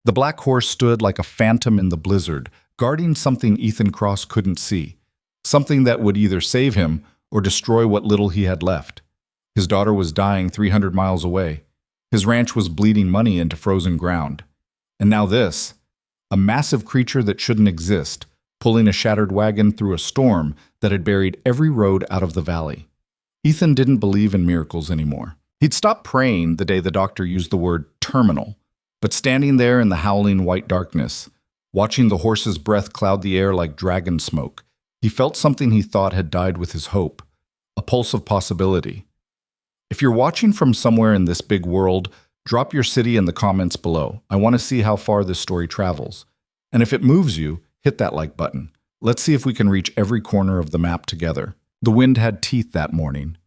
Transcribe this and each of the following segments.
The black horse stood like a phantom in the blizzard, guarding something Ethan Cross couldn't see, something that would either save him or destroy what little he had left. His daughter was dying 300 miles away. His ranch was bleeding money into frozen ground. And now this, a massive creature that shouldn't exist, pulling a shattered wagon through a storm that had buried every road out of the valley. Ethan didn't believe in miracles anymore. He'd stopped praying the day the doctor used the word terminal, but standing there in the howling white darkness, watching the horse's breath cloud the air like dragon smoke, he felt something he thought had died with his hope, a pulse of possibility. If you're watching from somewhere in this big world, drop your city in the comments below. I want to see how far this story travels. And if it moves you, hit that like button. Let's see if we can reach every corner of the map together. The wind had teeth that morning.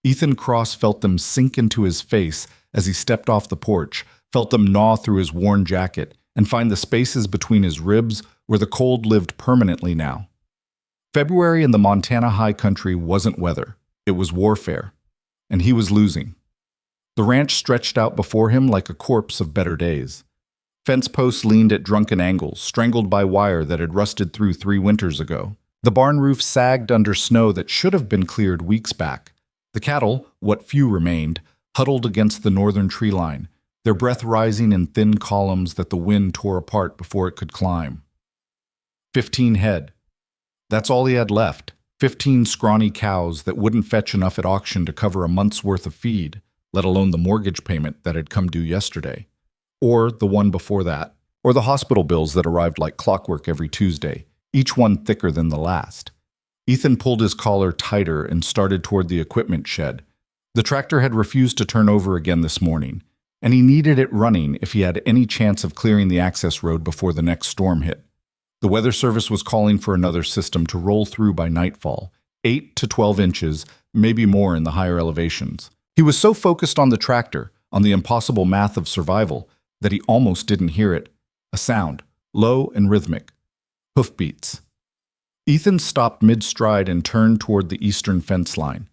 Ethan Cross felt them sink into his face as he stepped off the porch, felt them gnaw through his worn jacket, and find the spaces between his ribs where the cold lived permanently now. February in the Montana high country wasn't weather. It was warfare. And he was losing. The ranch stretched out before him like a corpse of better days. Fence posts leaned at drunken angles, strangled by wire that had rusted through 3 winters ago. The barn roof sagged under snow that should have been cleared weeks back. The cattle, what few remained, huddled against the northern tree line, their breath rising in thin columns that the wind tore apart before it could climb. 15 head. That's all he had left. 15 scrawny cows that wouldn't fetch enough at auction to cover a month's worth of feed, let alone the mortgage payment that had come due yesterday. Or the one before that. Or the hospital bills that arrived like clockwork every Tuesday, each one thicker than the last. Ethan pulled his collar tighter and started toward the equipment shed. The tractor had refused to turn over again this morning, and he needed it running if he had any chance of clearing the access road before the next storm hit. The Weather Service was calling for another system to roll through by nightfall, 8 to 12 inches, maybe more in the higher elevations. He was so focused on the tractor, on the impossible math of survival, that he almost didn't hear it. A sound, low and rhythmic. Hoofbeats. Ethan stopped mid-stride and turned toward the eastern fence line.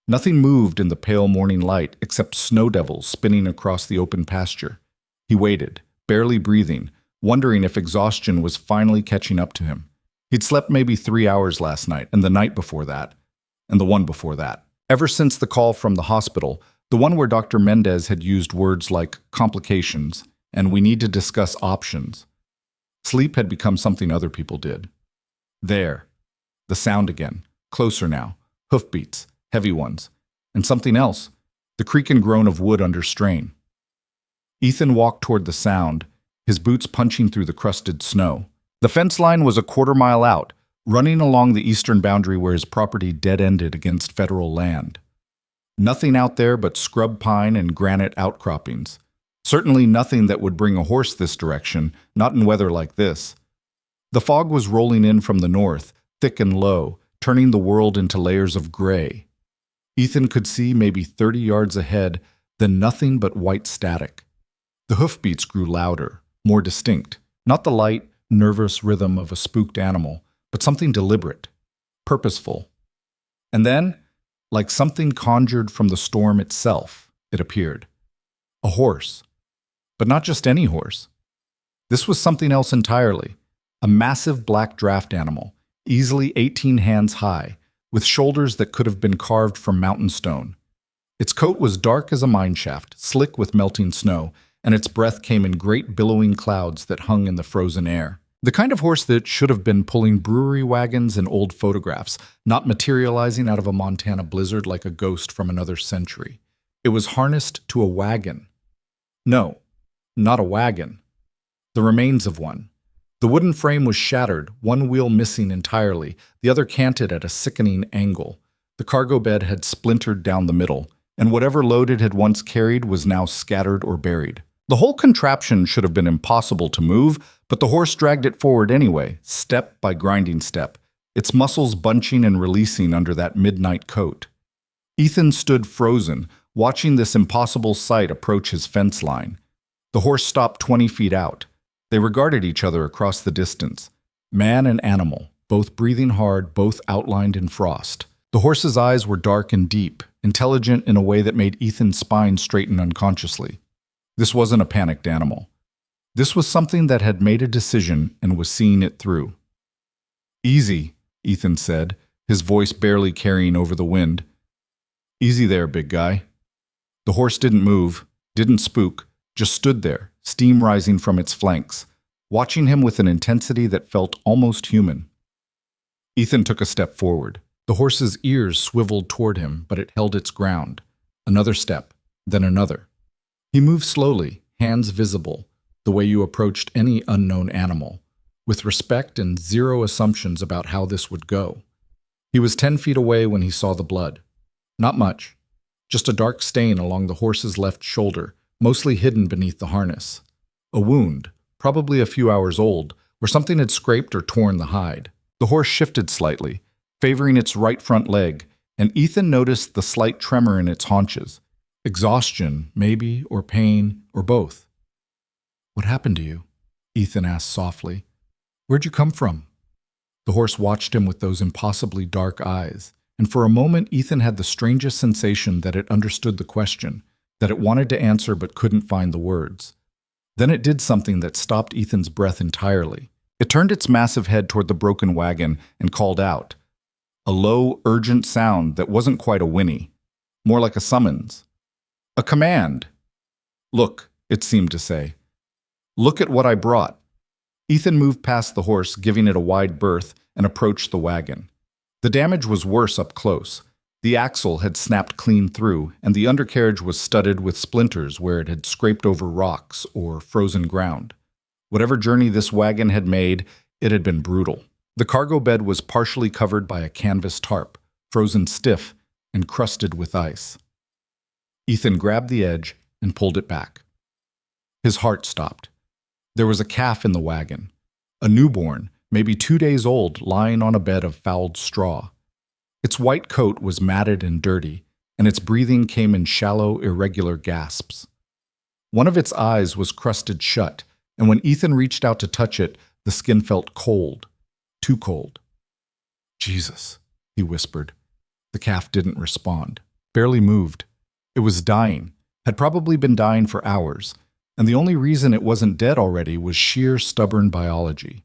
Nothing moved in the pale morning light except snow devils spinning across the open pasture. He waited, barely breathing, wondering if exhaustion was finally catching up to him. He'd slept maybe 3 hours last night, and the night before that, and the one before that. Ever since the call from the hospital, the one where Dr. Mendez had used words like complications and we need to discuss options. Sleep had become something other people did. There. The sound again. Closer now. Hoofbeats. Heavy ones. And something else. The creak and groan of wood under strain. Ethan walked toward the sound, his boots punching through the crusted snow. The fence line was a quarter-mile out, running along the eastern boundary where his property dead-ended against federal land. Nothing out there but scrub pine and granite outcroppings. Certainly nothing that would bring a horse this direction, not in weather like this. The fog was rolling in from the north, thick and low, turning the world into layers of gray. Ethan could see maybe 30 yards ahead, then nothing but white static. The hoofbeats grew louder, more distinct, not the light, nervous rhythm of a spooked animal, but something deliberate, purposeful. And then, like something conjured from the storm itself, it appeared. A horse. But not just any horse. This was something else entirely. A massive black draft animal, easily 18 hands high, with shoulders that could have been carved from mountain stone. Its coat was dark as a mine shaft, slick with melting snow, and its breath came in great billowing clouds that hung in the frozen air. The kind of horse that should have been pulling brewery wagons and old photographs, not materializing out of a Montana blizzard like a ghost from another century. It was harnessed to a wagon. No, not a wagon. The remains of one. The wooden frame was shattered, one wheel missing entirely, the other canted at a sickening angle. The cargo bed had splintered down the middle, and whatever load it had once carried was now scattered or buried. The whole contraption should have been impossible to move, but the horse dragged it forward anyway, step by grinding step, its muscles bunching and releasing under that midnight coat. Ethan stood frozen, watching this impossible sight approach his fence line. The horse stopped 20 feet out. They regarded each other across the distance. Man and animal, both breathing hard, both outlined in frost. The horse's eyes were dark and deep, intelligent in a way that made Ethan's spine straighten unconsciously. This wasn't a panicked animal. This was something that had made a decision and was seeing it through. "Easy," Ethan said, his voice barely carrying over the wind. "Easy there, big guy." The horse didn't move, didn't spook, just stood there, steam rising from its flanks, watching him with an intensity that felt almost human. Ethan took a step forward. The horse's ears swiveled toward him, but it held its ground. Another step, then another. He moved slowly, hands visible, the way you approached any unknown animal, with respect and zero assumptions about how this would go. He was 10 feet away when he saw the blood. Not much, just a dark stain along the horse's left shoulder, mostly hidden beneath the harness. A wound, probably a few hours old, where something had scraped or torn the hide. The horse shifted slightly, favoring its right front leg, and Ethan noticed the slight tremor in its haunches. Exhaustion, maybe, or pain, or both. "What happened to you?" Ethan asked softly. "Where'd you come from?" The horse watched him with those impossibly dark eyes, and for a moment Ethan had the strangest sensation that it understood the question, that it wanted to answer but couldn't find the words. Then it did something that stopped Ethan's breath entirely. It turned its massive head toward the broken wagon and called out. A low, urgent sound that wasn't quite a whinny, more like a summons. A command. "Look," it seemed to say. "Look at what I brought." Ethan moved past the horse, giving it a wide berth, and approached the wagon. The damage was worse up close. The axle had snapped clean through, and the undercarriage was studded with splinters where it had scraped over rocks or frozen ground. Whatever journey this wagon had made, it had been brutal. The cargo bed was partially covered by a canvas tarp, frozen stiff and crusted with ice. Ethan grabbed the edge and pulled it back. His heart stopped. There was a calf in the wagon, a newborn, maybe 2 days old, lying on a bed of fouled straw. Its white coat was matted and dirty, and its breathing came in shallow, irregular gasps. One of its eyes was crusted shut, and when Ethan reached out to touch it, the skin felt cold, too cold. "Jesus," he whispered. The calf didn't respond, barely moved. It was dying, had probably been dying for hours, and the only reason it wasn't dead already was sheer stubborn biology.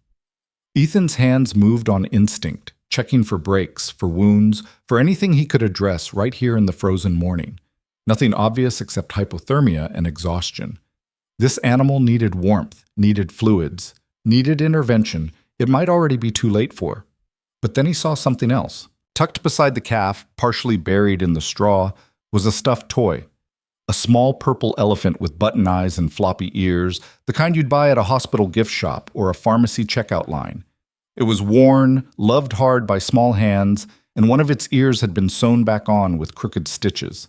Ethan's hands moved on instinct, checking for breaks, for wounds, for anything he could address right here in the frozen morning. Nothing obvious except hypothermia and exhaustion. This animal needed warmth, needed fluids, needed intervention it might already be too late for. But then he saw something else. Tucked beside the calf, partially buried in the straw, was a stuffed toy. A small purple elephant with button eyes and floppy ears, the kind you'd buy at a hospital gift shop or a pharmacy checkout line. It was worn, loved hard by small hands, and one of its ears had been sewn back on with crooked stitches.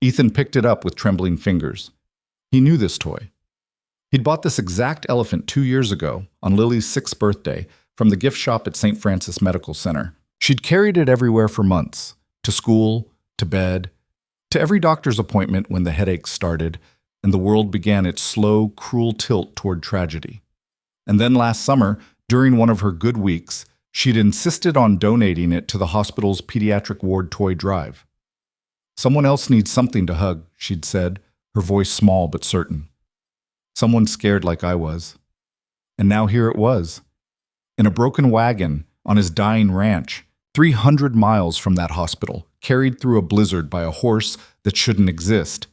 Ethan picked it up with trembling fingers. He knew this toy. He'd bought this exact elephant 2 years ago, on Lily's 6th birthday, from the gift shop at St. Francis Medical Center. She'd carried it everywhere for months, to school, to bed, to every doctor's appointment when the headaches started, and the world began its slow, cruel tilt toward tragedy. And then last summer, during one of her good weeks, she'd insisted on donating it to the hospital's pediatric ward toy drive. "Someone else needs something to hug," she'd said, her voice small but certain. "Someone scared like I was." And now here it was. In a broken wagon, on his dying ranch, 300 miles from that hospital, carried through a blizzard by a horse that shouldn't exist.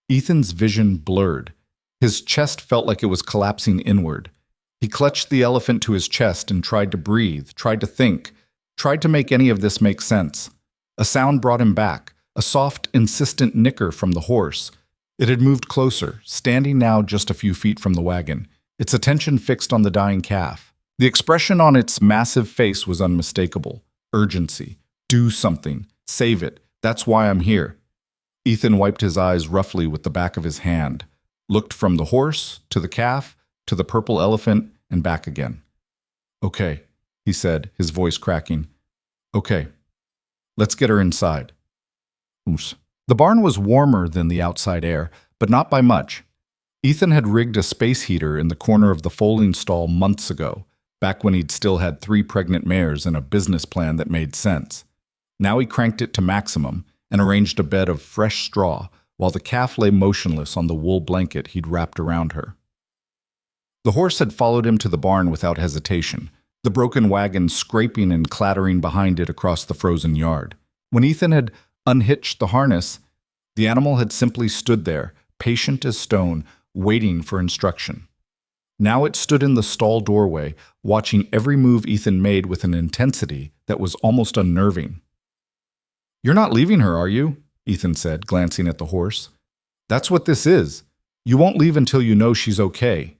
Ethan's vision blurred. His chest felt like it was collapsing inward. He clutched the elephant to his chest and tried to breathe, tried to think, tried to make any of this make sense. A sound brought him back, a soft, insistent nicker from the horse. It had moved closer, standing now just a few feet from the wagon, its attention fixed on the dying calf. The expression on its massive face was unmistakable. Urgency. Do something. Save it. That's why I'm here. Ethan wiped his eyes roughly with the back of his hand, looked from the horse to the calf to the purple elephant and back again. "Okay," he said, his voice cracking. "Okay. Let's get her inside." Oops. The barn was warmer than the outside air, but not by much. Ethan had rigged a space heater in the corner of the foaling stall months ago, back when he'd still had 3 pregnant mares and a business plan that made sense. Now he cranked it to maximum and arranged a bed of fresh straw while the calf lay motionless on the wool blanket he'd wrapped around her. The horse had followed him to the barn without hesitation, the broken wagon scraping and clattering behind it across the frozen yard. When Ethan had unhitched the harness, the animal had simply stood there, patient as stone, waiting for instruction. Now it stood in the stall doorway, watching every move Ethan made with an intensity that was almost unnerving. "You're not leaving her, are you?" Ethan said, glancing at the horse. "That's what this is. You won't leave until you know she's okay."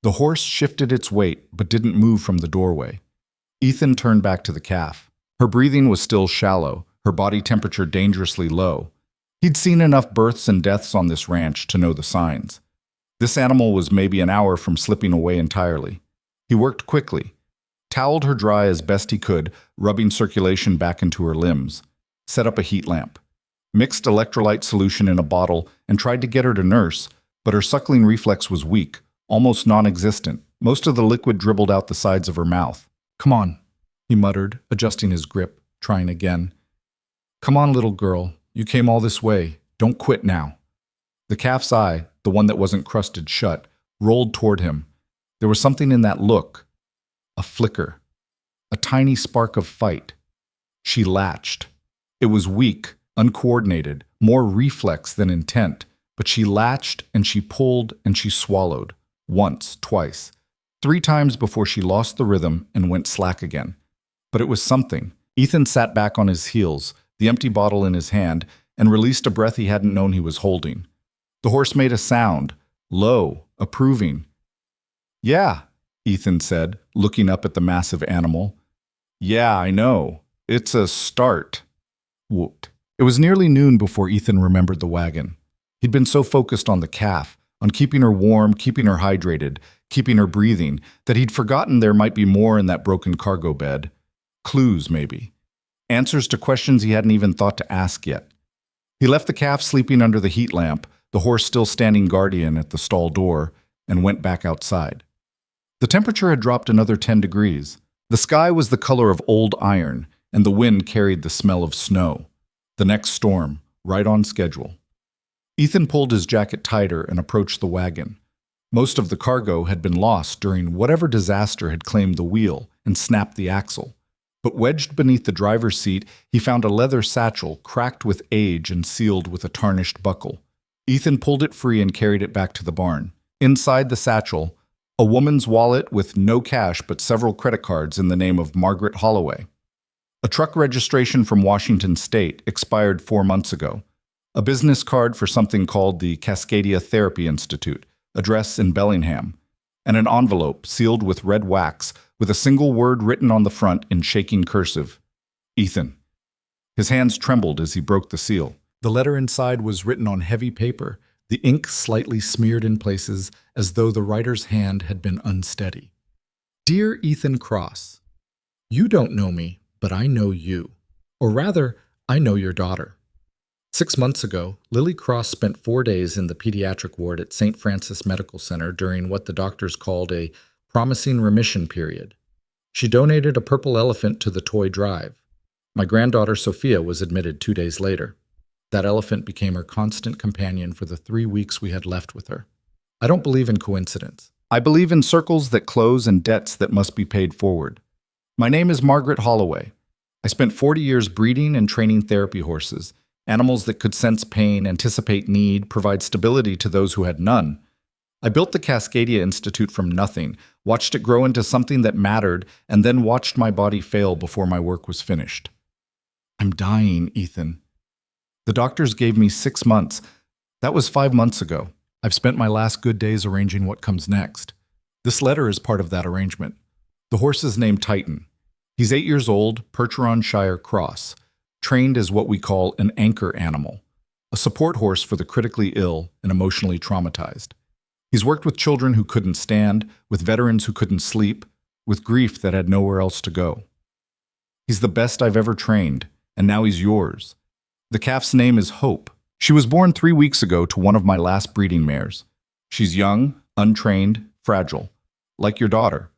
The horse shifted its weight, but didn't move from the doorway. Ethan turned back to the calf. Her breathing was still shallow, her body temperature dangerously low. He'd seen enough births and deaths on this ranch to know the signs. This animal was maybe an hour from slipping away entirely. He worked quickly, toweled her dry as best he could, rubbing circulation back into her limbs, set up a heat lamp, mixed electrolyte solution in a bottle, and tried to get her to nurse, but her suckling reflex was weak, almost non-existent. Most of the liquid dribbled out the sides of her mouth. "Come on," he muttered, adjusting his grip, trying again. "Come on, little girl. You came all this way. Don't quit now." The calf's eye, the one that wasn't crusted shut, rolled toward him. There was something in that look. A flicker. A tiny spark of fight. She latched. It was weak, uncoordinated, more reflex than intent, but she latched and she pulled and she swallowed. Once, twice, 3 times before she lost the rhythm and went slack again. But it was something. Ethan sat back on his heels, the empty bottle in his hand, and released a breath he hadn't known he was holding. The horse made a sound, low, approving. "Yeah," Ethan said, looking up at the massive animal. "Yeah, I know. It's a start." Whooped. It was nearly noon before Ethan remembered the wagon. He'd been so focused on the calf, on keeping her warm, keeping her hydrated, keeping her breathing, that he'd forgotten there might be more in that broken cargo bed. Clues, maybe. Answers to questions he hadn't even thought to ask yet. He left the calf sleeping under the heat lamp, the horse still standing guardian at the stall door, and went back outside. The temperature had dropped another 10 degrees. The sky was the color of old iron, and the wind carried the smell of snow. The next storm, right on schedule. Ethan pulled his jacket tighter and approached the wagon. Most of the cargo had been lost during whatever disaster had claimed the wheel and snapped the axle. But wedged beneath the driver's seat, he found a leather satchel cracked with age and sealed with a tarnished buckle. Ethan pulled it free and carried it back to the barn. Inside the satchel, a woman's wallet with no cash but several credit cards in the name of Margaret Holloway. A truck registration from Washington State expired 4 months ago. A business card for something called the Cascadia Therapy Institute, address in Bellingham, and an envelope sealed with red wax with a single word written on the front in shaking cursive. Ethan. His hands trembled as he broke the seal. The letter inside was written on heavy paper, the ink slightly smeared in places as though the writer's hand had been unsteady. Dear Ethan Cross, you don't know me, but I know you. Or rather, I know your daughter. 6 months ago, Lily Cross spent 4 days in the pediatric ward at St. Francis Medical Center during what the doctors called a promising remission period. She donated a purple elephant to the toy drive. My granddaughter Sophia was admitted 2 days later. That elephant became her constant companion for the 3 weeks we had left with her. I don't believe in coincidence. I believe in circles that close and debts that must be paid forward. My name is Margaret Holloway. I spent 40 years breeding and training therapy horses, animals that could sense pain, anticipate need, provide stability to those who had none. I built the Cascadia Institute from nothing, watched it grow into something that mattered, and then watched my body fail before my work was finished. I'm dying, Ethan. The doctors gave me 6 months. That was 5 months ago. I've spent my last good days arranging what comes next. This letter is part of that arrangement. The horse is named Titan. He's 8 years old, Percheronshire Cross, trained as what we call an anchor animal, a support horse for the critically ill and emotionally traumatized. He's worked with children who couldn't stand, with veterans who couldn't sleep, with grief that had nowhere else to go. He's the best I've ever trained, and now he's yours. The calf's name is Hope. She was born 3 weeks ago to one of my last breeding mares. She's young, untrained, fragile, like your daughter,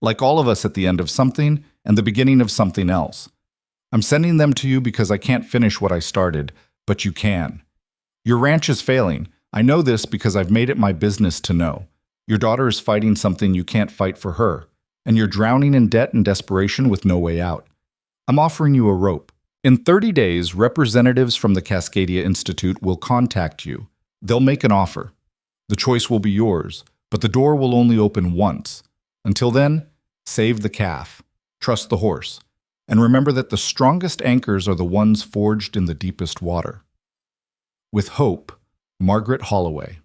like all of us at the end of something and the beginning of something else. I'm sending them to you because I can't finish what I started, but you can. Your ranch is failing. I know this because I've made it my business to know. Your daughter is fighting something you can't fight for her, and you're drowning in debt and desperation with no way out. I'm offering you a rope. In 30 days, representatives from the Cascadia Institute will contact you. They'll make an offer. The choice will be yours, but the door will only open once. Until then, save the calf, trust the horse, and remember that the strongest anchors are the ones forged in the deepest water. With hope, Margaret Holloway.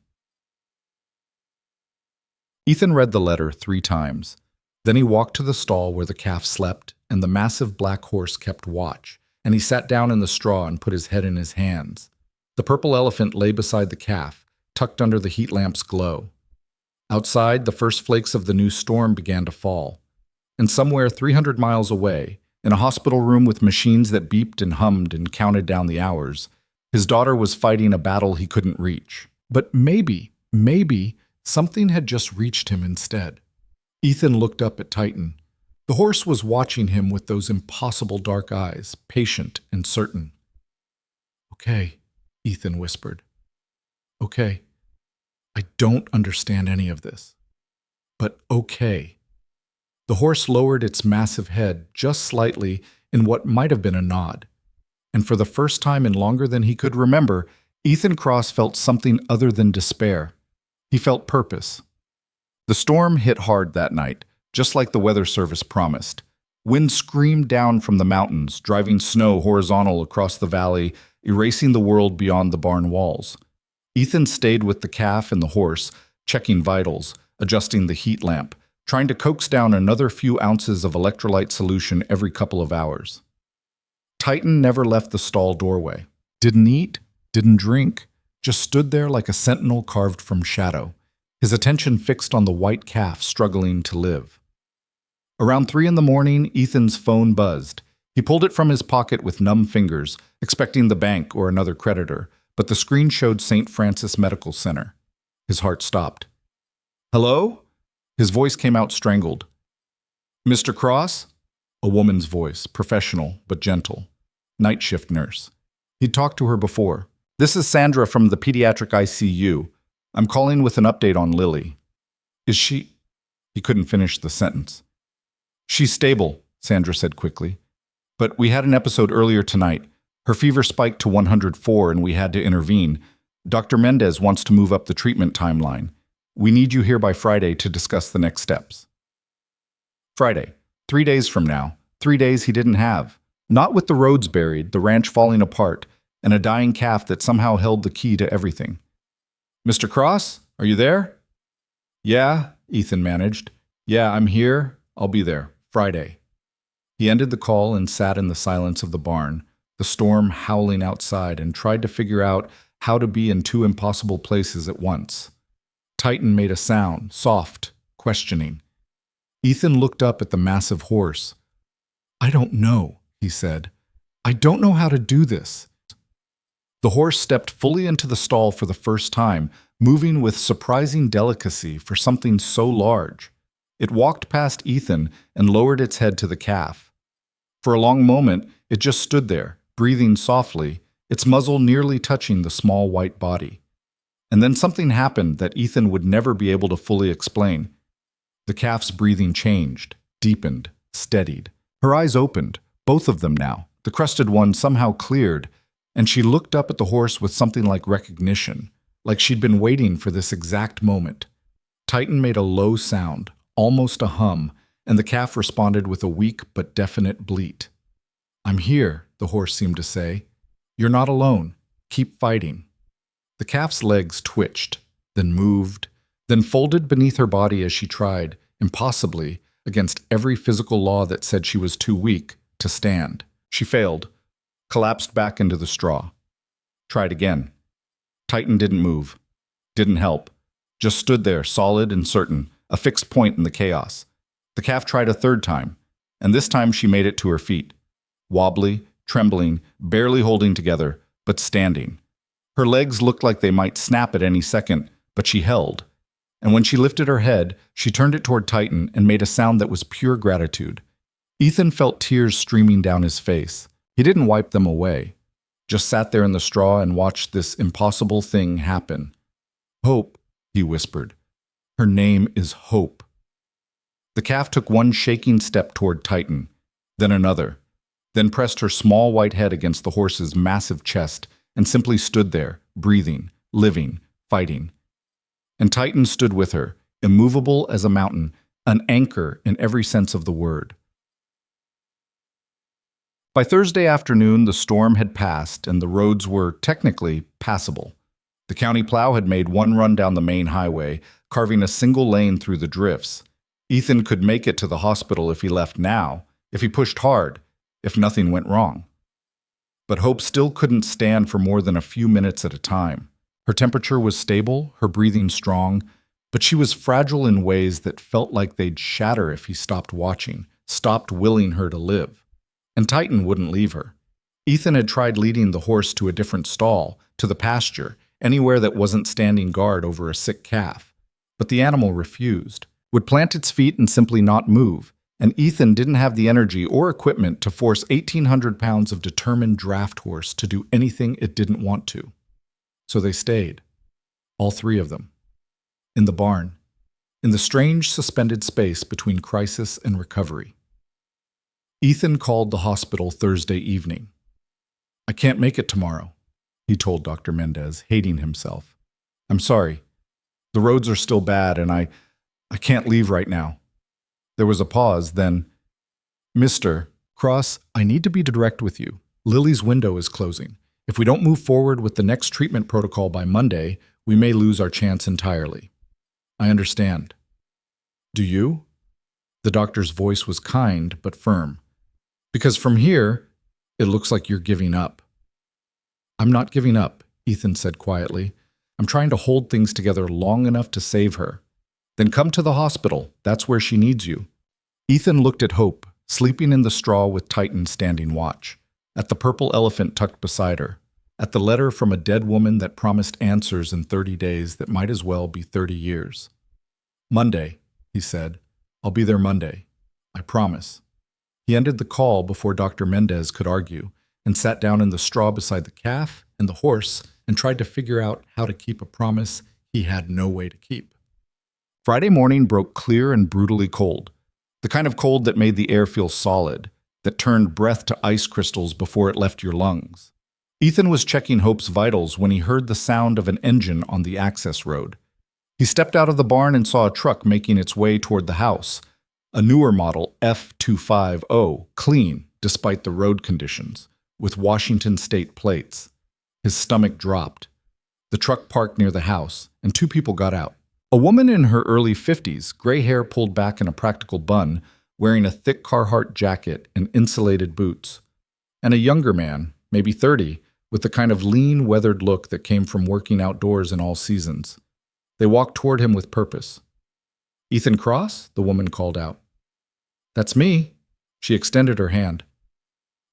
Ethan read the letter 3 times. Then he walked to the stall where the calf slept and the massive black horse kept watch, and he sat down in the straw and put his head in his hands. The purple elephant lay beside the calf, tucked under the heat lamp's glow. Outside, the first flakes of the new storm began to fall. And somewhere 300 miles away, in a hospital room with machines that beeped and hummed and counted down the hours, his daughter was fighting a battle he couldn't reach. But maybe, something had just reached him instead. Ethan looked up at Titan. The horse was watching him with those impossible dark eyes, patient and certain. "Okay," Ethan whispered. "Okay. I don't understand any of this. But okay." The horse lowered its massive head just slightly in what might have been a nod. And for the first time in longer than he could remember, Ethan Cross felt something other than despair. He felt purpose. The storm hit hard that night, just like the Weather Service promised. Wind screamed down from the mountains, driving snow horizontal across the valley, erasing the world beyond the barn walls. Ethan stayed with the calf and the horse, checking vitals, adjusting the heat lamp, trying to coax down another few ounces of electrolyte solution every couple of hours. Titan never left the stall doorway. Didn't eat, didn't drink, just stood there like a sentinel carved from shadow, his attention fixed on the white calf struggling to live. Around 3 in the morning, Ethan's phone buzzed. He pulled it from his pocket with numb fingers, expecting the bank or another creditor, but the screen showed St. Francis Medical Center. His heart stopped. "Hello?" His voice came out strangled. "Mr. Cross?" A woman's voice, professional but gentle. Night shift nurse. He'd talked to her before. "This is Sandra from the pediatric ICU. I'm calling with an update on Lily." "Is she—" He couldn't finish the sentence. "She's stable," Sandra said quickly. "But we had an episode earlier tonight. Her fever spiked to 104 and we had to intervene. Dr. Mendez wants to move up the treatment timeline. We need you here by Friday to discuss the next steps." Friday. 3 days from now. 3 days he didn't have. Not with the roads buried, the ranch falling apart, and a dying calf that somehow held the key to everything. "Mr. Cross, are you there?" "Yeah," Ethan managed. "Yeah, I'm here. I'll be there. Friday." He ended the call and sat in the silence of the barn, the storm howling outside, and tried to figure out how to be in 2 impossible places at once. Titan made a sound, soft, questioning. Ethan looked up at the massive horse. "I don't know," he said. "I don't know how to do this." The horse stepped fully into the stall for the first time, moving with surprising delicacy for something so large. It walked past Ethan and lowered its head to the calf. For a long moment, it just stood there, breathing softly, its muzzle nearly touching the small white body. And then something happened that Ethan would never be able to fully explain. The calf's breathing changed, deepened, steadied. Her eyes opened, both of them now. The crusted one somehow cleared, and she looked up at the horse with something like recognition, like she'd been waiting for this exact moment. Titan made a low sound, almost a hum, and the calf responded with a weak but definite bleat. "I'm here," the horse seemed to say. "You're not alone. Keep fighting." The calf's legs twitched, then moved, then folded beneath her body as she tried, impossibly, against every physical law that said she was too weak, to stand. She failed, collapsed back into the straw. Tried again. Titan didn't move, didn't help, just stood there solid and certain, a fixed point in the chaos. The calf tried a 3rd time, and this time she made it to her feet. Wobbly, trembling, barely holding together, but standing. Her legs looked like they might snap at any second, but she held. And when she lifted her head, she turned it toward Titan and made a sound that was pure gratitude. Ethan felt tears streaming down his face. He didn't wipe them away, just sat there in the straw and watched this impossible thing happen. "Hope," he whispered. Her name is Hope. The calf took one shaking step toward Titan, then another, then pressed her small white head against the horse's massive chest and simply stood there, breathing, living, fighting. And Titan stood with her, immovable as a mountain, an anchor in every sense of the word. By Thursday afternoon, the storm had passed and the roads were technically passable. The county plow had made one run down the main highway, carving a single lane through the drifts. Ethan could make it to the hospital if he left now, if he pushed hard, if nothing went wrong. But Hope still couldn't stand for more than a few minutes at a time. Her temperature was stable, her breathing strong, but she was fragile in ways that felt like they'd shatter if he stopped watching, stopped willing her to live. And Titan wouldn't leave her. Ethan had tried leading the horse to a different stall, to the pasture, anywhere that wasn't standing guard over a sick calf. But the animal refused, would plant its feet and simply not move, and Ethan didn't have the energy or equipment to force 1,800 pounds of determined draft horse to do anything it didn't want to. So they stayed, all three of them, in the barn, in the strange suspended space between crisis and recovery. Ethan called the hospital Thursday evening. "I can't make it tomorrow," he told Dr. Mendez, hating himself. "I'm sorry. The roads are still bad and I can't leave right now." There was a pause, then, "Mr. Cross, I need to be direct with you. Lily's window is closing. If we don't move forward with the next treatment protocol by Monday, we may lose our chance entirely." "I understand." "Do you?" The doctor's voice was kind but firm. "Because from here, it looks like you're giving up." "I'm not giving up," Ethan said quietly. "I'm trying to hold things together long enough to save her. Then come to the hospital. That's where she needs you." Ethan looked at Hope, sleeping in the straw with Titan standing watch, at the purple elephant tucked beside her, at the letter from a dead woman that promised answers in 30 days that might as well be 30 years. "Monday," he said. "I'll be there Monday. I promise." He ended the call before Dr. Mendez could argue, and sat down in the straw beside the calf and the horse and tried to figure out how to keep a promise he had no way to keep. Friday morning broke clear and brutally cold, the kind of cold that made the air feel solid, that turned breath to ice crystals before it left your lungs. Ethan was checking Hope's vitals when he heard the sound of an engine on the access road. He stepped out of the barn and saw a truck making its way toward the house, a newer model F250, clean despite the road conditions, with Washington state plates. His stomach dropped. The truck parked near the house, and two people got out. A woman in her early 50s, gray hair pulled back in a practical bun, wearing a thick Carhartt jacket and insulated boots. And a younger man, maybe 30, with the kind of lean, weathered look that came from working outdoors in all seasons. They walked toward him with purpose. "Ethan Cross?" the woman called out. "That's me." She extended her hand.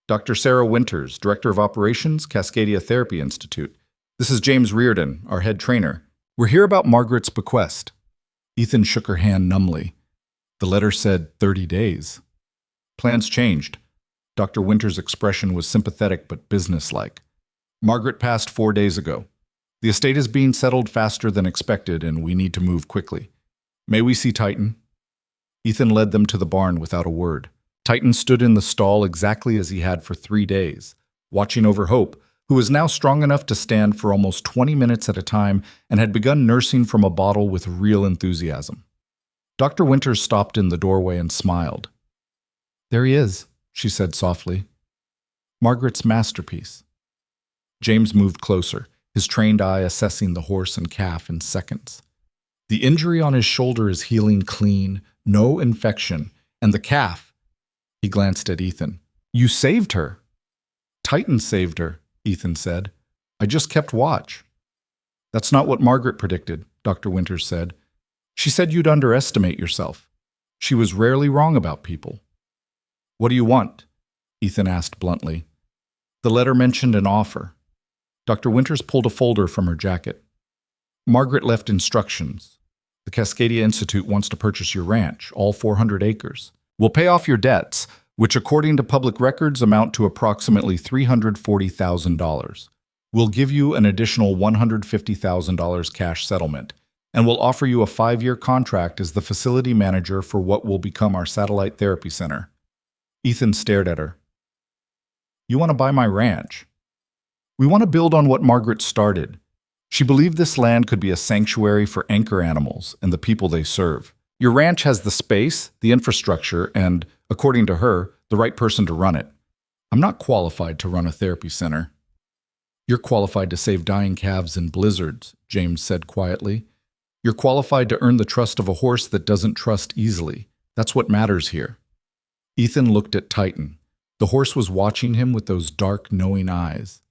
"Dr. Sarah Winters, Director of Operations, Cascadia Therapy Institute. This is James Reardon, our head trainer. We're here about Margaret's bequest." Ethan shook her hand numbly. The letter said 30 days. "Plans changed." Dr. Winters' expression was sympathetic but businesslike. "Margaret passed 4 days ago. The estate is being settled faster than expected, and we need to move quickly. May we see Titan?" Ethan led them to the barn without a word. Titan stood in the stall exactly as he had for 3 days, watching over Hope, who was now strong enough to stand for almost 20 minutes at a time and had begun nursing from a bottle with real enthusiasm. Dr. Winters stopped in the doorway and smiled. "There he is," she said softly. "Margaret's masterpiece." James moved closer, his trained eye assessing the horse and calf in seconds. "The injury on his shoulder is healing clean, no infection, and the calf—" He glanced at Ethan. "You saved her." "Titan saved her," Ethan said. "I just kept watch." "That's not what Margaret predicted," Dr. Winters said. "She said you'd underestimate yourself. She was rarely wrong about people." "What do you want?" Ethan asked bluntly. The letter mentioned an offer. Dr. Winters pulled a folder from her jacket. "Margaret left instructions. The Cascadia Institute wants to purchase your ranch, all 400 acres. We'll pay off your debts, which according to public records amount to approximately $340,000. We'll give you an additional $150,000 cash settlement, and we'll offer you a 5-year contract as the facility manager for what will become our satellite therapy center. Ethan stared at her. You want to buy my ranch? We want to build on what Margaret started. She believed this land could be a sanctuary for anchor animals and the people they serve. Your ranch has the space, the infrastructure, and, according to her, the right person to run it. I'm not qualified to run a therapy center. You're qualified to save dying calves in blizzards, James said quietly. You're qualified to earn the trust of a horse that doesn't trust easily. That's what matters here. Ethan looked at Titan. The horse was watching him with those dark, knowing eyes.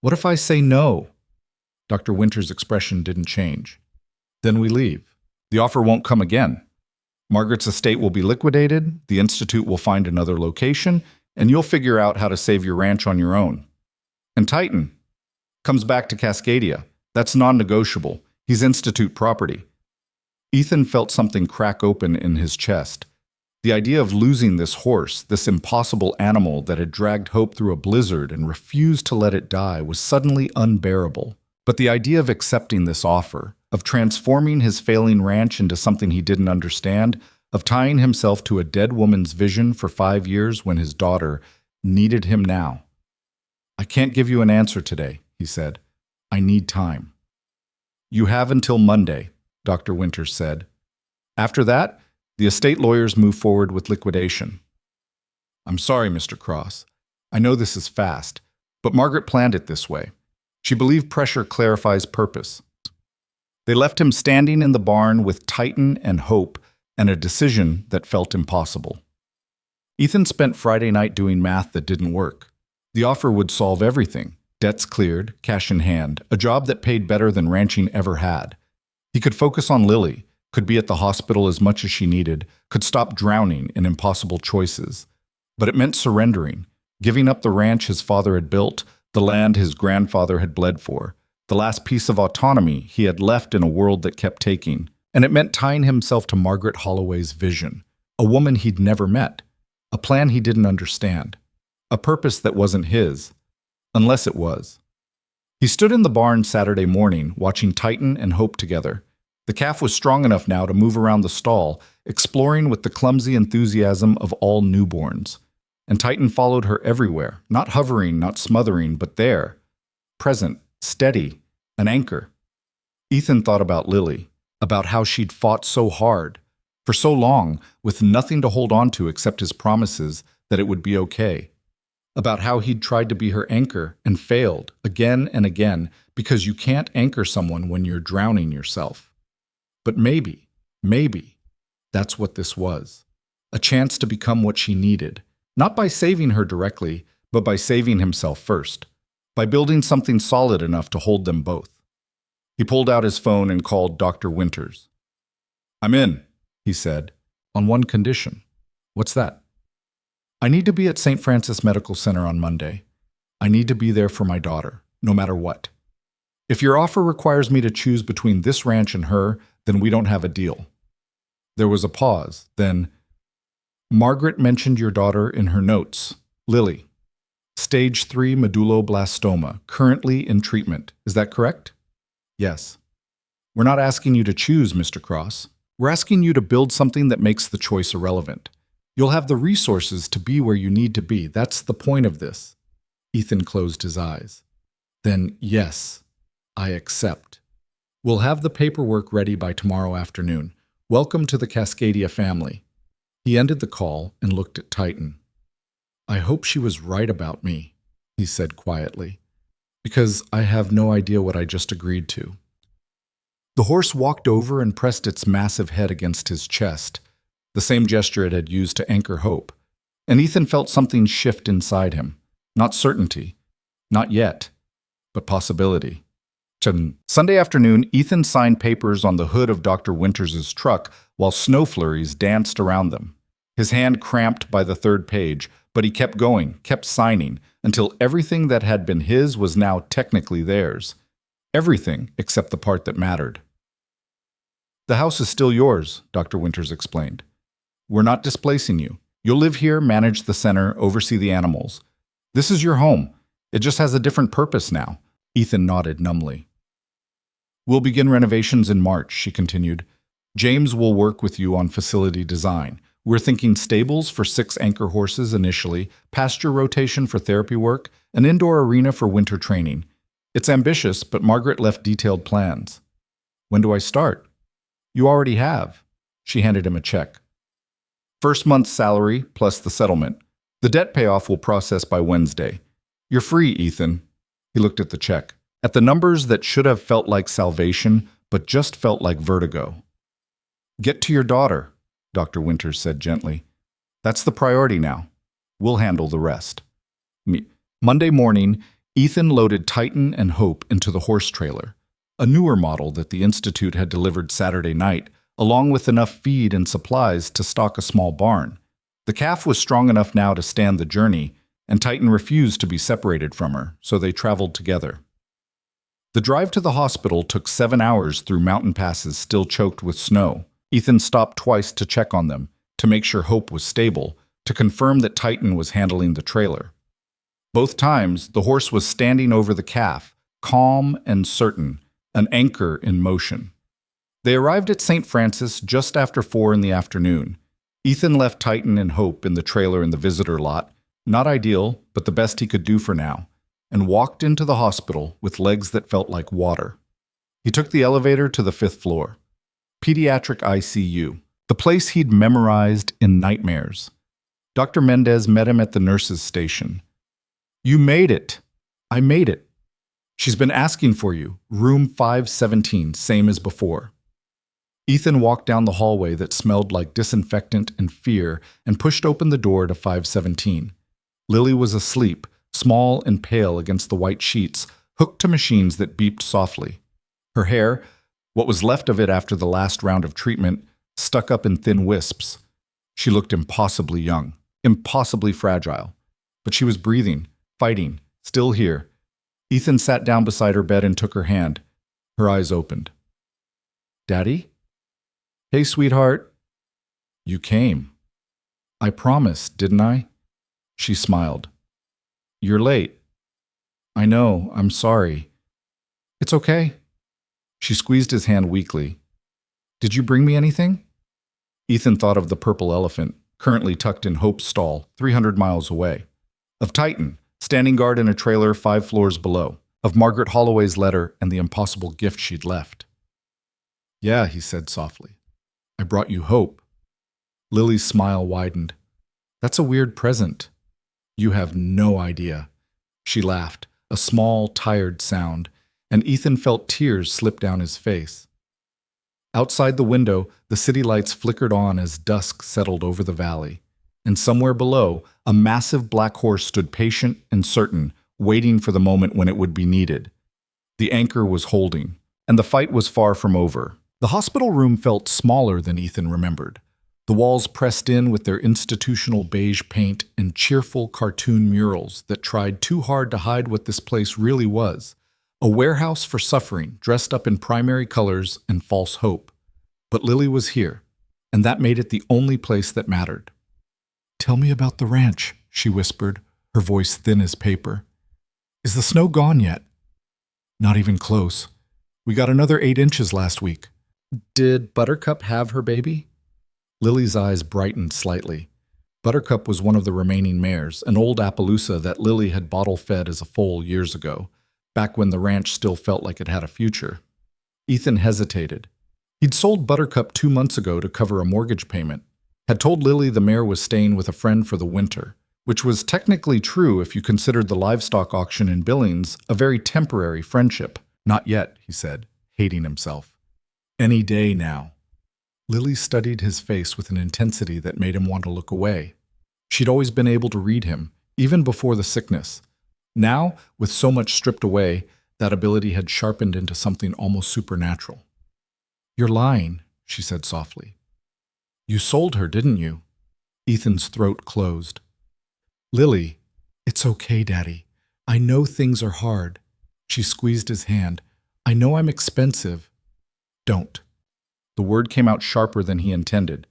What if I say no? Dr. Winter's expression didn't change. Then we leave. The offer won't come again. Margaret's estate will be liquidated, the institute will find another location, and you'll figure out how to save your ranch on your own. And Titan comes back to Cascadia. That's non-negotiable. He's institute property. Ethan felt something crack open in his chest. The idea of losing this horse, this impossible animal that had dragged Hope through a blizzard and refused to let it die, was suddenly unbearable. But the idea of accepting this offer, of transforming his failing ranch into something he didn't understand, of tying himself to a dead woman's vision for 5 years when his daughter needed him now. I can't give you an answer today, he said. I need time. You have until Monday, Dr. Winters said. After that, the estate lawyers move forward with liquidation. I'm sorry, Mr. Cross. I know this is fast, but Margaret planned it this way. She believed pressure clarifies purpose. They left him standing in the barn with Titan and Hope and a decision that felt impossible. Ethan spent Friday night doing math that didn't work. The offer would solve everything. Debts cleared, cash in hand, a job that paid better than ranching ever had. He could focus on Lily, could be at the hospital as much as she needed, could stop drowning in impossible choices. But it meant surrendering, giving up the ranch his father had built, the land his grandfather had bled for, the last piece of autonomy he had left in a world that kept taking. And it meant tying himself to Margaret Holloway's vision, a woman he'd never met, a plan he didn't understand, a purpose that wasn't his, unless it was. He stood in the barn Saturday morning, watching Titan and Hope together. The calf was strong enough now to move around the stall, exploring with the clumsy enthusiasm of all newborns. And Titan followed her everywhere, not hovering, not smothering, but there, present, steady, an anchor. Ethan thought about Lily, about how she'd fought so hard, for so long, with nothing to hold on to except his promises that it would be okay. About how he'd tried to be her anchor and failed again and again, because you can't anchor someone when you're drowning yourself. But maybe, that's what this was. A chance to become what she needed, not by saving her directly, but by saving himself first, by building something solid enough to hold them both. He pulled out his phone and called Dr. Winters. I'm in, he said, on one condition. What's that? I need to be at St. Francis Medical Center on Monday. I need to be there for my daughter, no matter what. If your offer requires me to choose between this ranch and her, then we don't have a deal. There was a pause, then, Margaret mentioned your daughter in her notes, Lily. Stage 3 medulloblastoma, currently in treatment. Is that correct? Yes. We're not asking you to choose, Mr. Cross. We're asking you to build something that makes the choice irrelevant. You'll have the resources to be where you need to be. That's the point of this. Ethan closed his eyes. Then, yes, I accept. We'll have the paperwork ready by tomorrow afternoon. Welcome to the Cascadia family. He ended the call and looked at Titan. I hope she was right about me, he said quietly, because I have no idea what I just agreed to. The horse walked over and pressed its massive head against his chest, the same gesture it had used to anchor Hope, and Ethan felt something shift inside him. Not certainty, not yet, but possibility. Sunday afternoon, Ethan signed papers on the hood of Dr. Winters' truck while snow flurries danced around them. His hand cramped by the third page, but he kept going, kept signing, until everything that had been his was now technically theirs. Everything except the part that mattered. The house is still yours, Dr. Winters explained. We're not displacing you. You'll live here, manage the center, oversee the animals. This is your home. It just has a different purpose now. Ethan nodded numbly. We'll begin renovations in March, she continued. James will work with you on facility design. We're thinking stables for 6 anchor horses initially, pasture rotation for therapy work, an indoor arena for winter training. It's ambitious, but Margaret left detailed plans. When do I start? You already have. She handed him a check. First month's salary plus the settlement. The debt payoff will process by Wednesday. You're free, Ethan. He looked at the check, at the numbers that should have felt like salvation, but just felt like vertigo. Get to your daughter, Dr. Winters said gently. That's the priority now. We'll handle the rest. Monday morning, Ethan loaded Titan and Hope into the horse trailer, a newer model that the Institute had delivered Saturday night, along with enough feed and supplies to stock a small barn. The calf was strong enough now to stand the journey, and Titan refused to be separated from her, so they traveled together. The drive to the hospital took 7 hours through mountain passes still choked with snow. Ethan stopped twice to check on them, to make sure Hope was stable, to confirm that Titan was handling the trailer. Both times, the horse was standing over the calf, calm and certain, an anchor in motion. They arrived at St. Francis just after 4 in the afternoon. Ethan left Titan and Hope in the trailer in the visitor lot, not ideal, but the best he could do for now, and walked into the hospital with legs that felt like water. He took the elevator to the 5th floor. Pediatric ICU, the place he'd memorized in nightmares. Dr. Mendez met him at the nurse's station. You made it. I made it. She's been asking for you. Room 517, same as before. Ethan walked down the hallway that smelled like disinfectant and fear and pushed open the door to 517. Lily was asleep, small and pale against the white sheets, hooked to machines that beeped softly. Her hair, what was left of it after the last round of treatment, stuck up in thin wisps. She looked impossibly young, impossibly fragile. But she was breathing, fighting, still here. Ethan sat down beside her bed and took her hand. Her eyes opened. Daddy? Hey, sweetheart. You came. I promised, didn't I? She smiled. You're late. I know, I'm sorry. It's okay. She squeezed his hand weakly. Did you bring me anything? Ethan thought of the purple elephant, currently tucked in Hope's stall, 300 miles away. Of Titan, standing guard in a trailer 5 floors below. Of Margaret Holloway's letter and the impossible gift she'd left. Yeah, he said softly. I brought you Hope. Lily's smile widened. That's a weird present. You have no idea. She laughed, a small, tired sound, and Ethan felt tears slip down his face. Outside the window, the city lights flickered on as dusk settled over the valley, and somewhere below, a massive black horse stood patient and certain, waiting for the moment when it would be needed. The anchor was holding, and the fight was far from over. The hospital room felt smaller than Ethan remembered. The walls pressed in with their institutional beige paint and cheerful cartoon murals that tried too hard to hide what this place really was. A warehouse for suffering, dressed up in primary colors and false hope. But Lily was here, and that made it the only place that mattered. Tell me about the ranch, she whispered, her voice thin as paper. Is the snow gone yet? Not even close. We got another 8 inches last week. Did Buttercup have her baby? Lily's eyes brightened slightly. Buttercup was one of the remaining mares, an old Appaloosa that Lily had bottle-fed as a foal years ago, back when the ranch still felt like it had a future. Ethan hesitated. He'd sold Buttercup 2 months ago to cover a mortgage payment, had told Lily the mare was staying with a friend for the winter, which was technically true if you considered the livestock auction in Billings a very temporary friendship. Not yet, he said, hating himself. Any day now. Lily studied his face with an intensity that made him want to look away. She'd always been able to read him, even before the sickness. Now, with so much stripped away, that ability had sharpened into something almost supernatural. You're lying, she said softly. You sold her, didn't you? Ethan's throat closed. Lily, it's okay, Daddy. I know things are hard. She squeezed his hand. I know I'm expensive. Don't. The word came out sharper than he intended.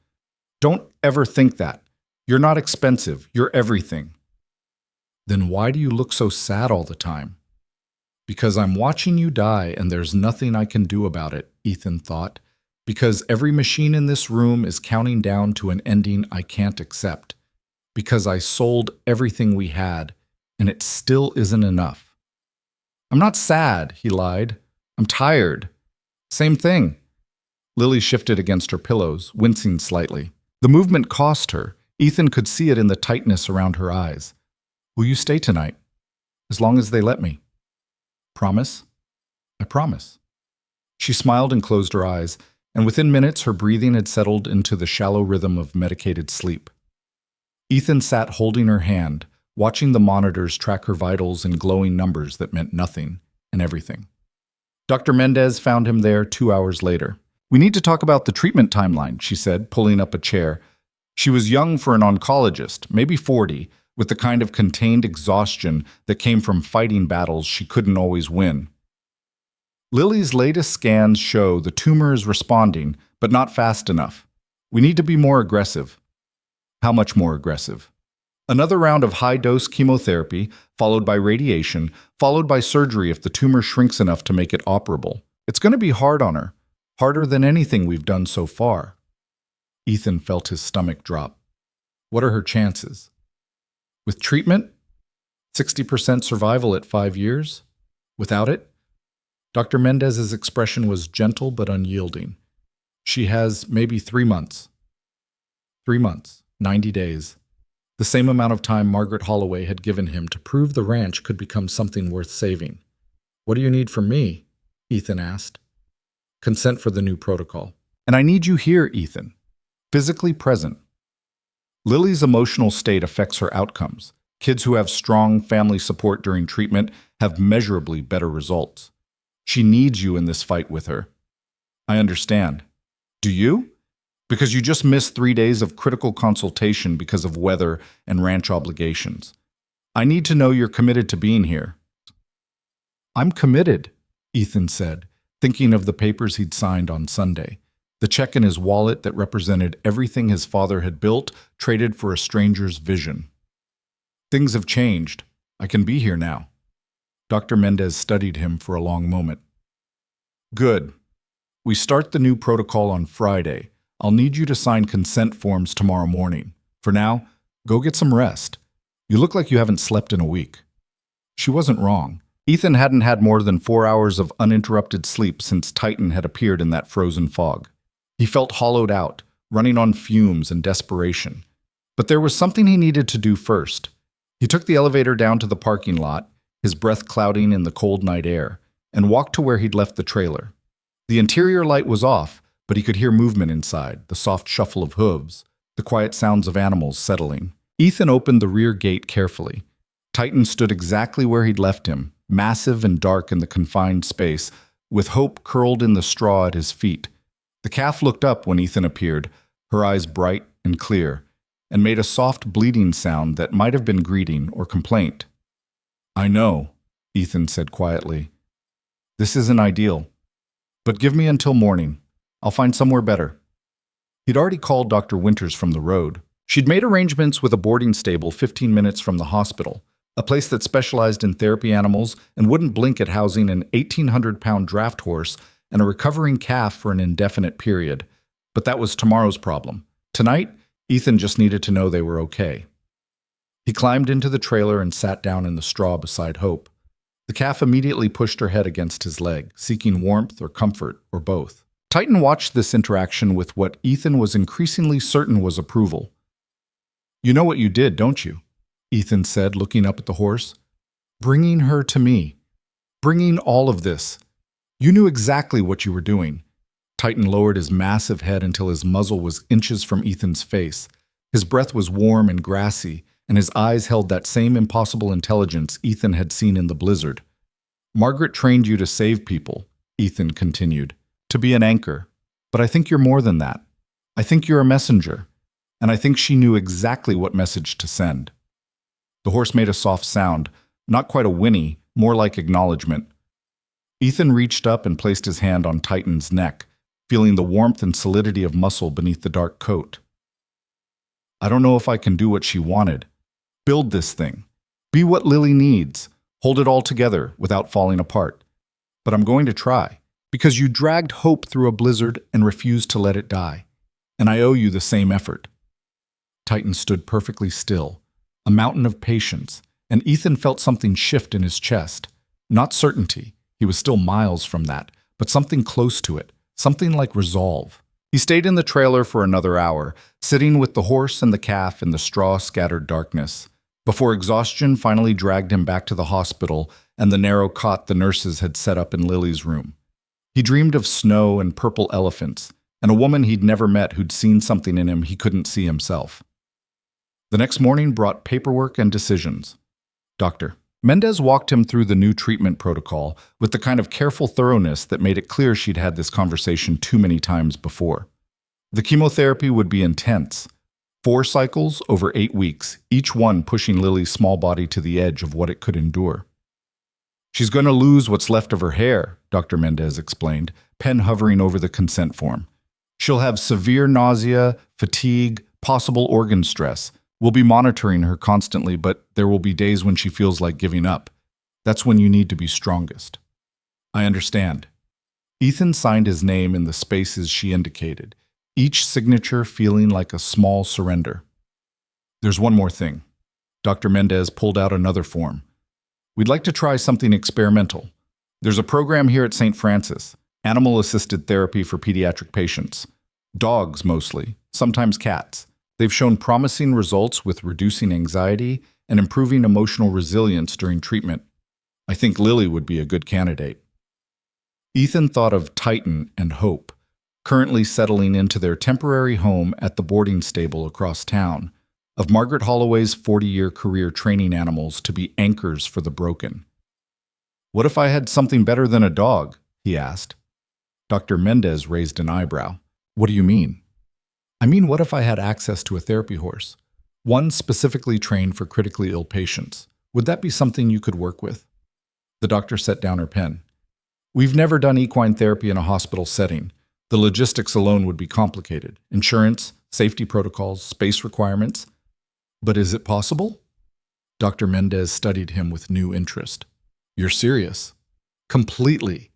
Don't ever think that. You're not expensive. You're everything. Then why do you look so sad all the time? Because I'm watching you die and there's nothing I can do about it, Ethan thought. Because every machine in this room is counting down to an ending I can't accept. Because I sold everything we had, and it still isn't enough. I'm not sad, he lied. I'm tired. Same thing. Lily shifted against her pillows, wincing slightly. The movement cost her. Ethan could see it in the tightness around her eyes. Will you stay tonight? As long as they let me. Promise? I promise. She smiled and closed her eyes, and within minutes her breathing had settled into the shallow rhythm of medicated sleep. Ethan sat holding her hand, watching the monitors track her vitals in glowing numbers that meant nothing and everything. Dr. Mendez found him there 2 hours later. We need to talk about the treatment timeline, she said, pulling up a chair. She was young for an oncologist, maybe 40, with the kind of contained exhaustion that came from fighting battles she couldn't always win. Lily's latest scans show the tumor is responding, but not fast enough. We need to be more aggressive. How much more aggressive? Another round of high-dose chemotherapy, followed by radiation, followed by surgery if the tumor shrinks enough to make it operable. It's going to be hard on her, harder than anything we've done so far. Ethan felt his stomach drop. What are her chances? With treatment, 60% survival at 5 years. Without it? Dr. Mendez's expression was gentle but unyielding. She has maybe 3 months. 3 months, 90 days. The same amount of time Margaret Holloway had given him to prove the ranch could become something worth saving. What do you need from me? Ethan asked. Consent for the new protocol. And I need you here, Ethan. Physically present. Lily's emotional state affects her outcomes. Kids who have strong family support during treatment have measurably better results. She needs you in this fight with her. I understand. Do you? Because you just missed 3 days of critical consultation because of weather and ranch obligations. I need to know you're committed to being here. I'm committed, Ethan said, thinking of the papers he'd signed on Sunday. The check in his wallet that represented everything his father had built, traded for a stranger's vision. Things have changed. I can be here now. Dr. Mendez studied him for a long moment. Good. We start the new protocol on Friday. I'll need you to sign consent forms tomorrow morning. For now, go get some rest. You look like you haven't slept in a week. She wasn't wrong. Ethan hadn't had more than 4 hours of uninterrupted sleep since Titan had appeared in that frozen fog. He felt hollowed out, running on fumes and desperation. But there was something he needed to do first. He took the elevator down to the parking lot, his breath clouding in the cold night air, and walked to where he'd left the trailer. The interior light was off, but he could hear movement inside, the soft shuffle of hooves, the quiet sounds of animals settling. Ethan opened the rear gate carefully. Titan stood exactly where he'd left him, massive and dark in the confined space, with Hope curled in the straw at his feet. The calf looked up when Ethan appeared, her eyes bright and clear, and made a soft bleating sound that might have been greeting or complaint. I know, Ethan said quietly. This isn't ideal. But give me until morning. I'll find somewhere better. He'd already called Dr. Winters from the road. She'd made arrangements with a boarding stable 15 minutes from the hospital, a place that specialized in therapy animals and wouldn't blink at housing an 1,800-pound draft horse and a recovering calf for an indefinite period. But that was tomorrow's problem. Tonight, Ethan just needed to know they were okay. He climbed into the trailer and sat down in the straw beside Hope. The calf immediately pushed her head against his leg, seeking warmth or comfort, or both. Titan watched this interaction with what Ethan was increasingly certain was approval. You know what you did, don't you? Ethan said, looking up at the horse. Bringing her to me. Bringing all of this. You knew exactly what you were doing. Titan lowered his massive head until his muzzle was inches from Ethan's face. His breath was warm and grassy, and his eyes held that same impossible intelligence Ethan had seen in the blizzard. Margaret trained you to save people, Ethan continued, to be an anchor. But I think you're more than that. I think you're a messenger, and I think she knew exactly what message to send. The horse made a soft sound, not quite a whinny, more like acknowledgement. Ethan reached up and placed his hand on Titan's neck, feeling the warmth and solidity of muscle beneath the dark coat. I don't know if I can do what she wanted. Build this thing. Be what Lily needs. Hold it all together without falling apart. But I'm going to try, because you dragged hope through a blizzard and refused to let it die. And I owe you the same effort." Titan stood perfectly still, a mountain of patience, and Ethan felt something shift in his chest. Not certainty, he was still miles from that, but something close to it, something like resolve. He stayed in the trailer for another hour, sitting with the horse and the calf in the straw-scattered darkness, before exhaustion finally dragged him back to the hospital and the narrow cot the nurses had set up in Lily's room. He dreamed of snow and purple elephants, and a woman he'd never met who'd seen something in him he couldn't see himself. The next morning brought paperwork and decisions. Dr. Mendez walked him through the new treatment protocol with the kind of careful thoroughness that made it clear she'd had this conversation too many times before. The chemotherapy would be intense. 4 cycles over 8 weeks, each one pushing Lily's small body to the edge of what it could endure. "She's going to lose what's left of her hair," Dr. Mendez explained, pen hovering over the consent form. "She'll have severe nausea, fatigue, possible organ stress. We'll be monitoring her constantly, but there will be days when she feels like giving up. That's when you need to be strongest." "I understand." Ethan signed his name in the spaces she indicated, each signature feeling like a small surrender. "There's one more thing." Dr. Mendez pulled out another form. "We'd like to try something experimental. There's a program here at St. Francis, animal-assisted therapy for pediatric patients. Dogs mostly, sometimes cats. They've shown promising results with reducing anxiety and improving emotional resilience during treatment. I think Lily would be a good candidate." Ethan thought of Titan and Hope, currently settling into their temporary home at the boarding stable across town, of Margaret Holloway's 40-year career training animals to be anchors for the broken. "What if I had something better than a dog?" he asked. Dr. Mendez raised an eyebrow. "What do you mean?" "I mean, what if I had access to a therapy horse? One specifically trained for critically ill patients. Would that be something you could work with?" The doctor set down her pen. "We've never done equine therapy in a hospital setting. The logistics alone would be complicated. Insurance, safety protocols, space requirements. But is it possible?" Dr. Mendez studied him with new interest. "You're serious?" "Completely."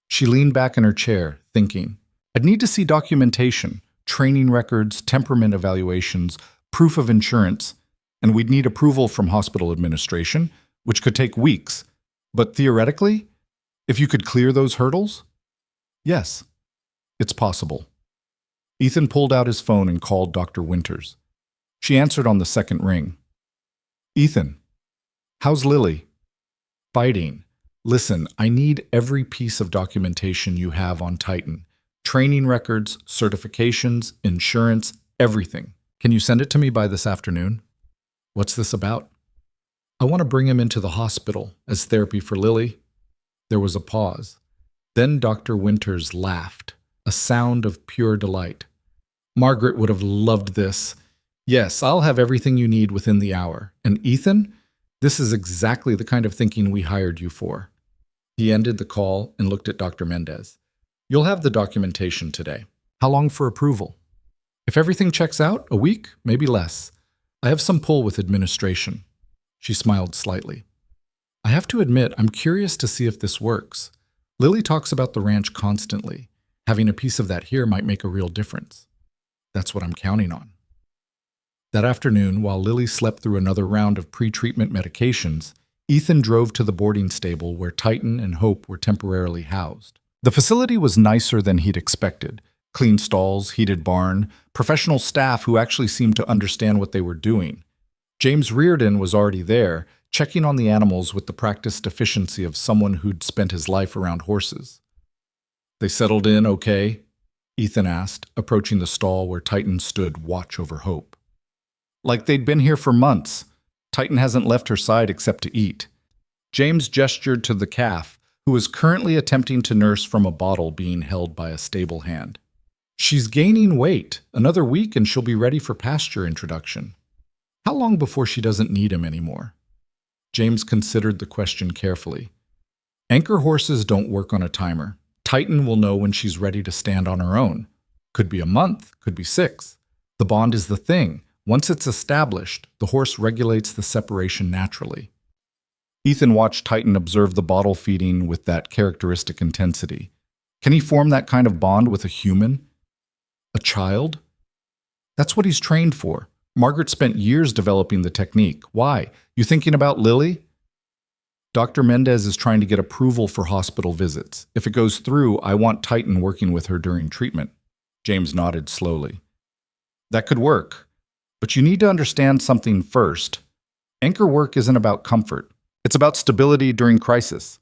She leaned back in her chair, thinking. "I'd need to see documentation. Training records, temperament evaluations, proof of insurance, and we'd need approval from hospital administration, which could take weeks. But theoretically, if you could clear those hurdles?" "Yes, it's possible." Ethan pulled out his phone and called Dr. Winters. She answered on the second ring. "Ethan, how's Lily?" "Fighting. Listen, I need every piece of documentation you have on Titan. Training records, certifications, insurance, everything. Can you send it to me by this afternoon?" "What's this about?" "I want to bring him into the hospital as therapy for Lily." There was a pause. Then Dr. Winters laughed, a sound of pure delight. "Margaret would have loved this. Yes, I'll have everything you need within the hour. And Ethan, this is exactly the kind of thinking we hired you for." He ended the call and looked at Dr. Mendez. "You'll have the documentation today. How long for approval?" "If everything checks out, a week, maybe less. I have some pull with administration." She smiled slightly. "I have to admit, I'm curious to see if this works. Lily talks about the ranch constantly. Having a piece of that here might make a real difference." "That's what I'm counting on." That afternoon, while Lily slept through another round of pre-treatment medications, Ethan drove to the boarding stable where Titan and Hope were temporarily housed. The facility was nicer than he'd expected. Clean stalls, heated barn, professional staff who actually seemed to understand what they were doing. James Reardon was already there, checking on the animals with the practiced efficiency of someone who'd spent his life around horses. "They settled in okay?" Ethan asked, approaching the stall where Titan stood watch over Hope. "Like they'd been here for months. Titan hasn't left her side except to eat." James gestured to the calf, who was currently attempting to nurse from a bottle being held by a stable hand. "She's gaining weight. Another week and she'll be ready for pasture introduction." "How long before she doesn't need him anymore?" James considered the question carefully. "Anchor horses don't work on a timer. Titan will know when she's ready to stand on her own. Could be a month, could be 6. The bond is the thing. Once it's established, the horse regulates the separation naturally." Ethan watched Titan observe the bottle feeding with that characteristic intensity. Can he form that kind of bond with a human? A child? That's what he's trained for. Margaret spent years developing the technique. Why? You thinking about Lily? Dr. Mendez is trying to get approval for hospital visits. If it goes through, I want Titan working with her during treatment. James nodded slowly. That could work. But you need to understand something first. Anchor work isn't about comfort. It's about stability during crisis.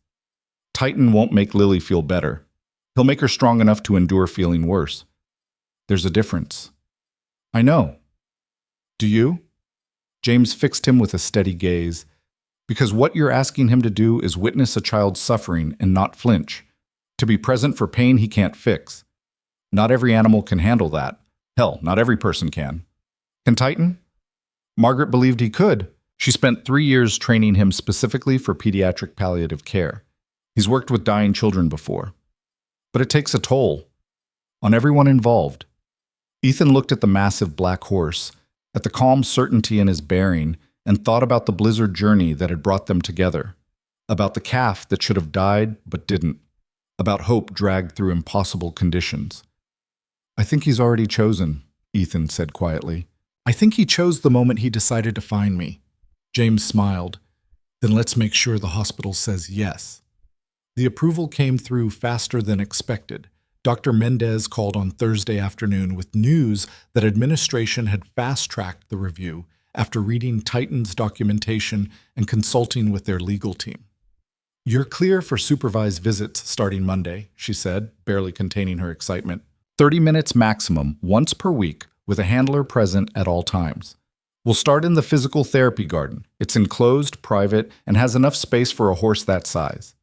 Titan won't make Lily feel better. He'll make her strong enough to endure feeling worse. There's a difference. I know. Do you? James fixed him with a steady gaze. Because what you're asking him to do is witness a child's suffering and not flinch. To be present for pain he can't fix. Not every animal can handle that. Hell, not every person can. Can Titan? Margaret believed he could. She spent 3 years training him specifically for pediatric palliative care. He's worked with dying children before. But it takes a toll. On everyone involved. Ethan looked at the massive black horse, at the calm certainty in his bearing, and thought about the blizzard journey that had brought them together. About the calf that should have died but didn't. About hope dragged through impossible conditions. I think he's already chosen, Ethan said quietly. I think he chose the moment he decided to find me. James smiled. Then let's make sure the hospital says yes. The approval came through faster than expected. Dr. Mendez called on Thursday afternoon with news that administration had fast-tracked the review after reading Titan's documentation and consulting with their legal team. You're clear for supervised visits starting Monday, she said, barely containing her excitement. 30 minutes maximum, once per week, with a handler present at all times. We'll start in the physical therapy garden. It's enclosed, private, and has enough space for a horse that size.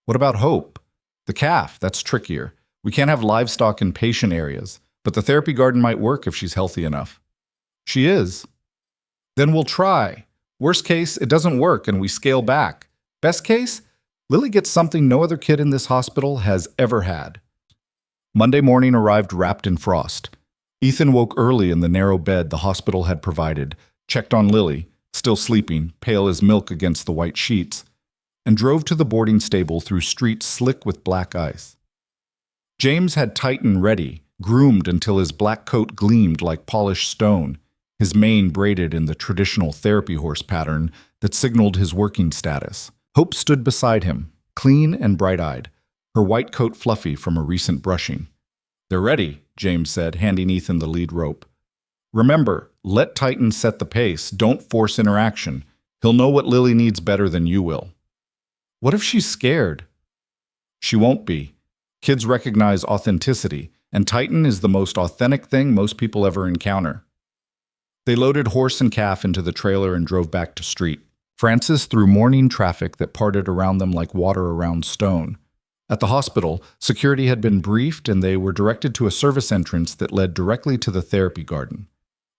What about Hope? The calf, that's trickier. We can't have livestock in patient areas, but the therapy garden might work if she's healthy enough. She is. Then we'll try. Worst case, it doesn't work and we scale back. Best case, Lily gets something no other kid in this hospital has ever had. Monday morning arrived wrapped in frost. Ethan woke early in the narrow bed the hospital had provided, checked on Lily, still sleeping, pale as milk against the white sheets, and drove to the boarding stable through streets slick with black ice. James had Titan ready, groomed until his black coat gleamed like polished stone, his mane braided in the traditional therapy horse pattern that signaled his working status. Hope stood beside him, clean and bright-eyed, her white coat fluffy from a recent brushing. They're ready, James said, handing Ethan the lead rope. Remember, let Titan set the pace, don't force interaction. He'll know what Lily needs better than you will. What if she's scared? She won't be. Kids recognize authenticity, and Titan is the most authentic thing most people ever encounter. They loaded horse and calf into the trailer and drove back to street. Francis through morning traffic that parted around them like water around stone. At the hospital, security had been briefed and they were directed to a service entrance that led directly to the therapy garden.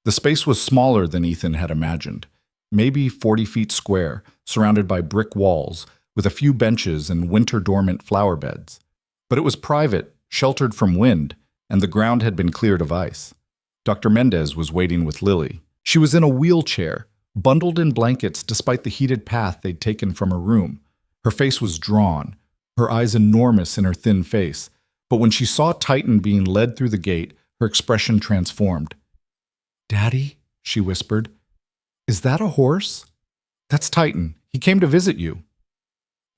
The space was smaller than Ethan had imagined, maybe 40 feet square, surrounded by brick walls, with a few benches and winter-dormant flower beds. But it was private, sheltered from wind, and the ground had been cleared of ice. Dr. Mendez was waiting with Lily. She was in a wheelchair, bundled in blankets despite the heated path they'd taken from her room. Her face was drawn, her eyes enormous in her thin face, but when she saw Titan being led through the gate, her expression transformed. "Daddy," she whispered, "is that a horse?" "That's Titan. He came to visit you."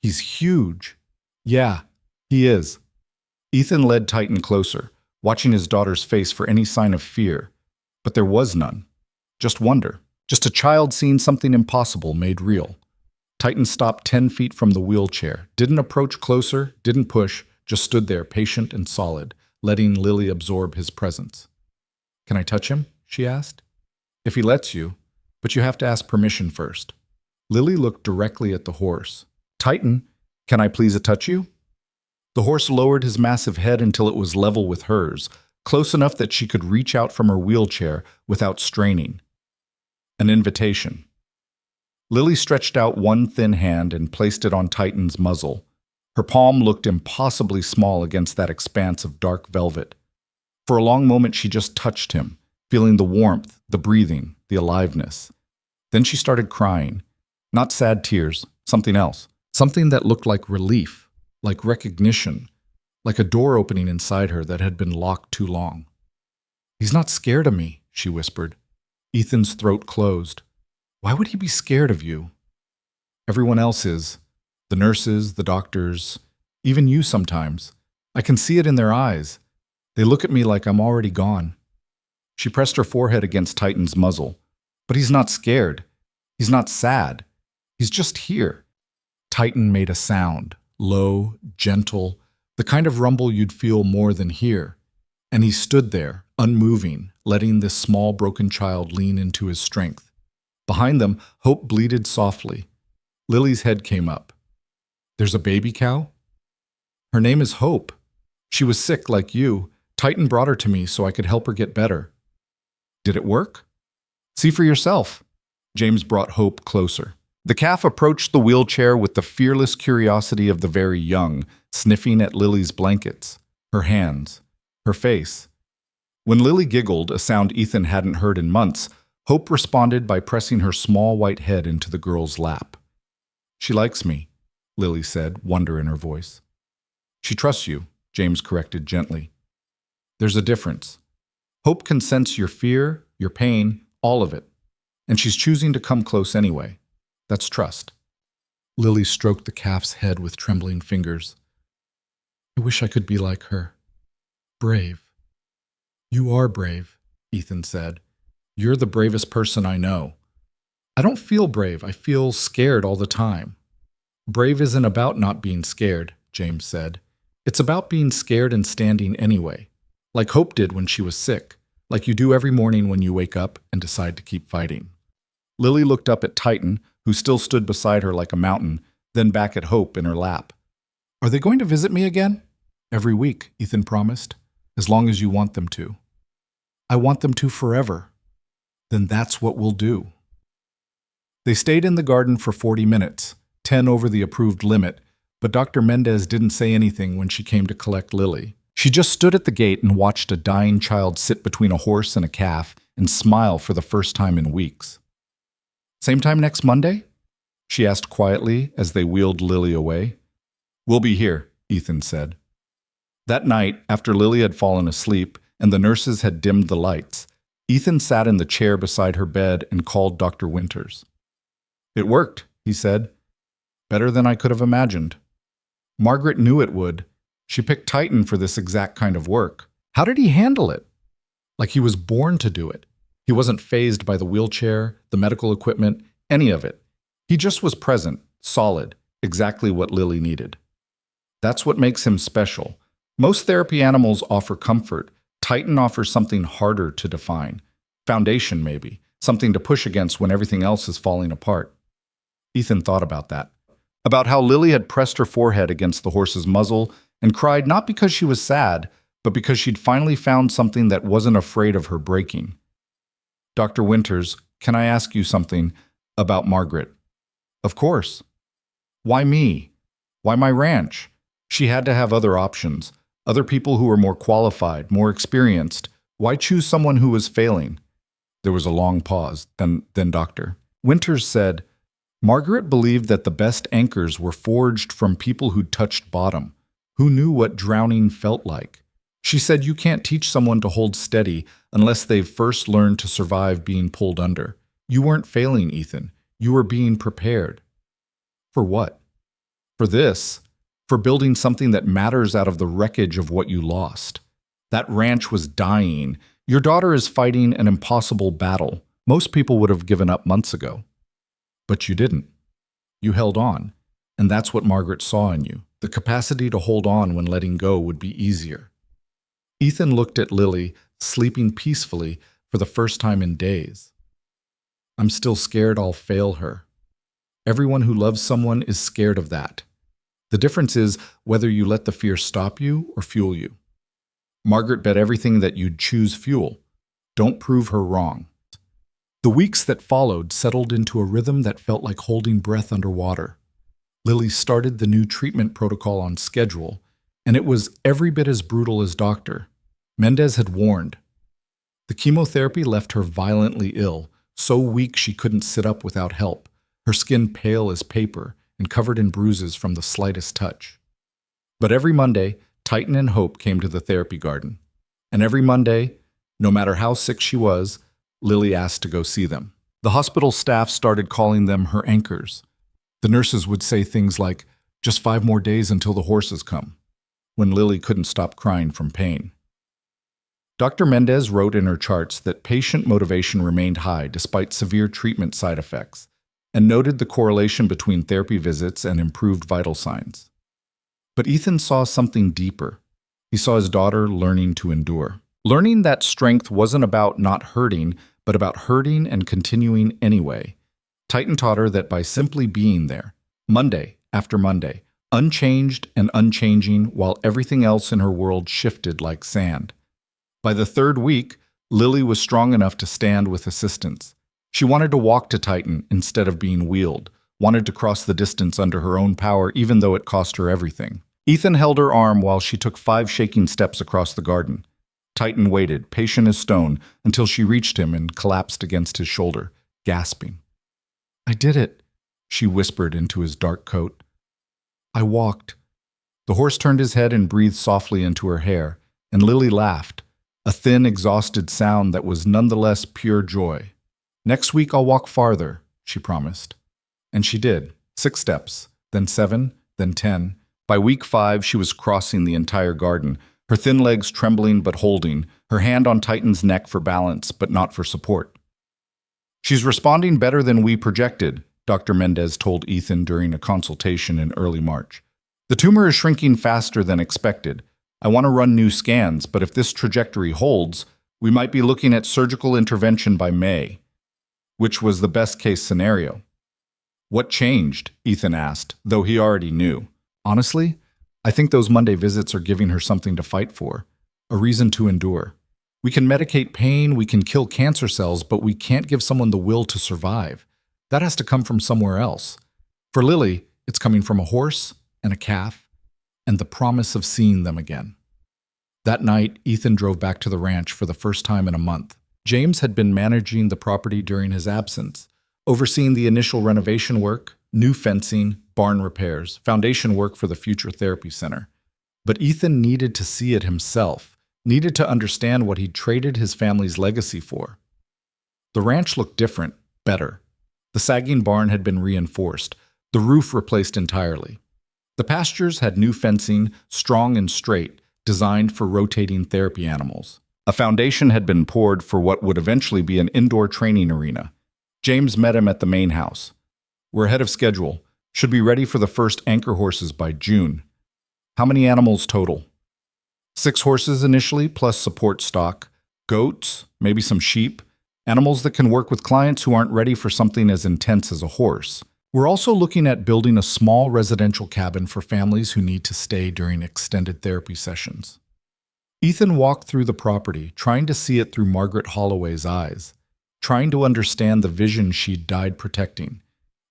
"He's huge." "Yeah, he is." Ethan led Titan closer, watching his daughter's face for any sign of fear, but there was none. Just wonder. Just a child seeing something impossible made real. Titan stopped 10 feet from the wheelchair, didn't approach closer, didn't push, just stood there patient and solid, letting Lily absorb his presence. "Can I touch him?" she asked. "If he lets you, but you have to ask permission first." Lily looked directly at the horse. "Titan, can I please touch you?" The horse lowered his massive head until it was level with hers, close enough that she could reach out from her wheelchair without straining. An invitation. Lily stretched out one thin hand and placed it on Titan's muzzle. Her palm looked impossibly small against that expanse of dark velvet. For a long moment she just touched him, feeling the warmth, the breathing, the aliveness. Then she started crying. Not sad tears, something else. Something that looked like relief, like recognition, like a door opening inside her that had been locked too long. "He's not scared of me," she whispered. Ethan's throat closed. "Why would he be scared of you?" "Everyone else is. The nurses, the doctors, even you sometimes. I can see it in their eyes. They look at me like I'm already gone." She pressed her forehead against Titan's muzzle. "But he's not scared. He's not sad. He's just here." Titan made a sound, low, gentle, the kind of rumble you'd feel more than hear. And he stood there, unmoving, letting this small broken child lean into his strength. Behind them, Hope bleated softly. Lily's head came up. "There's a baby cow?" "Her name is Hope. She was sick like you. Titan brought her to me so I could help her get better." "Did it work?" "See for yourself." James brought Hope closer. The calf approached the wheelchair with the fearless curiosity of the very young, sniffing at Lily's blankets, her hands, her face. When Lily giggled, a sound Ethan hadn't heard in months, Hope responded by pressing her small white head into the girl's lap. "She likes me," Lily said, wonder in her voice. "She trusts you," James corrected gently. "There's a difference. Hope can sense your fear, your pain, all of it. And she's choosing to come close anyway. That's trust." Lily stroked the calf's head with trembling fingers. "I wish I could be like her. Brave." "You are brave," Ethan said. "You're the bravest person I know." "I don't feel brave. I feel scared all the time." "Brave isn't about not being scared," James said. "It's about being scared and standing anyway, like Hope did when she was sick, like you do every morning when you wake up and decide to keep fighting." Lily looked up at Titan, who still stood beside her like a mountain, then back at Hope in her lap. "Are they going to visit me again?" "Every week," Ethan promised, "as long as you want them to." "I want them to forever." "Then that's what we'll do." They stayed in the garden for 40 minutes, 10 over the approved limit, but Dr. Mendez didn't say anything when she came to collect Lily. She just stood at the gate and watched a dying child sit between a horse and a calf and smile for the first time in weeks. "Same time next Monday?" she asked quietly as they wheeled Lily away. "We'll be here," Ethan said. That night, after Lily had fallen asleep and the nurses had dimmed the lights, Ethan sat in the chair beside her bed and called Dr. Winters. "It worked," he said. "Better than I could have imagined. Margaret knew it would. She picked Titan for this exact kind of work. How did he handle it? Like he was born to do it. He wasn't fazed by the wheelchair, the medical equipment, any of it. He just was present, solid, exactly what Lily needed. That's what makes him special. Most therapy animals offer comfort. Titan offers something harder to define. Foundation, maybe. Something to push against when everything else is falling apart." Ethan thought about that. About how Lily had pressed her forehead against the horse's muzzle and cried not because she was sad, but because she'd finally found something that wasn't afraid of her breaking. "Dr. Winters, can I ask you something about Margaret?" "Of course." "Why me? Why my ranch?" She had to have other options, other people who were more qualified, more experienced. Why choose someone who was failing? There was a long pause. Then Dr. Winters said, "Margaret believed that the best anchors were forged from people who'd touched bottom, who knew what drowning felt like. She said you can't teach someone to hold steady unless they've first learned to survive being pulled under. You weren't failing, Ethan. You were being prepared." "For what?" "For this. For building something that matters out of the wreckage of what you lost. That ranch was dying. Your daughter is fighting an impossible battle. Most people would have given up months ago. But you didn't. You held on. And that's what Margaret saw in you. The capacity to hold on when letting go would be easier." Ethan looked at Lily, sleeping peacefully for the first time in days. "I'm still scared I'll fail her. Everyone who loves someone is scared of that. The difference is whether you let the fear stop you or fuel you. Margaret bet everything that you'd choose fuel. Don't prove her wrong." The weeks that followed settled into a rhythm that felt like holding breath underwater. Lily started the new treatment protocol on schedule, and it was every bit as brutal as Dr. Mendez had warned. The chemotherapy left her violently ill, so weak she couldn't sit up without help, her skin pale as paper, and covered in bruises from the slightest touch. But every Monday, Titan and Hope came to the therapy garden. And every Monday, no matter how sick she was, Lily asked to go see them. The hospital staff started calling them her anchors. The nurses would say things like, "Just 5 more days until the horses come," when Lily couldn't stop crying from pain. Dr. Mendez wrote in her charts that patient motivation remained high despite severe treatment side effects, and noted the correlation between therapy visits and improved vital signs. But Ethan saw something deeper. He saw his daughter learning to endure. Learning that strength wasn't about not hurting, but about hurting and continuing anyway. Titan taught her that by simply being there, Monday after Monday, unchanged and unchanging while everything else in her world shifted like sand. By the 3rd week, Lily was strong enough to stand with assistance. She wanted to walk to Titan instead of being wheeled, wanted to cross the distance under her own power even though it cost her everything. Ethan held her arm while she took 5 shaking steps across the garden. Titan waited, patient as stone, until she reached him and collapsed against his shoulder, gasping. "I did it," she whispered into his dark coat. "I walked." The horse turned his head and breathed softly into her hair, and Lily laughed, a thin, exhausted sound that was nonetheless pure joy. "Next week I'll walk farther," she promised. And she did. 6 steps, then 7, then 10. By week 5, she was crossing the entire garden, her thin legs trembling but holding, her hand on Titan's neck for balance but not for support. "She's responding better than we projected," Dr. Mendez told Ethan during a consultation in early March. "The tumor is shrinking faster than expected. I want to run new scans, but if this trajectory holds, we might be looking at surgical intervention by May," which was the best-case scenario. "What changed?" Ethan asked, though he already knew. "Honestly, I think those Monday visits are giving her something to fight for, a reason to endure. We can medicate pain, we can kill cancer cells, but we can't give someone the will to survive. That has to come from somewhere else. For Lily, it's coming from a horse and a calf, and the promise of seeing them again." That night, Ethan drove back to the ranch for the first time in a month. James had been managing the property during his absence, overseeing the initial renovation work, new fencing, barn repairs, foundation work for the future therapy center. But Ethan needed to see it himself, needed to understand what he'd traded his family's legacy for. The ranch looked different, better. The sagging barn had been reinforced, the roof replaced entirely. The pastures had new fencing, strong and straight, designed for rotating therapy animals. A foundation had been poured for what would eventually be an indoor training arena. James met him at the main house. "We're ahead of schedule. Should be ready for the first anchor horses by June." "How many animals total?" 6 horses initially, plus support stock. Goats, maybe some sheep. Animals that can work with clients who aren't ready for something as intense as a horse. We're also looking at building a small residential cabin for families who need to stay during extended therapy sessions. Ethan walked through the property, trying to see it through Margaret Holloway's eyes, trying to understand the vision she'd died protecting.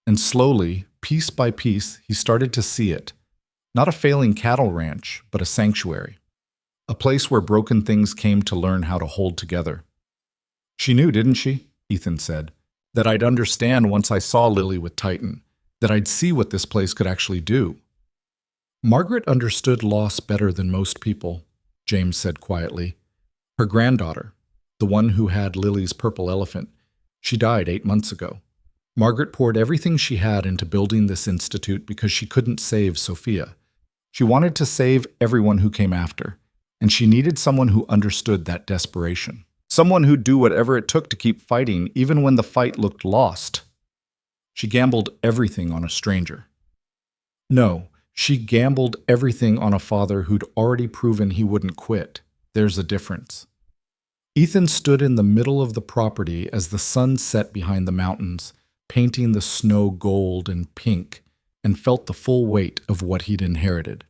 And slowly, piece by piece, he started to see it. Not a failing cattle ranch, but a sanctuary. A place where broken things came to learn how to hold together. "She knew, didn't she?" Ethan said. "That I'd understand once I saw Lily with Titan, that I'd see what this place could actually do." "Margaret understood loss better than most people," James said quietly. "Her granddaughter, the one who had Lily's purple elephant, she died 8 months ago. Margaret poured everything she had into building this institute because she couldn't save Sophia. She wanted to save everyone who came after, and she needed someone who understood that desperation. Someone who'd do whatever it took to keep fighting, even when the fight looked lost. She gambled everything on a stranger. No, she gambled everything on a father who'd already proven he wouldn't quit. There's a difference." Ethan stood in the middle of the property as the sun set behind the mountains, painting the snow gold and pink, and felt the full weight of what he'd inherited.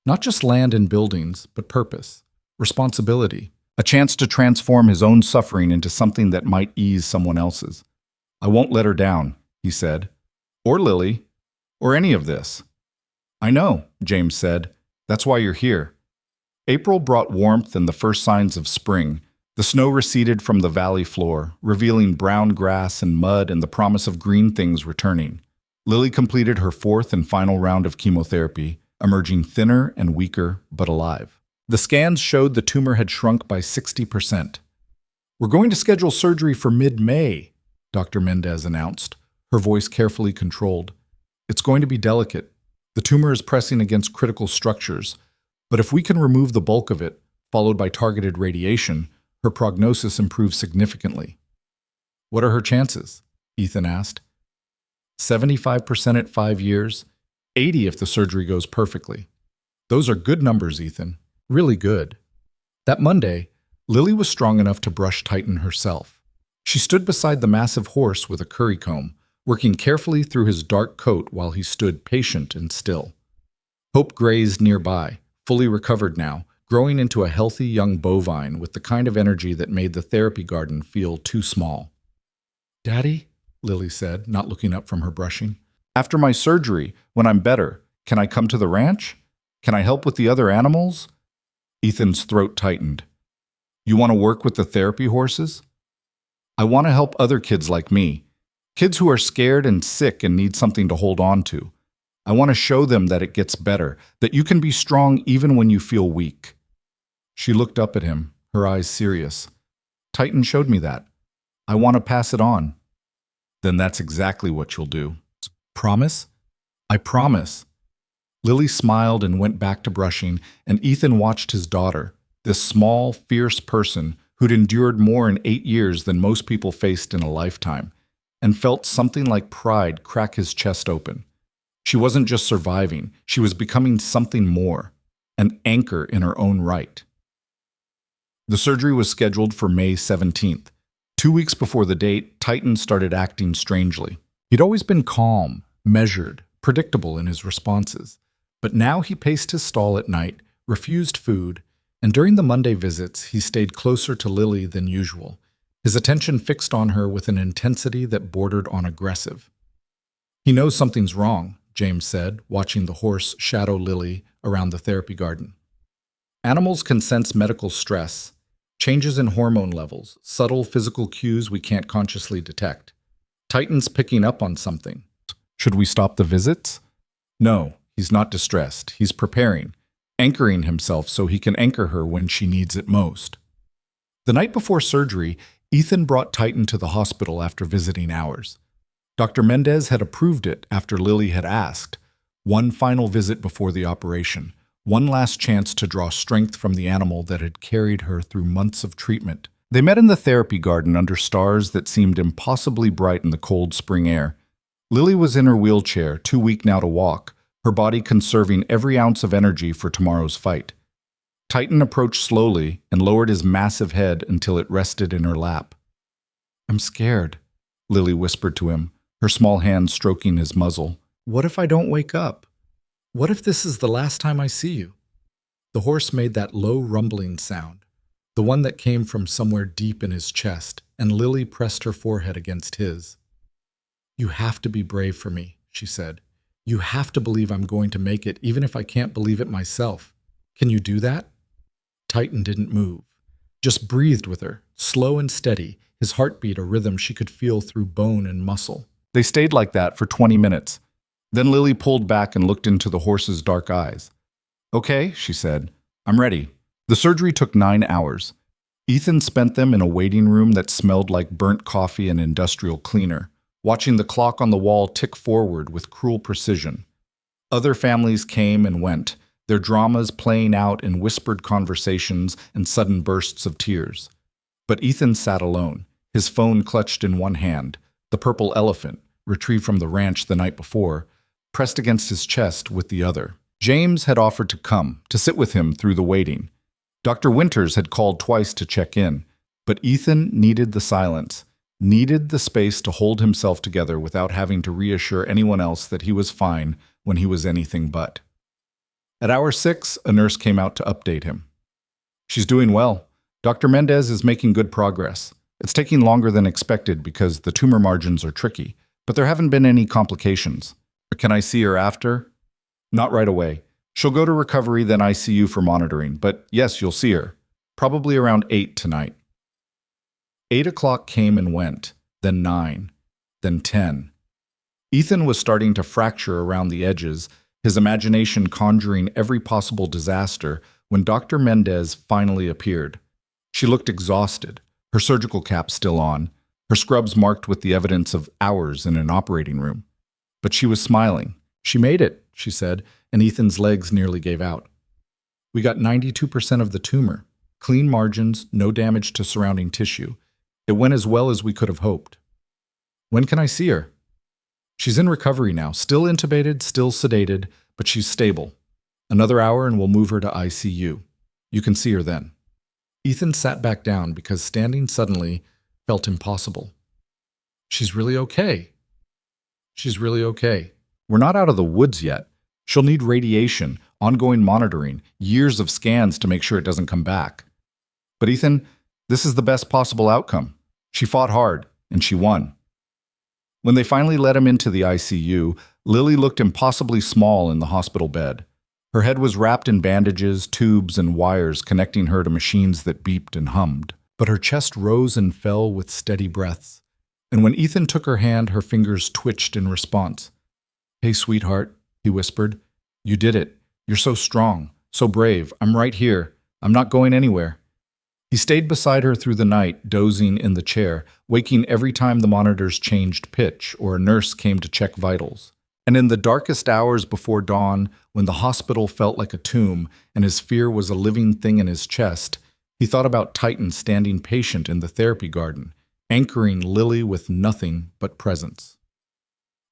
Not just land and buildings, but purpose, responsibility, a chance to transform his own suffering into something that might ease someone else's. "I won't let her down," he said. "Or Lily, or any of this." "I know," James said. "That's why you're here." April brought warmth and the first signs of spring. The snow receded from the valley floor, revealing brown grass and mud and the promise of green things returning. Lily completed her fourth and final round of chemotherapy, emerging thinner and weaker, but alive. The scans showed the tumor had shrunk by 60%. "We're going to schedule surgery for mid-May," Dr. Mendez announced, her voice carefully controlled. "It's going to be delicate. The tumor is pressing against critical structures, but if we can remove the bulk of it, followed by targeted radiation, her prognosis improves significantly." "What are her chances?" Ethan asked. 75% at 5 years, 80 if the surgery goes perfectly. Those are good numbers, Ethan. Really good. That Monday, Lily was strong enough to brush Titan herself. She stood beside the massive horse with a curry comb, working carefully through his dark coat while he stood patient and still. Hope grazed nearby, fully recovered now, growing into a healthy young bovine with the kind of energy that made the therapy garden feel too small. "Daddy," Lily said, not looking up from her brushing, "after my surgery, when I'm better, can I come to the ranch? Can I help with the other animals?" Ethan's throat tightened. "You want to work with the therapy horses?" "I want to help other kids like me. Kids who are scared and sick and need something to hold on to. I want to show them that it gets better, that you can be strong even when you feel weak." She looked up at him, her eyes serious. "Titan showed me that. I want to pass it on." "Then that's exactly what you'll do." "Promise?" "I promise." Lily smiled and went back to brushing, and Ethan watched his daughter, this small, fierce person who'd endured more in 8 years than most people faced in a lifetime, and felt something like pride crack his chest open. She wasn't just surviving, she was becoming something more, an anchor in her own right. The surgery was scheduled for May 17th. 2 weeks before the date, Titan started acting strangely. He'd always been calm, measured, predictable in his responses. But now he paced his stall at night, refused food, and during the Monday visits, he stayed closer to Lily than usual, his attention fixed on her with an intensity that bordered on aggressive. "He knows something's wrong," James said, watching the horse shadow Lily around the therapy garden. "Animals can sense medical stress, changes in hormone levels, subtle physical cues we can't consciously detect. Titan's picking up on something. Should we stop the visits?" "No. He's not distressed. He's preparing, anchoring himself so he can anchor her when she needs it most." The night before surgery, Ethan brought Titan to the hospital after visiting hours. Dr. Mendez had approved it after Lily had asked. One final visit before the operation, one last chance to draw strength from the animal that had carried her through months of treatment. They met in the therapy garden under stars that seemed impossibly bright in the cold spring air. Lily was in her wheelchair, too weak now to walk, her body conserving every ounce of energy for tomorrow's fight. Titan approached slowly and lowered his massive head until it rested in her lap. "I'm scared," Lily whispered to him, her small hand stroking his muzzle. "What if I don't wake up? What if this is the last time I see you?" The horse made that low rumbling sound, the one that came from somewhere deep in his chest, and Lily pressed her forehead against his. "You have to be brave for me," she said. "You have to believe I'm going to make it, even if I can't believe it myself. Can you do that?" Titan didn't move, just breathed with her, slow and steady, his heartbeat a rhythm she could feel through bone and muscle. They stayed like that for 20 minutes. Then Lily pulled back and looked into the horse's dark eyes. "Okay," she said. "I'm ready." The surgery took 9 hours. Ethan spent them in a waiting room that smelled like burnt coffee and industrial cleaner, watching the clock on the wall tick forward with cruel precision. Other families came and went, their dramas playing out in whispered conversations and sudden bursts of tears. But Ethan sat alone, his phone clutched in one hand, the purple elephant, retrieved from the ranch the night before, pressed against his chest with the other. James had offered to come, to sit with him through the waiting. Dr. Winters had called twice to check in, but Ethan needed the silence, needed the space to hold himself together without having to reassure anyone else that he was fine when he was anything but. At hour 6, a nurse came out to update him. "She's doing well. Dr. Mendez is making good progress. It's taking longer than expected because the tumor margins are tricky, but there haven't been any complications. Can I see her after?" "Not right away. She'll go to recovery, then ICU for monitoring, but yes, you'll see her. Probably around 8 tonight." 8 o'clock came and went, then 9, then 10. Ethan was starting to fracture around the edges, his imagination conjuring every possible disaster, when Dr. Mendez finally appeared. She looked exhausted, her surgical cap still on, her scrubs marked with the evidence of hours in an operating room. But she was smiling. "She made it," she said, and Ethan's legs nearly gave out. "We got 92% of the tumor. Clean margins, no damage to surrounding tissue. It went as well as we could have hoped." "When can I see her?" "She's in recovery now, still intubated, still sedated, but she's stable. Another hour and we'll move her to ICU. You can see her then." Ethan sat back down because standing suddenly felt impossible. "She's really okay. She's really okay. We're not out of the woods yet. She'll need radiation, ongoing monitoring, years of scans to make sure it doesn't come back. But Ethan, this is the best possible outcome. She fought hard, and she won." When they finally let him into the ICU, Lily looked impossibly small in the hospital bed. Her head was wrapped in bandages, tubes, and wires connecting her to machines that beeped and hummed. But her chest rose and fell with steady breaths. And when Ethan took her hand, her fingers twitched in response. "Hey, sweetheart," he whispered. "You did it. You're so strong, so brave. I'm right here. I'm not going anywhere." He stayed beside her through the night, dozing in the chair, waking every time the monitors changed pitch or a nurse came to check vitals. And in the darkest hours before dawn, when the hospital felt like a tomb and his fear was a living thing in his chest, he thought about Titan standing patient in the therapy garden, anchoring Lily with nothing but presence.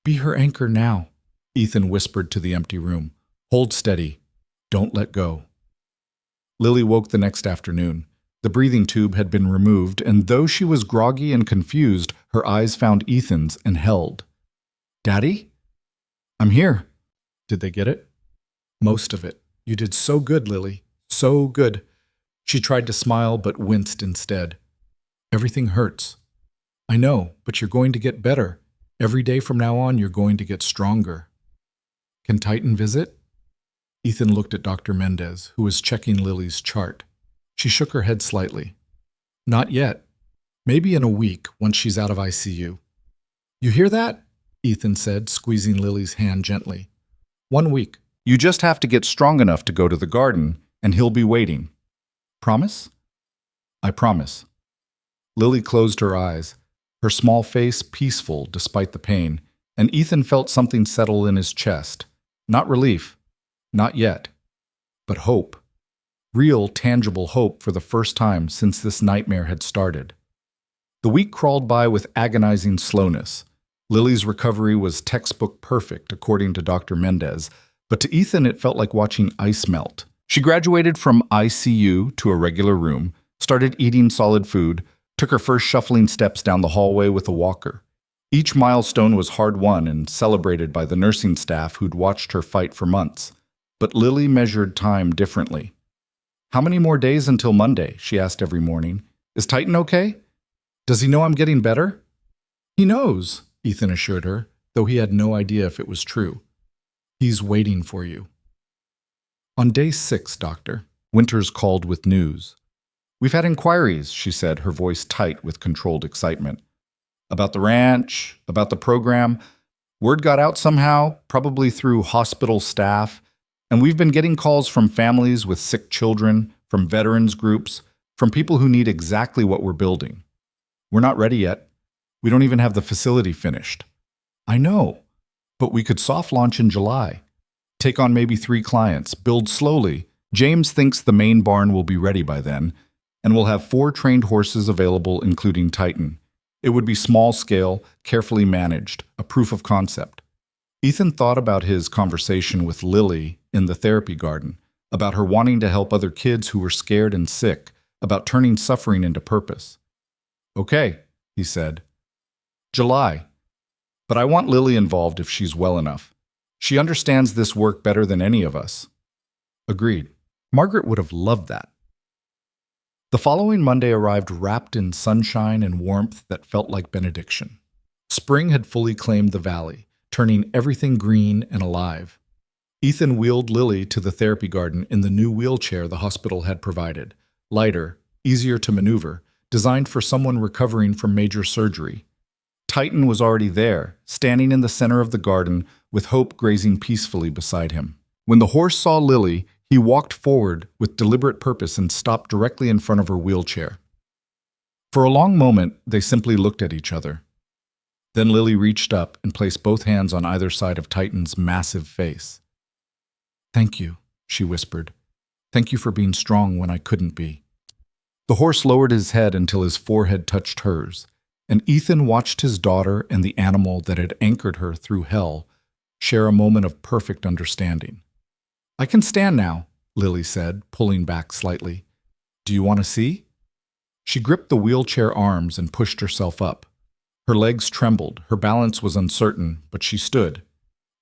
"Be her anchor now," Ethan whispered to the empty room. "Hold steady. Don't let go." Lily woke the next afternoon. The breathing tube had been removed, and though she was groggy and confused, her eyes found Ethan's and held. "Daddy? I'm here." Did they get it? "Most of it. You did so good, Lily. So good." She tried to smile, but winced instead. "Everything hurts." "I know, but you're going to get better. Every day from now on, you're going to get stronger." "Can Titan visit?" Ethan looked at Dr. Mendez, who was checking Lily's chart. She shook her head slightly. "Not yet. Maybe in a week, once she's out of ICU." "You hear that?" Ethan said, squeezing Lily's hand gently. "1 week. You just have to get strong enough to go to the garden, and he'll be waiting. Promise?" "I promise." Lily closed her eyes, her small face peaceful despite the pain, and Ethan felt something settle in his chest. Not relief. Not yet. But hope. Real, tangible hope for the first time since this nightmare had started. The week crawled by with agonizing slowness. Lily's recovery was textbook perfect, according to Dr. Mendez, but to Ethan it felt like watching ice melt. She graduated from ICU to a regular room, started eating solid food, took her first shuffling steps down the hallway with a walker. Each milestone was hard won and celebrated by the nursing staff who'd watched her fight for months. But Lily measured time differently. "How many more days until Monday?" she asked every morning. "Is Titan okay? Does he know I'm getting better?" "He knows," Ethan assured her, though he had no idea if it was true. "He's waiting for you." On day 6, Doctor, Winters called with news. "We've had inquiries," she said, her voice tight with controlled excitement. "About the ranch, about the program. Word got out somehow, probably through hospital staff. And we've been getting calls from families with sick children, from veterans groups, from people who need exactly what we're building. We're not ready yet. We don't even have the facility finished." "I know, but we could soft launch in July. Take on maybe 3 clients, build slowly. James thinks the main barn will be ready by then, and we'll have 4 trained horses available, including Titan. It would be small scale, carefully managed, a proof of concept." Ethan thought about his conversation with Lily in the therapy garden, about her wanting to help other kids who were scared and sick, about turning suffering into purpose. "Okay," he said. "July. But I want Lily involved if she's well enough. She understands this work better than any of us." Agreed. Margaret would have loved that. The following Monday arrived wrapped in sunshine and warmth that felt like benediction. Spring had fully claimed the valley, turning everything green and alive. Ethan wheeled Lily to the therapy garden in the new wheelchair the hospital had provided, lighter, easier to maneuver, designed for someone recovering from major surgery. Titan was already there, standing in the center of the garden with Hope grazing peacefully beside him. When the horse saw Lily, he walked forward with deliberate purpose and stopped directly in front of her wheelchair. For a long moment, they simply looked at each other. Then Lily reached up and placed both hands on either side of Titan's massive face. "Thank you," she whispered. "Thank you for being strong when I couldn't be." The horse lowered his head until his forehead touched hers, and Ethan watched his daughter and the animal that had anchored her through hell share a moment of perfect understanding. "I can stand now," Lily said, pulling back slightly. "Do you want to see?" She gripped the wheelchair arms and pushed herself up. Her legs trembled, her balance was uncertain, but she stood.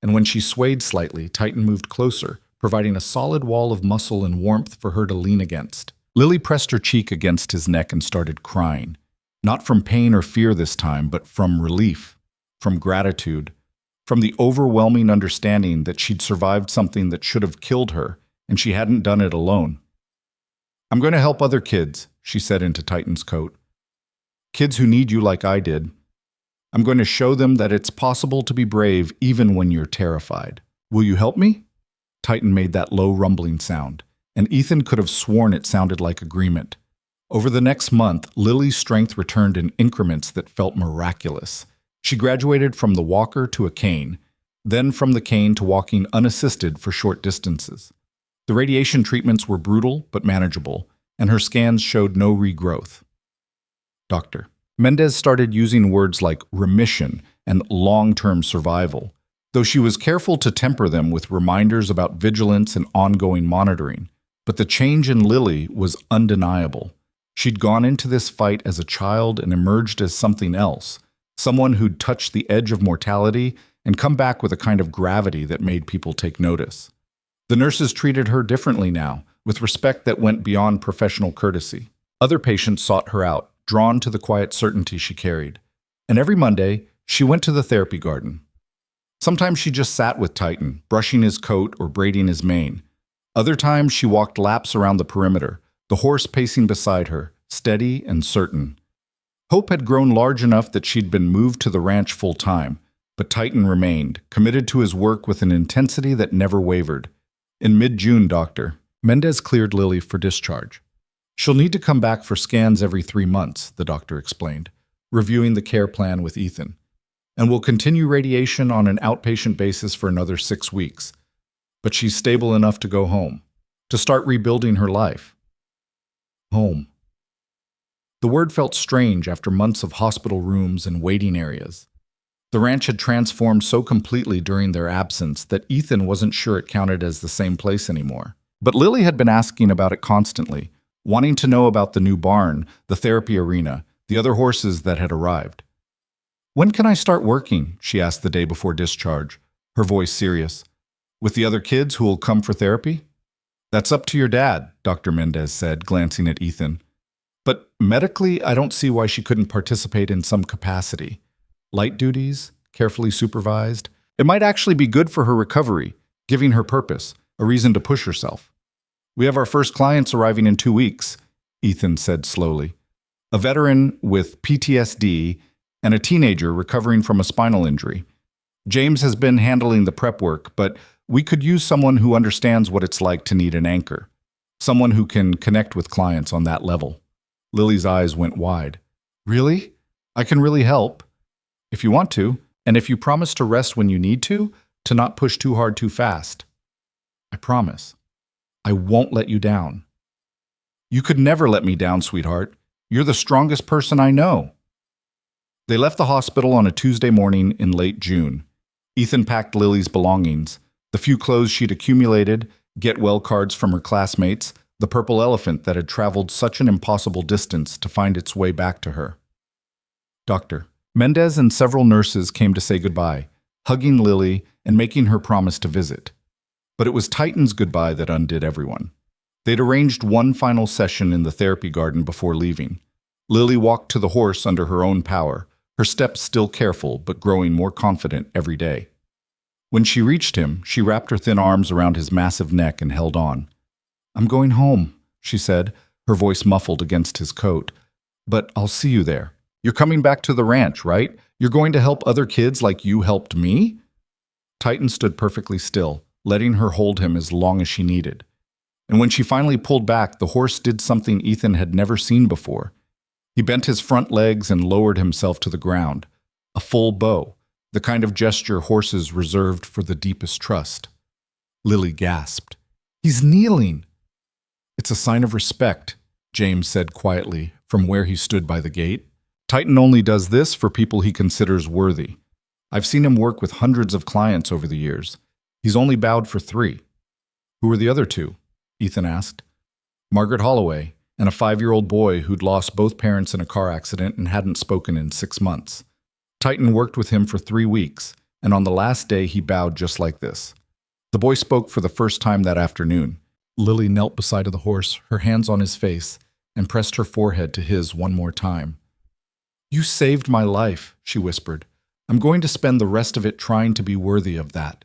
And when she swayed slightly, Titan moved closer, providing a solid wall of muscle and warmth for her to lean against. Lily pressed her cheek against his neck and started crying. Not from pain or fear this time, but from relief, from gratitude, from the overwhelming understanding that she'd survived something that should have killed her, and she hadn't done it alone. "I'm going to help other kids," she said into Titan's coat. "Kids who need you like I did. I'm going to show them that it's possible to be brave even when you're terrified. Will you help me?" Titan made that low rumbling sound, and Ethan could have sworn it sounded like agreement. Over the next month, Lily's strength returned in increments that felt miraculous. She graduated from the walker to a cane, then from the cane to walking unassisted for short distances. The radiation treatments were brutal but manageable, and her scans showed no regrowth. Dr. Mendez started using words like remission and long-term survival, though she was careful to temper them with reminders about vigilance and ongoing monitoring. But the change in Lily was undeniable. She'd gone into this fight as a child and emerged as something else, someone who'd touched the edge of mortality and come back with a kind of gravity that made people take notice. The nurses treated her differently now, with respect that went beyond professional courtesy. Other patients sought her out, drawn to the quiet certainty she carried. And every Monday, she went to the therapy garden. Sometimes she just sat with Titan, brushing his coat or braiding his mane. Other times she walked laps around the perimeter, the horse pacing beside her, steady and certain. Hope had grown large enough that she'd been moved to the ranch full-time, but Titan remained, committed to his work with an intensity that never wavered. In mid-June, Dr. Mendez cleared Lily for discharge. "She'll need to come back for scans every 3 months," the doctor explained, reviewing the care plan with Ethan. "And we'll continue radiation on an outpatient basis for another 6 weeks. But she's stable enough to go home, to start rebuilding her life." Home. The word felt strange after months of hospital rooms and waiting areas. The ranch had transformed so completely during their absence that Ethan wasn't sure it counted as the same place anymore. But Lily had been asking about it constantly, wanting to know about the new barn, the therapy arena, the other horses that had arrived. "When can I start working?" she asked the day before discharge, her voice serious. "With the other kids who will come for therapy?" "That's up to your dad," Dr. Mendez said, glancing at Ethan. "But medically, I don't see why she couldn't participate in some capacity. Light duties, carefully supervised. It might actually be good for her recovery, giving her purpose, a reason to push herself." "We have our first clients arriving in 2 weeks," Ethan said slowly. "A veteran with PTSD and a teenager recovering from a spinal injury. James has been handling the prep work, but we could use someone who understands what it's like to need an anchor, someone who can connect with clients on that level." Lily's eyes went wide. "Really? I can really help. If you want to, and if you promise to rest when you need to not push too hard too fast." "I promise. I won't let you down." "You could never let me down, sweetheart. You're the strongest person I know." They left the hospital on a Tuesday morning in late June. Ethan packed Lily's belongings, the few clothes she'd accumulated, get-well cards from her classmates, the purple elephant that had traveled such an impossible distance to find its way back to her. Dr. Mendez and several nurses came to say goodbye, hugging Lily and making her promise to visit. But it was Titan's goodbye that undid everyone. They'd arranged one final session in the therapy garden before leaving. Lily walked to the horse under her own power, her steps still careful but growing more confident every day. When she reached him, she wrapped her thin arms around his massive neck and held on. "I'm going home," she said, her voice muffled against his coat. "But I'll see you there. You're coming back to the ranch, right? You're going to help other kids like you helped me? Titan stood perfectly still, letting her hold him as long as she needed. And when she finally pulled back, the horse did something Ethan had never seen before. He bent his front legs and lowered himself to the ground. A full bow, the kind of gesture horses reserved for the deepest trust. Lily gasped. He's kneeling. It's a sign of respect, James said quietly from where he stood by the gate. Titan only does this for people he considers worthy. I've seen him work with hundreds of clients over the years. He's only bowed for 3. Who are the other 2? Ethan asked. Margaret Holloway and a 5-year-old boy who'd lost both parents in a car accident and hadn't spoken in 6 months. Titan worked with him for 3 weeks, and on the last day he bowed just like this. The boy spoke for the first time that afternoon. Lily knelt beside the horse, her hands on his face, and pressed her forehead to his one more time. You saved my life, she whispered. I'm going to spend the rest of it trying to be worthy of that.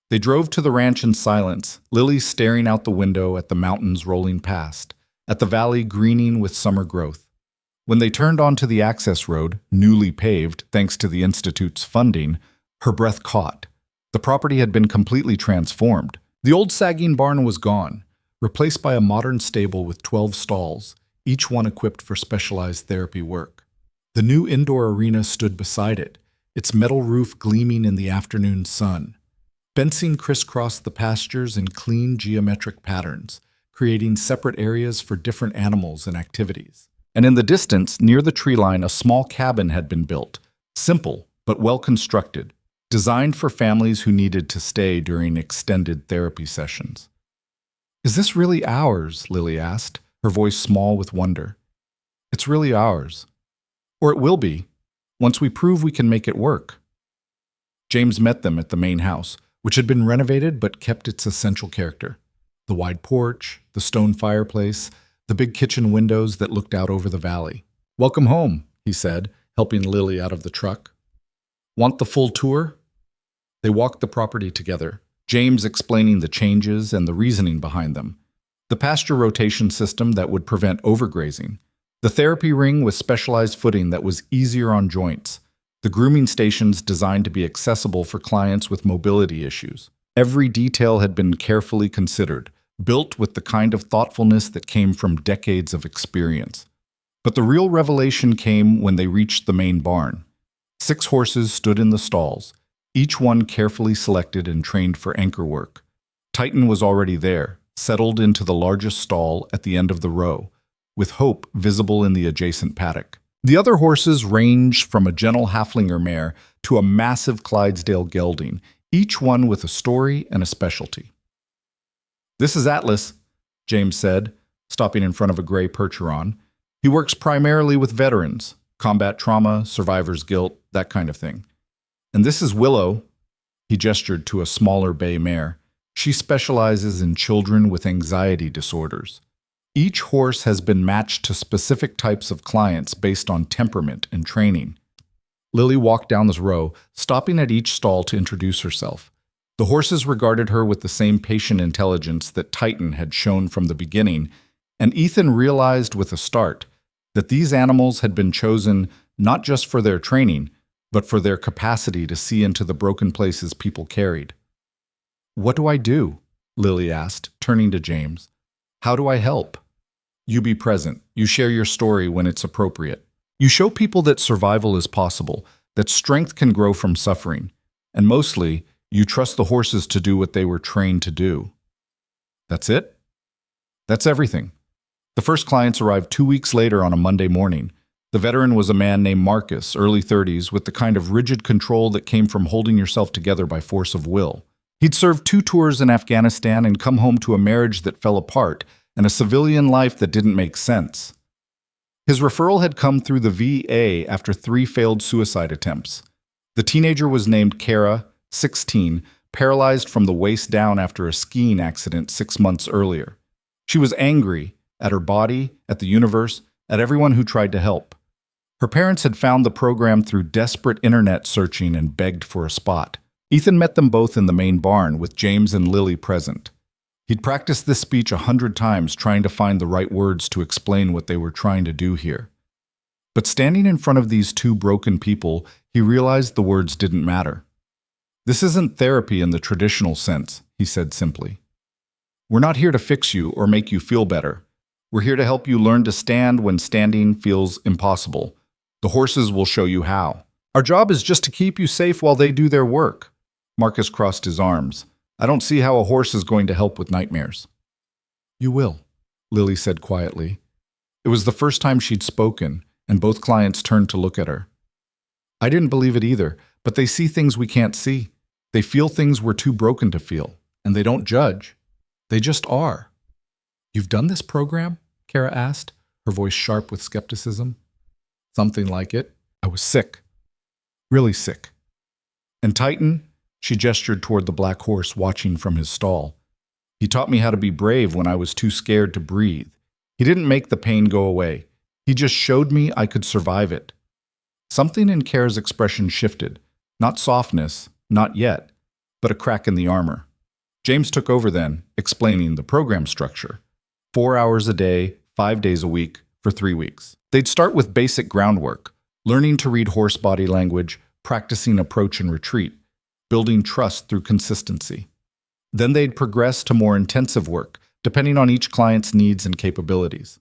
They drove to the ranch in silence, Lily staring out the window at the mountains rolling past, at the valley greening with summer growth. When they turned onto the access road, newly paved thanks to the Institute's funding, her breath caught. The property had been completely transformed. The old sagging barn was gone, replaced by a modern stable with 12 stalls, each one equipped for specialized therapy work. The new indoor arena stood beside it, its metal roof gleaming in the afternoon sun. Fencing crisscrossed the pastures in clean geometric patterns, creating separate areas for different animals and activities. And in the distance, near the tree line, a small cabin had been built, simple but well constructed, designed for families who needed to stay during extended therapy sessions. Is this really ours? Lily asked, her voice small with wonder. It's really ours. Or it will be, once we prove we can make it work. James met them at the main house, which had been renovated but kept its essential character. The wide porch, the stone fireplace, the big kitchen windows that looked out over the valley. Welcome home, he said, helping Lily out of the truck. Want the full tour? They walked the property together, James explaining the changes and the reasoning behind them. The pasture rotation system that would prevent overgrazing. The therapy ring with specialized footing that was easier on joints. The grooming stations designed to be accessible for clients with mobility issues. Every detail had been carefully considered, built with the kind of thoughtfulness that came from decades of experience. But the real revelation came when they reached the main barn. 6 horses stood in the stalls, each one carefully selected and trained for anchor work. Titan was already there, settled into the largest stall at the end of the row, with Hope visible in the adjacent paddock. The other horses ranged from a gentle Haflinger mare to a massive Clydesdale gelding, each one with a story and a specialty. This is Atlas, James said, stopping in front of a gray Percheron. He works primarily with veterans, combat trauma, survivor's guilt, that kind of thing. And this is Willow, he gestured to a smaller bay mare. She specializes in children with anxiety disorders. Each horse has been matched to specific types of clients based on temperament and training. Lily walked down this row, stopping at each stall to introduce herself. The horses regarded her with the same patient intelligence that Titan had shown from the beginning, and Ethan realized with a start that these animals had been chosen not just for their training, but for their capacity to see into the broken places people carried. What do I do? Lily asked, turning to James. How do I help? You be present. You share your story when it's appropriate. You show people that survival is possible, that strength can grow from suffering, and mostly, you trust the horses to do what they were trained to do. That's it? That's everything. The first clients arrived 2 weeks later on a Monday morning. The veteran was a man named Marcus, early 30s, with the kind of rigid control that came from holding yourself together by force of will. He'd served 2 tours in Afghanistan and come home to a marriage that fell apart and a civilian life that didn't make sense. His referral had come through the VA after 3 failed suicide attempts. The teenager was named Kara, 16, paralyzed from the waist down after a skiing accident 6 months earlier. She was angry at her body, at the universe, at everyone who tried to help. Her parents had found the program through desperate internet searching and begged for a spot. Ethan met them both in the main barn with James and Lily present. He'd practiced this speech 100 times, trying to find the right words to explain what they were trying to do here. But standing in front of these two broken people, he realized the words didn't matter. "This isn't therapy in the traditional sense," he said simply. "We're not here to fix you or make you feel better. We're here to help you learn to stand when standing feels impossible. The horses will show you how. Our job is just to keep you safe while they do their work." Marcus crossed his arms. "I don't see how a horse is going to help with nightmares." "You will," Lily said quietly. It was the first time she'd spoken, and both clients turned to look at her. "I didn't believe it either, but they see things we can't see. They feel things we're too broken to feel, and they don't judge. They just are." "You've done this program?" Kara asked, her voice sharp with skepticism. "Something like it. I was sick. Really sick." "And Titan?" She gestured toward the black horse watching from his stall. "He taught me how to be brave when I was too scared to breathe. He didn't make the pain go away. He just showed me I could survive it." Something in Kara's expression shifted. Not softness, not yet, but a crack in the armor. James took over then, explaining the program structure. 4 hours a day, 5 days a week, for 3 weeks. They'd start with basic groundwork, learning to read horse body language, practicing approach and retreat, building trust through consistency. Then they'd progress to more intensive work, depending on each client's needs and capabilities.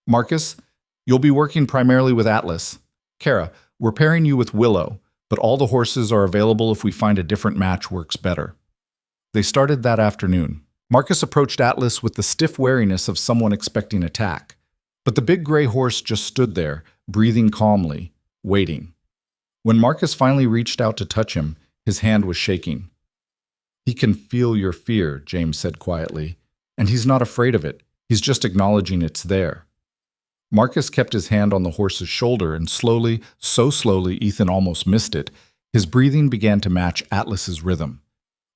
"Marcus, you'll be working primarily with Atlas. Kara, we're pairing you with Willow, but all the horses are available if we find a different match works better." They started that afternoon. Marcus approached Atlas with the stiff wariness of someone expecting attack. But the big gray horse just stood there, breathing calmly, waiting. When Marcus finally reached out to touch him, his hand was shaking. "He can feel your fear," James said quietly. "And he's not afraid of it. He's just acknowledging it's there." Marcus kept his hand on the horse's shoulder, and slowly, so slowly Ethan almost missed it, his breathing began to match Atlas's rhythm.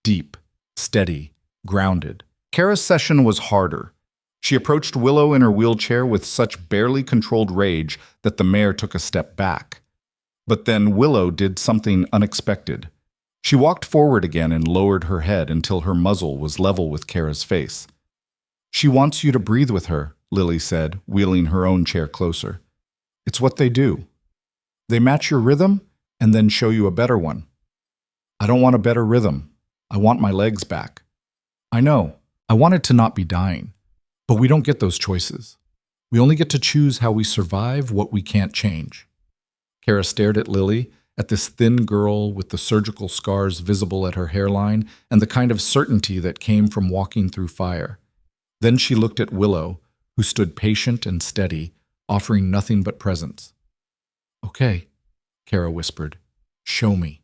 Deep, steady, grounded. Kara's session was harder. She approached Willow in her wheelchair with such barely controlled rage that the mare took a step back. But then Willow did something unexpected. She walked forward again and lowered her head until her muzzle was level with Kara's face. "She wants you to breathe with her," Lily said, wheeling her own chair closer. "It's what they do. They match your rhythm and then show you a better one." "I don't want a better rhythm. I want my legs back." "I know. I want it to not be dying. But we don't get those choices. We only get to choose how we survive what we can't change." Kara stared at Lily, at this thin girl with the surgical scars visible at her hairline and the kind of certainty that came from walking through fire. Then she looked at Willow, who stood patient and steady, offering nothing but presence. "Okay," Kara whispered. "Show me."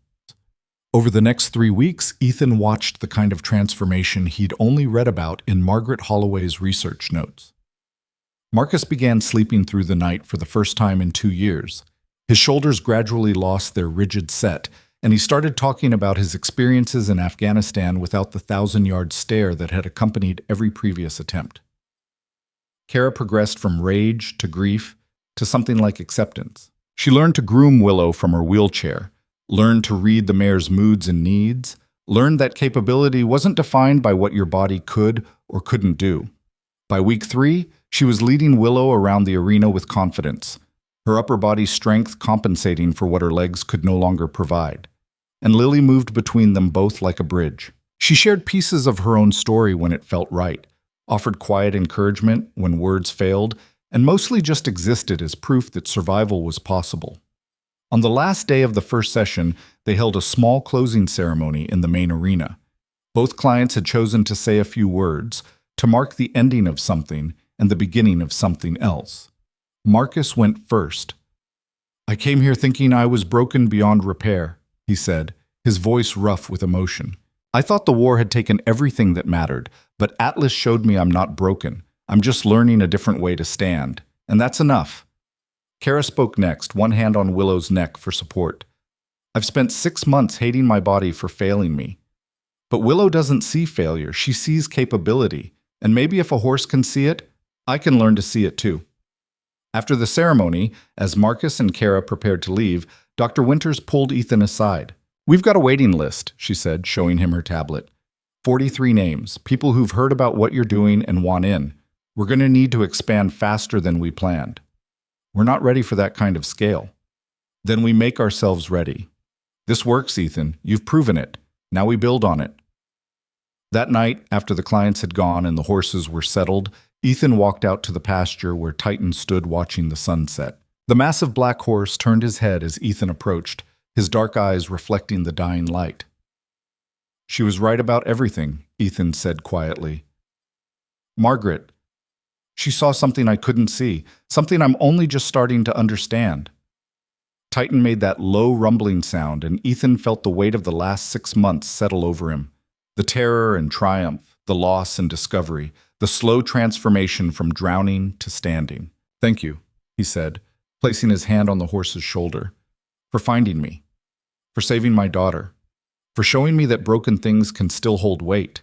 Over the next 3 weeks, Ethan watched the kind of transformation he'd only read about in Margaret Holloway's research notes. Marcus began sleeping through the night for the first time in 2 years. His shoulders gradually lost their rigid set, and he started talking about his experiences in Afghanistan without the 1,000-yard stare that had accompanied every previous attempt. Kara progressed from rage to grief to something like acceptance. She learned to groom Willow from her wheelchair, learned to read the mare's moods and needs, learned that capability wasn't defined by what your body could or couldn't do. By week 3, she was leading Willow around the arena with confidence, her upper body strength compensating for what her legs could no longer provide. And Lily moved between them both like a bridge. She shared pieces of her own story when it felt right, offered quiet encouragement when words failed, and mostly just existed as proof that survival was possible. On the last day of the first session, they held a small closing ceremony in the main arena. Both clients had chosen to say a few words to mark the ending of something and the beginning of something else. Marcus went first. "I came here thinking I was broken beyond repair," he said, his voice rough with emotion. "I thought the war had taken everything that mattered, but Atlas showed me I'm not broken. I'm just learning a different way to stand, and that's enough." Kara spoke next, one hand on Willow's neck for support. "I've spent 6 months hating my body for failing me. But Willow doesn't see failure, she sees capability, and maybe if a horse can see it, I can learn to see it too." After the ceremony, as Marcus and Kara prepared to leave, Dr. Winters pulled Ethan aside. "We've got a waiting list," she said, showing him her tablet. 43 names, people who've heard about what you're doing and want in. We're going to need to expand faster than we planned." We're not ready for that kind of scale. Then we make ourselves ready. This works, Ethan. You've proven it. Now we build on it. That night, after the clients had gone and the horses were settled, Ethan walked out to the pasture where Titan stood watching the sunset. The massive black horse turned his head as Ethan approached, his dark eyes reflecting the dying light. She was right about everything, Ethan said quietly. Margaret, she saw something I couldn't see, something I'm only just starting to understand. Titan made that low rumbling sound, and Ethan felt the weight of the last 6 months settle over him. The terror and triumph, the loss and discovery, the slow transformation from drowning to standing. Thank you, he said, placing his hand on the horse's shoulder, for finding me, for saving my daughter, for showing me that broken things can still hold weight.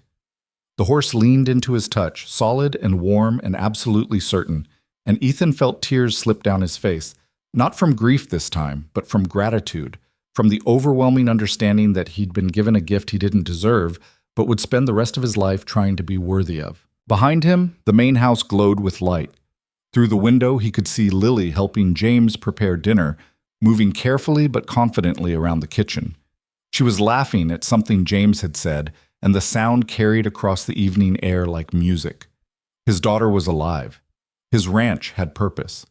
The horse leaned into his touch, solid and warm and absolutely certain, and Ethan felt tears slip down his face, not from grief this time, but from gratitude, from the overwhelming understanding that he'd been given a gift he didn't deserve, but would spend the rest of his life trying to be worthy of. Behind him, the main house glowed with light. Through the window, he could see Lily helping James prepare dinner, moving carefully but confidently around the kitchen. She was laughing at something James had said, and the sound carried across the evening air like music. His daughter was alive. His ranch had purpose.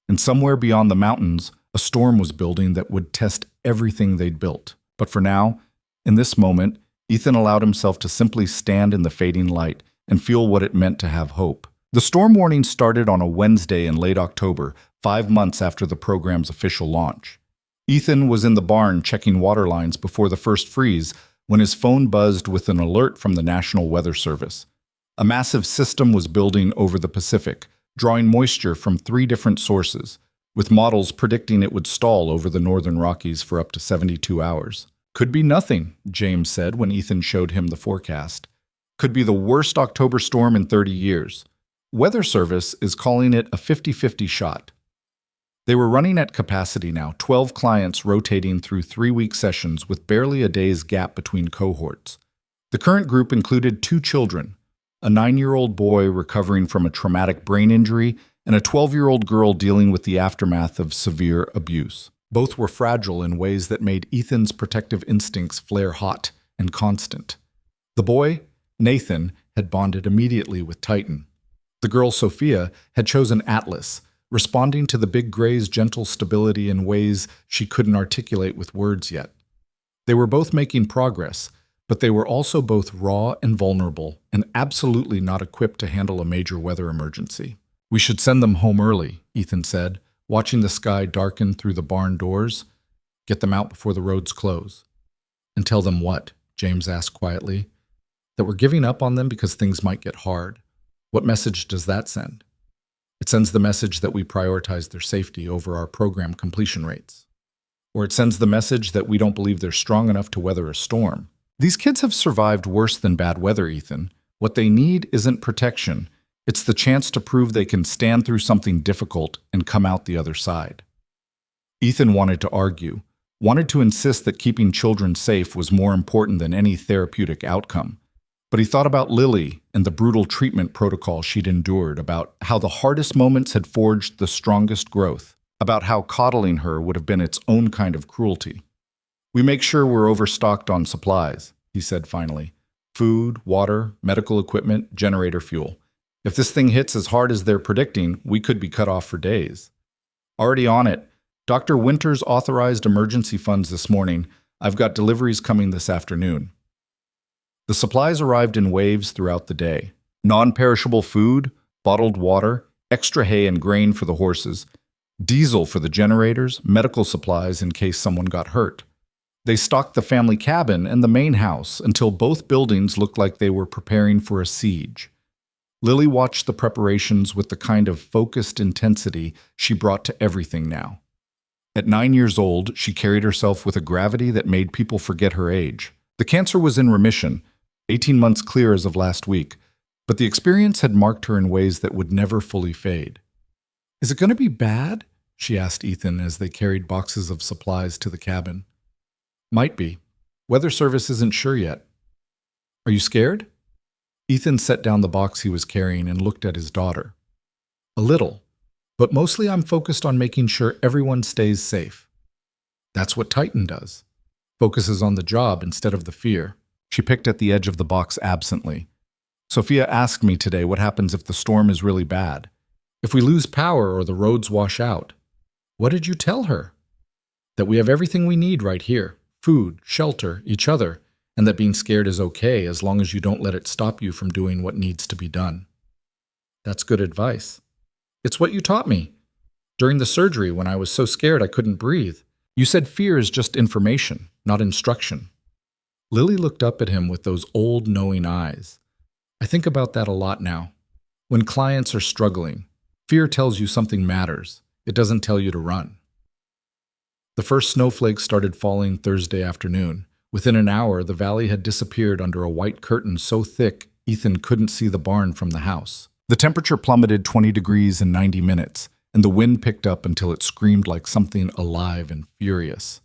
And somewhere beyond the mountains, a storm was building that would test everything they'd built. But for now, in this moment, Ethan allowed himself to simply stand in the fading light and feel what it meant to have hope. The storm warning started on a Wednesday in late October, 5 months after the program's official launch. Ethan was in the barn checking water lines before the first freeze when his phone buzzed with an alert from the National Weather Service. A massive system was building over the Pacific, drawing moisture from 3 different sources, with models predicting it would stall over the northern Rockies for up to 72 hours. Could be nothing, James said when Ethan showed him the forecast. Could be the worst October storm in 30 years. Weather Service is calling it a 50-50 shot. They were running at capacity now, 12 clients rotating through 3-week sessions with barely a day's gap between cohorts. The current group included 2 children, a 9-year-old boy recovering from a traumatic brain injury and a 12-year-old girl dealing with the aftermath of severe abuse. Both were fragile in ways that made Ethan's protective instincts flare hot and constant. The boy, Nathan, had bonded immediately with Titan. The girl, Sophia, had chosen Atlas, responding to the big gray's gentle stability in ways she couldn't articulate with words yet. They were both making progress, but they were also both raw and vulnerable and absolutely not equipped to handle a major weather emergency. We should send them home early, Ethan said, watching the sky darken through the barn doors. Get them out before the roads close. And tell them what? James asked quietly. That we're giving up on them because things might get hard. What message does that send? It sends the message that we prioritize their safety over our program completion rates. Or it sends the message that we don't believe they're strong enough to weather a storm. These kids have survived worse than bad weather, Ethan. What they need isn't protection. It's the chance to prove they can stand through something difficult and come out the other side. Ethan wanted to argue, wanted to insist that keeping children safe was more important than any therapeutic outcome. But he thought about Lily and the brutal treatment protocol she'd endured, about how the hardest moments had forged the strongest growth, about how coddling her would have been its own kind of cruelty. We make sure we're overstocked on supplies, he said finally. Food, water, medical equipment, generator fuel. If this thing hits as hard as they're predicting, we could be cut off for days. Already on it. Dr. Winters authorized emergency funds this morning. I've got deliveries coming this afternoon. The supplies arrived in waves throughout the day. Non-perishable food, bottled water, extra hay and grain for the horses, diesel for the generators, medical supplies in case someone got hurt. They stocked the family cabin and the main house until both buildings looked like they were preparing for a siege. Lily watched the preparations with the kind of focused intensity she brought to everything now. At 9 years old, she carried herself with a gravity that made people forget her age. The cancer was in remission, 18 months clear as of last week, but the experience had marked her in ways that would never fully fade. Is it going to be bad? She asked Ethan as they carried boxes of supplies to the cabin. Might be. Weather Service isn't sure yet. Are you scared? Ethan set down the box he was carrying and looked at his daughter. A little. But mostly I'm focused on making sure everyone stays safe. That's what Titan does. Focuses on the job instead of the fear. She picked at the edge of the box absently. Sophia asked me today what happens if the storm is really bad. If we lose power or the roads wash out. What did you tell her? That we have everything we need right here. Food, shelter, each other, and that being scared is okay as long as you don't let it stop you from doing what needs to be done. That's good advice. It's what you taught me. During the surgery when I was so scared I couldn't breathe. You said fear is just information, not instruction. Lily looked up at him with those old knowing eyes. I think about that a lot now. When clients are struggling, fear tells you something matters. It doesn't tell you to run. The first snowflakes started falling Thursday afternoon. Within an hour, the valley had disappeared under a white curtain so thick Ethan couldn't see the barn from the house. The temperature plummeted 20 degrees in 90 minutes, and the wind picked up until it screamed like something alive and furious.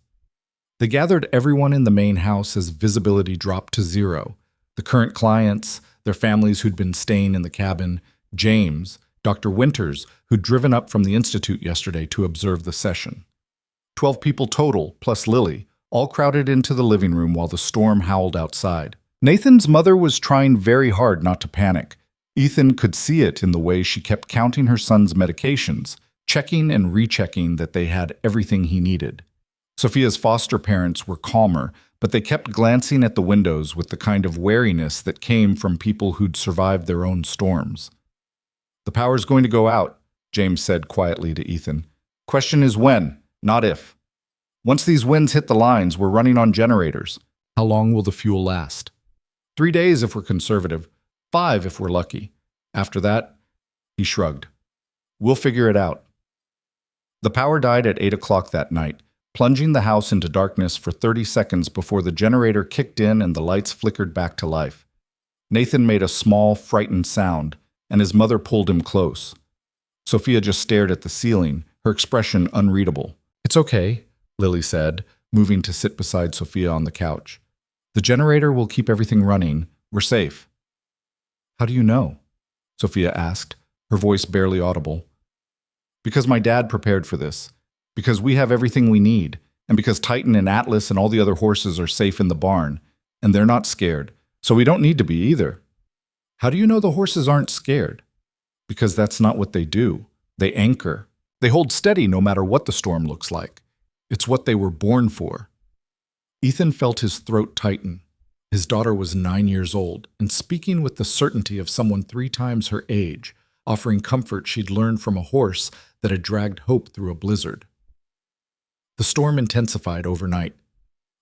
They gathered everyone in the main house as visibility dropped to zero. The current clients, their families who'd been staying in the cabin, James, Dr. Winters, who'd driven up from the Institute yesterday to observe the session. 12 people total, plus Lily, all crowded into the living room while the storm howled outside. Nathan's mother was trying very hard not to panic. Ethan could see it in the way she kept counting her son's medications, checking and rechecking that they had everything he needed. Sophia's foster parents were calmer, but they kept glancing at the windows with the kind of wariness that came from people who'd survived their own storms. The power's going to go out, James said quietly to Ethan. Question is when, not if. Once these winds hit the lines, we're running on generators. How long will the fuel last? 3 days if we're conservative. 5 if we're lucky. After that, he shrugged. We'll figure it out. The power died at 8 o'clock that night, plunging the house into darkness for 30 seconds before the generator kicked in and the lights flickered back to life. Nathan made a small, frightened sound, and his mother pulled him close. Sophia just stared at the ceiling, her expression unreadable. It's okay, Lily said, moving to sit beside Sophia on the couch. The generator will keep everything running. We're safe. How do you know? Sophia asked, her voice barely audible. Because my dad prepared for this. Because we have everything we need. And because Titan and Atlas and all the other horses are safe in the barn. And they're not scared. So we don't need to be either. How do you know the horses aren't scared? Because that's not what they do. They anchor. They hold steady no matter what the storm looks like. It's what they were born for. Ethan felt his throat tighten. His daughter was 9 years old, and speaking with the certainty of someone 3 times her age, offering comfort she'd learned from a horse that had dragged hope through a blizzard. The storm intensified overnight.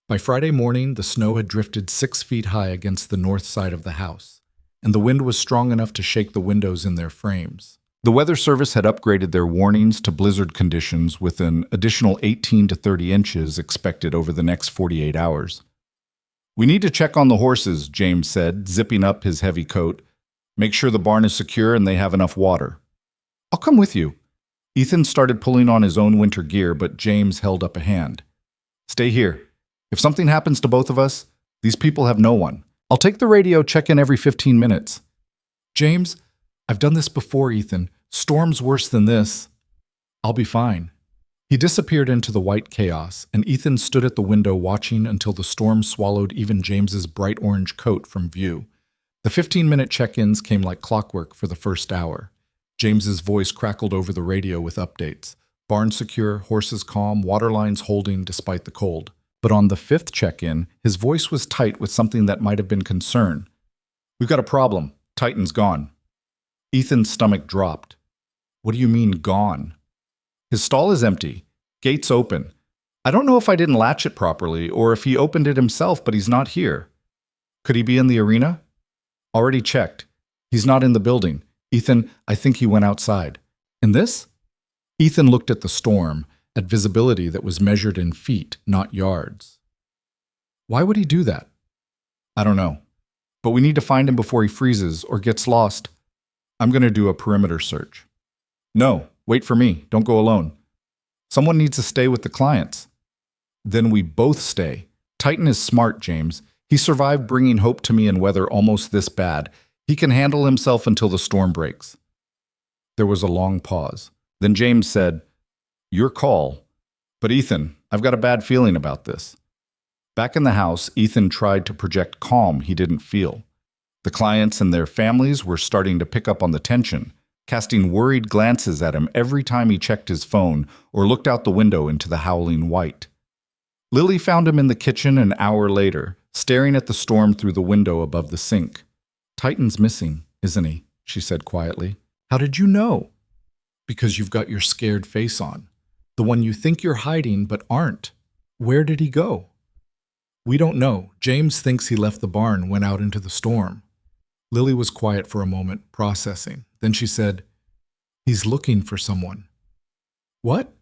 By Friday morning, the snow had drifted 6 feet high against the north side of the house, and the wind was strong enough to shake the windows in their frames. The Weather Service had upgraded their warnings to blizzard conditions with an additional 18 to 30 inches expected over the next 48 hours. We need to check on the horses, James said, zipping up his heavy coat. Make sure the barn is secure and they have enough water. I'll come with you. Ethan started pulling on his own winter gear, but James held up a hand. Stay here. If something happens to both of us, these people have no one. I'll take the radio, check in every 15 minutes. James, I've done this before, Ethan. Storms worse than this. I'll be fine. He disappeared into the white chaos, and Ethan stood at the window watching until the storm swallowed even James's bright orange coat from view. The 15-minute check-ins came like clockwork for the first hour. James's voice crackled over the radio with updates. Barn secure, horses calm, water lines holding despite the cold. But on the 5th check-in, his voice was tight with something that might have been concern. We've got a problem. Titan's gone. Ethan's stomach dropped. What do you mean, gone? His stall is empty. Gates open. I don't know if I didn't latch it properly, or if he opened it himself, but he's not here. Could he be in the arena? Already checked. He's not in the building. Ethan, I think he went outside. In this? Ethan looked at the storm, at visibility that was measured in feet, not yards. Why would he do that? I don't know. But we need to find him before he freezes or gets lost. I'm going to do a perimeter search. No, wait for me. Don't go alone. Someone needs to stay with the clients. Then we both stay. Titan is smart, James. He survived bringing hope to me in weather almost this bad. He can handle himself until the storm breaks. There was a long pause. Then James said, "Your call. But Ethan, I've got a bad feeling about this." Back in the house, Ethan tried to project calm he didn't feel. The clients and their families were starting to pick up on the tension, casting worried glances at him every time he checked his phone or looked out the window into the howling white. Lily found him in the kitchen an hour later, staring at the storm through the window above the sink. "Titan's missing, isn't he?" she said quietly. "How did you know?" "Because you've got your scared face on. The one you think you're hiding but aren't. Where did he go?" "We don't know. James thinks he left the barn and went out into the storm." Lily was quiet for a moment, processing. Then she said, "He's looking for someone." "What?"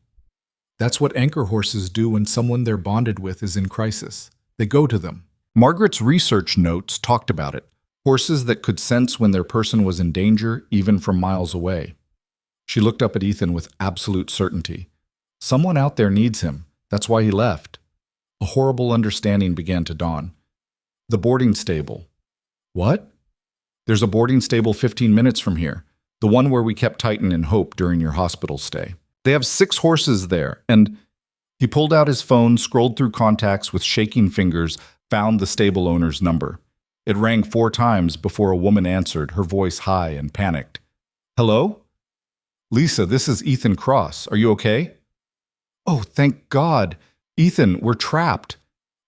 "That's what anchor horses do when someone they're bonded with is in crisis. They go to them." Margaret's research notes talked about it. Horses that could sense when their person was in danger, even from miles away. She looked up at Ethan with absolute certainty. Someone out there needs him. That's why he left. A horrible understanding began to dawn. "The boarding stable." "What?" "There's a boarding stable 15 minutes from here. The one where we kept Titan in Hope during your hospital stay. They have 6 horses there, and..." He pulled out his phone, scrolled through contacts with shaking fingers, found the stable owner's number. It rang 4 times before a woman answered, her voice high and panicked. "Hello? Lisa, this is Ethan Cross. Are you okay?" "Oh, thank God. Ethan, we're trapped."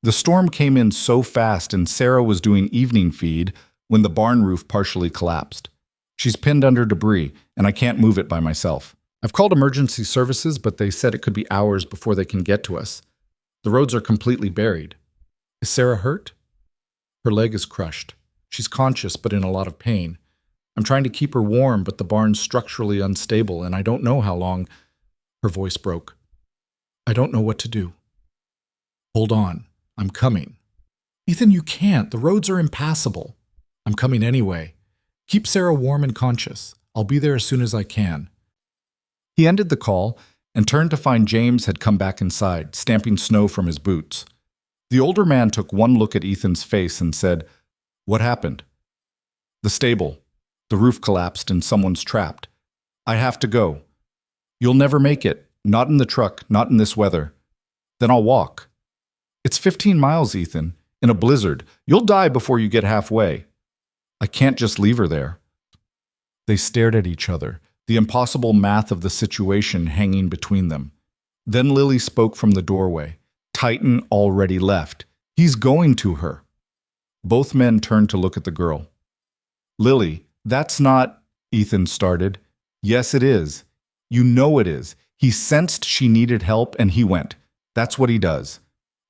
The storm came in so fast and Sarah was doing evening feed when the barn roof partially collapsed. "She's pinned under debris, and I can't move it by myself. I've called emergency services, but they said it could be hours before they can get to us. The roads are completely buried." "Is Sarah hurt?" "Her leg is crushed. She's conscious, but in a lot of pain. I'm trying to keep her warm, but the barn's structurally unstable, and I don't know how long." Her voice broke. "I don't know what to do." "Hold on. I'm coming." "Ethan, you can't. The roads are impassable." "I'm coming anyway. Keep Sarah warm and conscious. I'll be there as soon as I can." He ended the call and turned to find James had come back inside, stamping snow from his boots. The older man took one look at Ethan's face and said, "What happened?" "The stable. The roof collapsed and someone's trapped. I have to go." "You'll never make it. Not in the truck, not in this weather." "Then I'll walk." "It's 15 miles, Ethan. In a blizzard. You'll die before you get halfway." "I can't just leave her there." They stared at each other, the impossible math of the situation hanging between them. Then Lily spoke from the doorway. "Titan already left. He's going to her." Both men turned to look at the girl. "Lily, that's not..." Ethan started. "Yes, it is. You know it is. He sensed she needed help and he went. That's what he does.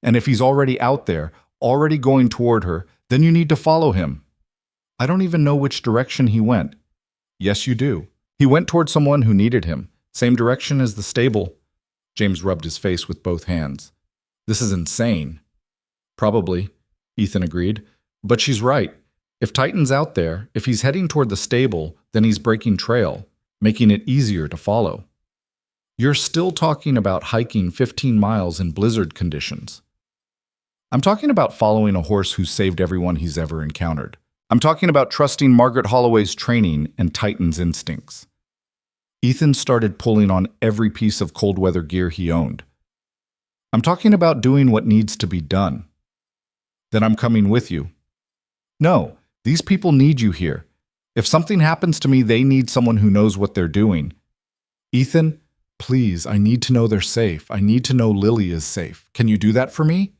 And if he's already out there, already going toward her, then you need to follow him." "I don't even know which direction he went." "Yes, you do. He went toward someone who needed him. Same direction as the stable." James rubbed his face with both hands. "This is insane." "Probably," Ethan agreed. "But she's right. If Titan's out there, if he's heading toward the stable, then he's breaking trail, making it easier to follow." "You're still talking about hiking 15 miles in blizzard conditions." "I'm talking about following a horse who's saved everyone he's ever encountered. I'm talking about trusting Margaret Holloway's training and Titan's instincts." Ethan started pulling on every piece of cold weather gear he owned. "I'm talking about doing what needs to be done." "Then I'm coming with you." "No, these people need you here. If something happens to me, they need someone who knows what they're doing." "Ethan, please, I need to know they're safe. I need to know Lily is safe. Can you do that for me?"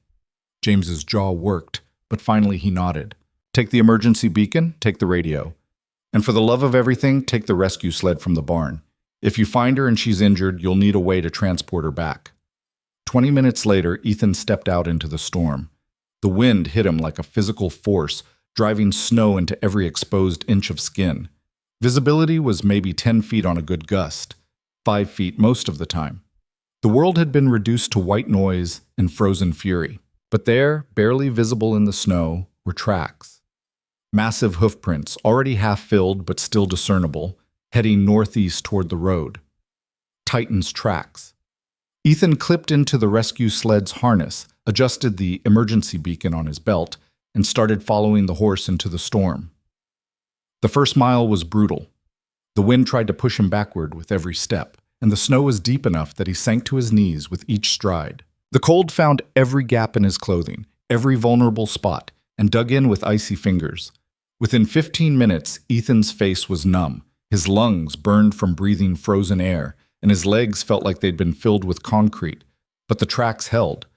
James's jaw worked, but finally he nodded. "Take the emergency beacon, take the radio. And for the love of everything, take the rescue sled from the barn. If you find her and she's injured, you'll need a way to transport her back." 20 minutes later, Ethan stepped out into the storm. The wind hit him like a physical force, driving snow into every exposed inch of skin. Visibility was maybe 10 feet on a good gust, 5 feet most of the time. The world had been reduced to white noise and frozen fury. But there, barely visible in the snow, were tracks. Massive hoofprints, already half-filled but still discernible, heading northeast toward the road. Titan's tracks. Ethan clipped into the rescue sled's harness, adjusted the emergency beacon on his belt, and started following the horse into the storm. The first mile was brutal. The wind tried to push him backward with every step, and the snow was deep enough that he sank to his knees with each stride. The cold found every gap in his clothing, every vulnerable spot, and dug in with icy fingers. Within 15 minutes, Ethan's face was numb. His lungs burned from breathing frozen air, and his legs felt like they'd been filled with concrete. But the tracks held.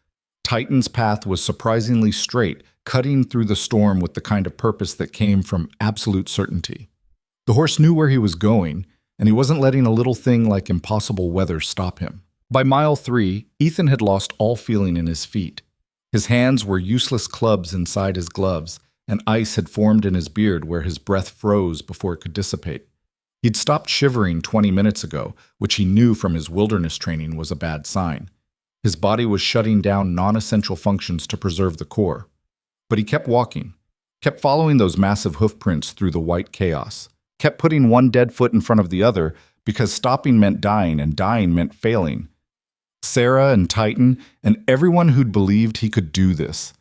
Titan's path was surprisingly straight, cutting through the storm with the kind of purpose that came from absolute certainty. The horse knew where he was going, and he wasn't letting a little thing like impossible weather stop him. By mile 3, Ethan had lost all feeling in his feet. His hands were useless clubs inside his gloves, and ice had formed in his beard where his breath froze before it could dissipate. He'd stopped shivering 20 minutes ago, which he knew from his wilderness training was a bad sign. His body was shutting down non-essential functions to preserve the core. But he kept walking, kept following those massive hoofprints through the white chaos, kept putting one dead foot in front of the other because stopping meant dying and dying meant failing. Sarah and Titan and everyone who'd believed he could do this.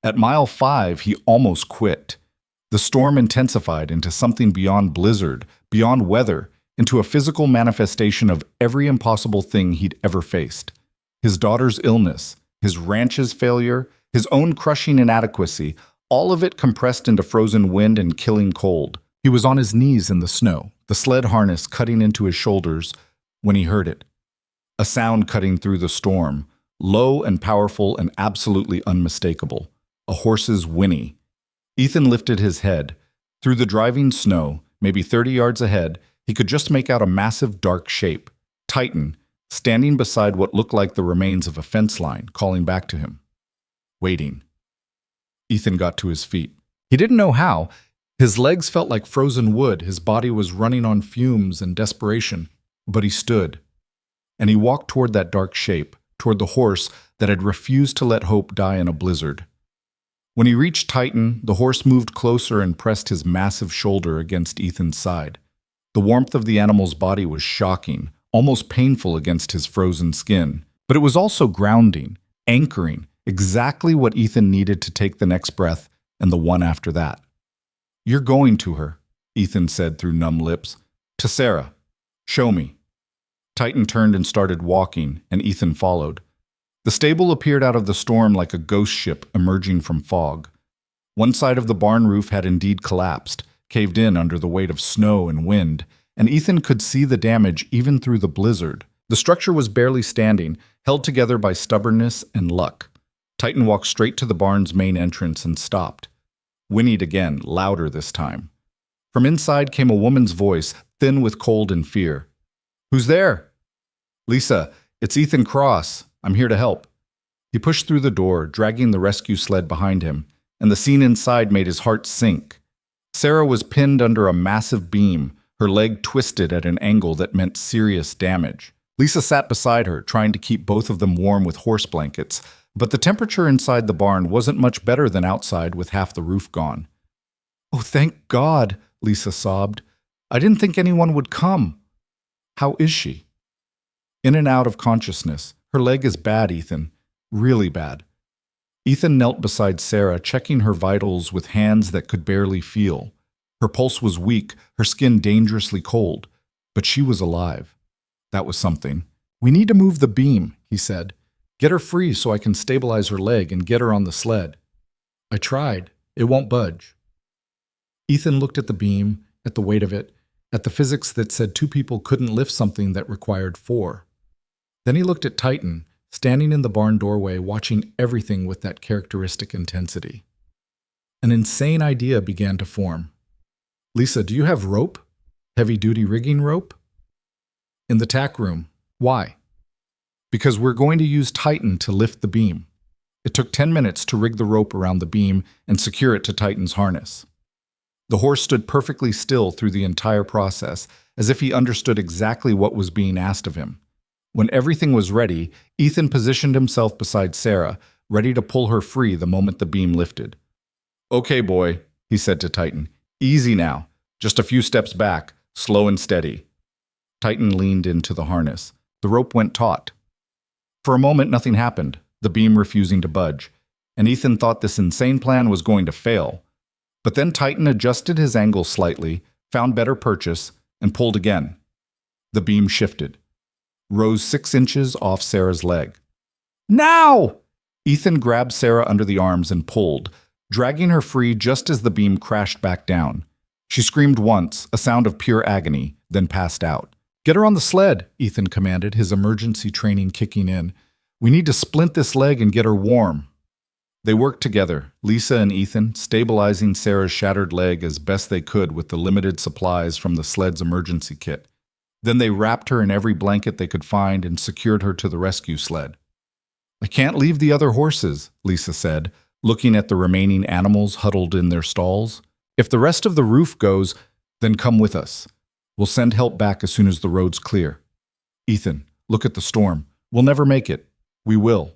At mile 5, he almost quit. The storm intensified into something beyond blizzard, beyond weather, into a physical manifestation of every impossible thing he'd ever faced. His daughter's illness, his ranch's failure, his own crushing inadequacy, all of it compressed into frozen wind and killing cold. He was on his knees in the snow, the sled harness cutting into his shoulders, when he heard it. A sound cutting through the storm, low and powerful and absolutely unmistakable. A horse's whinny. Ethan lifted his head. Through the driving snow, maybe 30 yards ahead, he could just make out a massive dark shape. Titan, standing beside what looked like the remains of a fence line, calling back to him. Waiting. Ethan got to his feet. He didn't know how. His legs felt like frozen wood. His body was running on fumes and desperation. But he stood. And he walked toward that dark shape, toward the horse that had refused to let hope die in a blizzard. When he reached Titan, the horse moved closer and pressed his massive shoulder against Ethan's side. The warmth of the animal's body was shocking, almost painful against his frozen skin. But it was also grounding, anchoring, exactly what Ethan needed to take the next breath and the one after that. "You're going to her," Ethan said through numb lips. "To Sarah. Show me." Titan turned and started walking, and Ethan followed. The stable appeared out of the storm like a ghost ship emerging from fog. One side of the barn roof had indeed collapsed, caved in under the weight of snow and wind, and Ethan could see the damage even through the blizzard. The structure was barely standing, held together by stubbornness and luck. Titan walked straight to the barn's main entrance and stopped. Whinnied again, louder this time. From inside came a woman's voice, thin with cold and fear. "Who's there?" "Lisa, it's Ethan Cross. I'm here to help." He pushed through the door, dragging the rescue sled behind him, and the scene inside made his heart sink. Sarah was pinned under a massive beam, her leg twisted at an angle that meant serious damage. Lisa sat beside her, trying to keep both of them warm with horse blankets, but the temperature inside the barn wasn't much better than outside with half the roof gone. "Oh, thank God," Lisa sobbed. "I didn't think anyone would come." "How is she?" "In and out of consciousness. Her leg is bad, Ethan. Really bad." Ethan knelt beside Sarah, checking her vitals with hands that could barely feel. Her pulse was weak, her skin dangerously cold, but she was alive. That was something. "We need to move the beam," he said. "Get her free so I can stabilize her leg and get her on the sled." "I tried. It won't budge." Ethan looked at the beam, at the weight of it, at the physics that said 2 people couldn't lift something that required 4. Then he looked at Titan, standing in the barn doorway, watching everything with that characteristic intensity. An insane idea began to form. "Lisa, do you have rope? Heavy-duty rigging rope?" "In the tack room. Why?" "Because we're going to use Titan to lift the beam." It took 10 minutes to rig the rope around the beam and secure it to Titan's harness. The horse stood perfectly still through the entire process, as if he understood exactly what was being asked of him. When everything was ready, Ethan positioned himself beside Sarah, ready to pull her free the moment the beam lifted. "Okay, boy," he said to Titan. "Easy now. Just a few steps back, slow and steady." Titan leaned into the harness. The rope went taut. For a moment, nothing happened, the beam refusing to budge, and Ethan thought this insane plan was going to fail. But then Titan adjusted his angle slightly, found better purchase, and pulled again. The beam shifted. rose 6 inches off Sarah's leg. Now! Ethan grabbed Sarah under the arms and pulled, dragging her free just as the beam crashed back down. She screamed once, a sound of pure agony, then passed out. Get her on the sled, Ethan commanded, his emergency training kicking in. We need to splint this leg and get her warm. They worked together, Lisa and Ethan, stabilizing Sarah's shattered leg as best they could with the limited supplies from the sled's emergency kit. Then they wrapped her in every blanket they could find and secured her to the rescue sled. I can't leave the other horses, Lisa said, looking at the remaining animals huddled in their stalls. If the rest of the roof goes, then come with us. We'll send help back as soon as the road's clear. Ethan, look at the storm. We'll never make it. We will,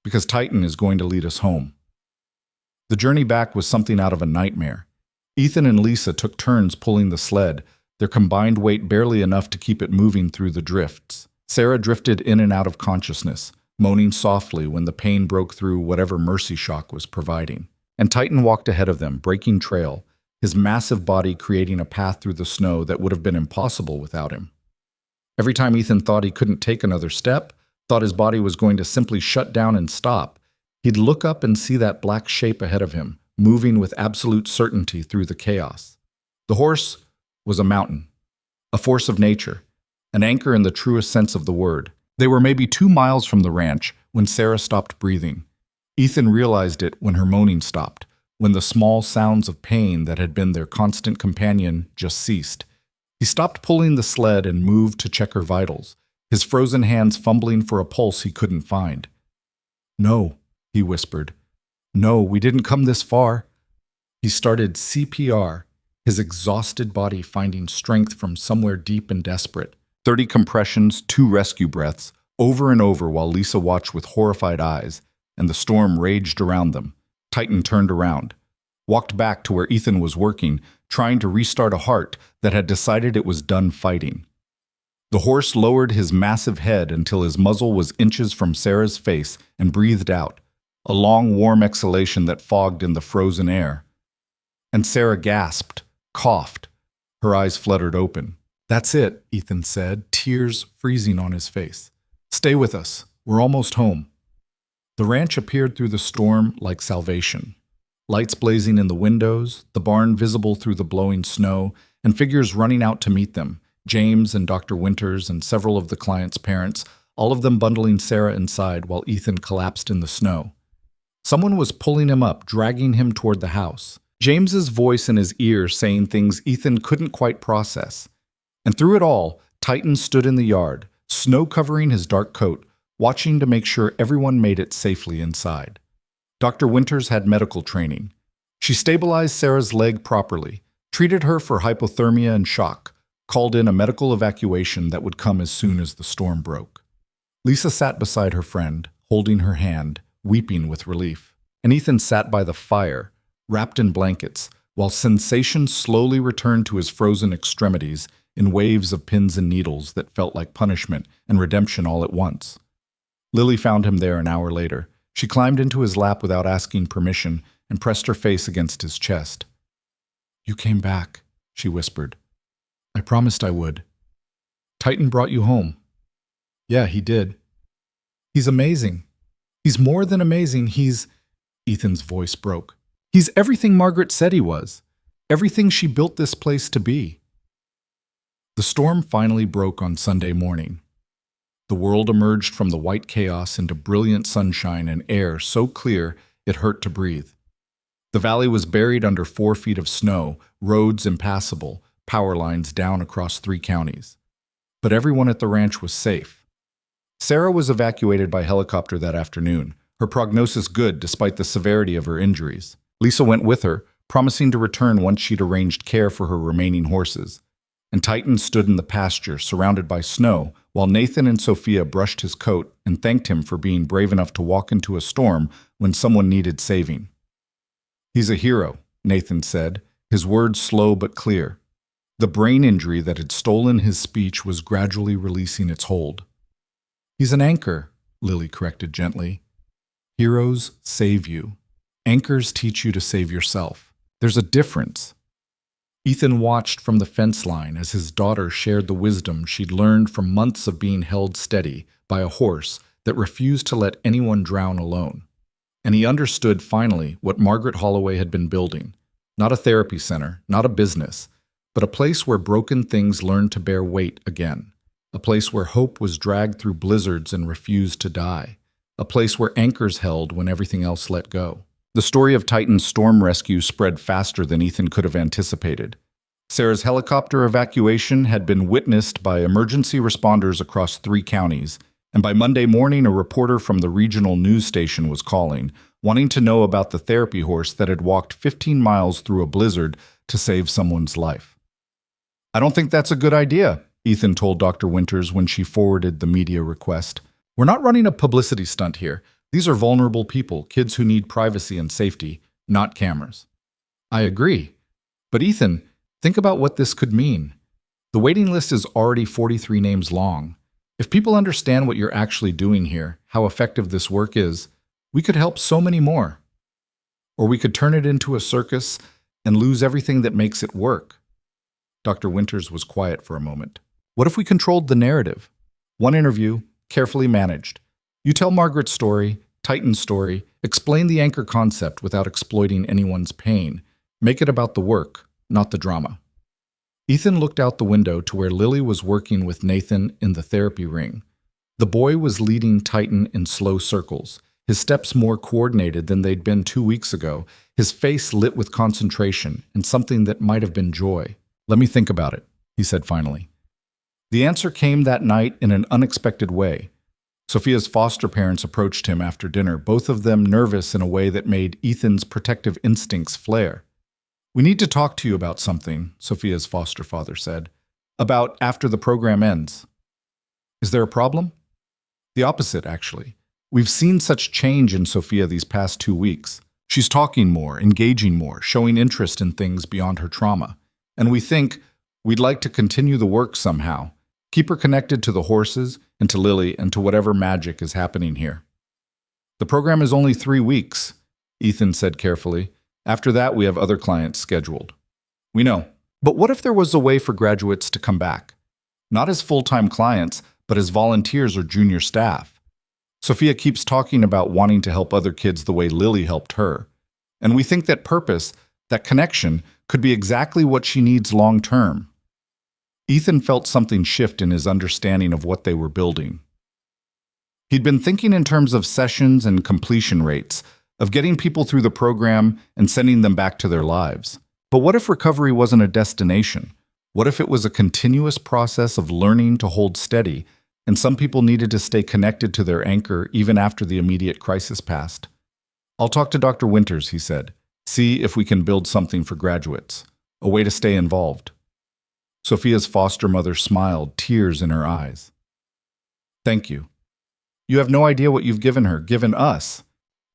because Titan is going to lead us home. The journey back was something out of a nightmare. Ethan and Lisa took turns pulling the sled, their combined weight barely enough to keep it moving through the drifts. Sarah drifted in and out of consciousness, moaning softly when the pain broke through whatever mercy shock was providing. And Titan walked ahead of them, breaking trail, his massive body creating a path through the snow that would have been impossible without him. Every time Ethan thought he couldn't take another step, thought his body was going to simply shut down and stop, he'd look up and see that black shape ahead of him, moving with absolute certainty through the chaos. The horse was a mountain, a force of nature, an anchor in the truest sense of the word. They were maybe 2 miles from the ranch when Sarah stopped breathing. Ethan realized it when her moaning stopped, when the small sounds of pain that had been their constant companion just ceased. He stopped pulling the sled and moved to check her vitals, his frozen hands fumbling for a pulse he couldn't find. No, he whispered. No, we didn't come this far. He started CPR, his exhausted body finding strength from somewhere deep and desperate. 30 compressions, 2 rescue breaths, over and over while Lisa watched with horrified eyes, and the storm raged around them. Titan turned around, walked back to where Ethan was working, trying to restart a heart that had decided it was done fighting. The horse lowered his massive head until his muzzle was inches from Sarah's face and breathed out, a long, warm exhalation that fogged in the frozen air. And Sarah gasped, coughed. Her eyes fluttered open. That's it, Ethan said, tears freezing on his face. Stay with us. We're almost home. The ranch appeared through the storm like salvation. Lights blazing in the windows, the barn visible through the blowing snow, and figures running out to meet them, James and Dr. Winters and several of the client's parents, all of them bundling Sarah inside while Ethan collapsed in the snow. Someone was pulling him up, dragging him toward the house. James's voice in his ear saying things Ethan couldn't quite process. And through it all, Titan stood in the yard, snow covering his dark coat, watching to make sure everyone made it safely inside. Dr. Winters had medical training. She stabilized Sarah's leg properly, treated her for hypothermia and shock, called in a medical evacuation that would come as soon as the storm broke. Lisa sat beside her friend, holding her hand, weeping with relief. And Ethan sat by the fire, wrapped in blankets, while sensation slowly returned to his frozen extremities in waves of pins and needles that felt like punishment and redemption all at once. Lily found him there an hour later. She climbed into his lap without asking permission and pressed her face against his chest. You came back, she whispered. I promised I would. Titan brought you home. Yeah, he did. He's amazing. He's more than amazing. Ethan's voice broke. He's everything Margaret said he was. Everything she built this place to be. The storm finally broke on Sunday morning. The world emerged from the white chaos into brilliant sunshine and air so clear it hurt to breathe. The valley was buried under 4 feet of snow, roads impassable, power lines down across 3 counties. But everyone at the ranch was safe. Sarah was evacuated by helicopter that afternoon, her prognosis good despite the severity of her injuries. Lisa went with her, promising to return once she'd arranged care for her remaining horses. And Titan stood in the pasture, surrounded by snow, while Nathan and Sophia brushed his coat and thanked him for being brave enough to walk into a storm when someone needed saving. He's a hero, Nathan said, his words slow but clear. The brain injury that had stolen his speech was gradually releasing its hold. He's an anchor, Lily corrected gently. Heroes save you. Anchors teach you to save yourself. There's a difference. Ethan watched from the fence line as his daughter shared the wisdom she'd learned from months of being held steady by a horse that refused to let anyone drown alone. And he understood finally what Margaret Holloway had been building. Not a therapy center, not a business, but a place where broken things learned to bear weight again. A place where hope was dragged through blizzards and refused to die. A place where anchors held when everything else let go. The story of Titan's storm rescue spread faster than Ethan could have anticipated. Sarah's helicopter evacuation had been witnessed by emergency responders across 3 counties, and by Monday morning a reporter from the regional news station was calling, wanting to know about the therapy horse that had walked 15 miles through a blizzard to save someone's life. "I don't think that's a good idea," Ethan told Dr. Winters when she forwarded the media request. "We're not running a publicity stunt here. These are vulnerable people, kids who need privacy and safety, not cameras." "I agree. But Ethan, think about what this could mean. The waiting list is already 43 names long. If people understand what you're actually doing here, how effective this work is, we could help so many more. Or we could turn it into a circus and lose everything that makes it work." Dr. Winters was quiet for a moment. "What if we controlled the narrative? One interview, carefully managed. You tell Margaret's story, Titan's story, explain the anchor concept without exploiting anyone's pain. Make it about the work, not the drama." Ethan looked out the window to where Lily was working with Nathan in the therapy ring. The boy was leading Titan in slow circles, his steps more coordinated than they'd been 2 weeks ago, his face lit with concentration and something that might have been joy. "Let me think about it," he said finally. The answer came that night in an unexpected way. Sophia's foster parents approached him after dinner, both of them nervous in a way that made Ethan's protective instincts flare. "We need to talk to you about something," Sophia's foster father said. "About after the program ends." "Is there a problem?" "The opposite, actually. We've seen such change in Sophia these past 2 weeks. She's talking more, engaging more, showing interest in things beyond her trauma. And we think we'd like to continue the work somehow. Keep her connected to the horses and to Lily and to whatever magic is happening here." "The program is only 3 weeks," Ethan said carefully. "After that, we have other clients scheduled." "We know. But what if there was a way for graduates to come back? Not as full-time clients, but as volunteers or junior staff. Sophia keeps talking about wanting to help other kids the way Lily helped her. And we think that purpose, that connection, could be exactly what she needs long-term." Ethan felt something shift in his understanding of what they were building. He'd been thinking in terms of sessions and completion rates, of getting people through the program and sending them back to their lives. But what if recovery wasn't a destination? What if it was a continuous process of learning to hold steady, and some people needed to stay connected to their anchor even after the immediate crisis passed? "I'll talk to Dr. Winters," he said. "See if we can build something for graduates, a way to stay involved." Sophia's foster mother smiled, tears in her eyes. "Thank you. You have no idea what you've given her, given us."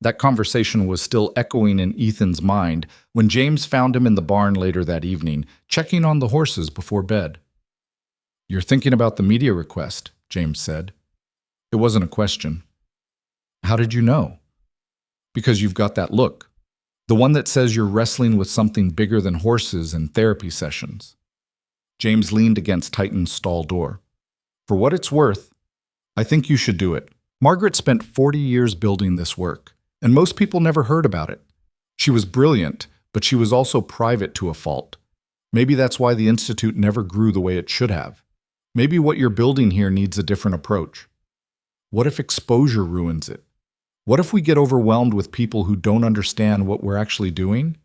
That conversation was still echoing in Ethan's mind when James found him in the barn later that evening, checking on the horses before bed. "You're thinking about the media request," James said. It wasn't a question. "How did you know?" "Because you've got that look. The one that says you're wrestling with something bigger than horses and therapy sessions." James leaned against Titan's stall door. "For what it's worth, I think you should do it. Margaret spent 40 years building this work, and most people never heard about it. She was brilliant, but she was also private to a fault. Maybe that's why the Institute never grew the way it should have. Maybe what you're building here needs a different approach. What if exposure ruins it? What if we get overwhelmed with people who don't understand what we're actually doing?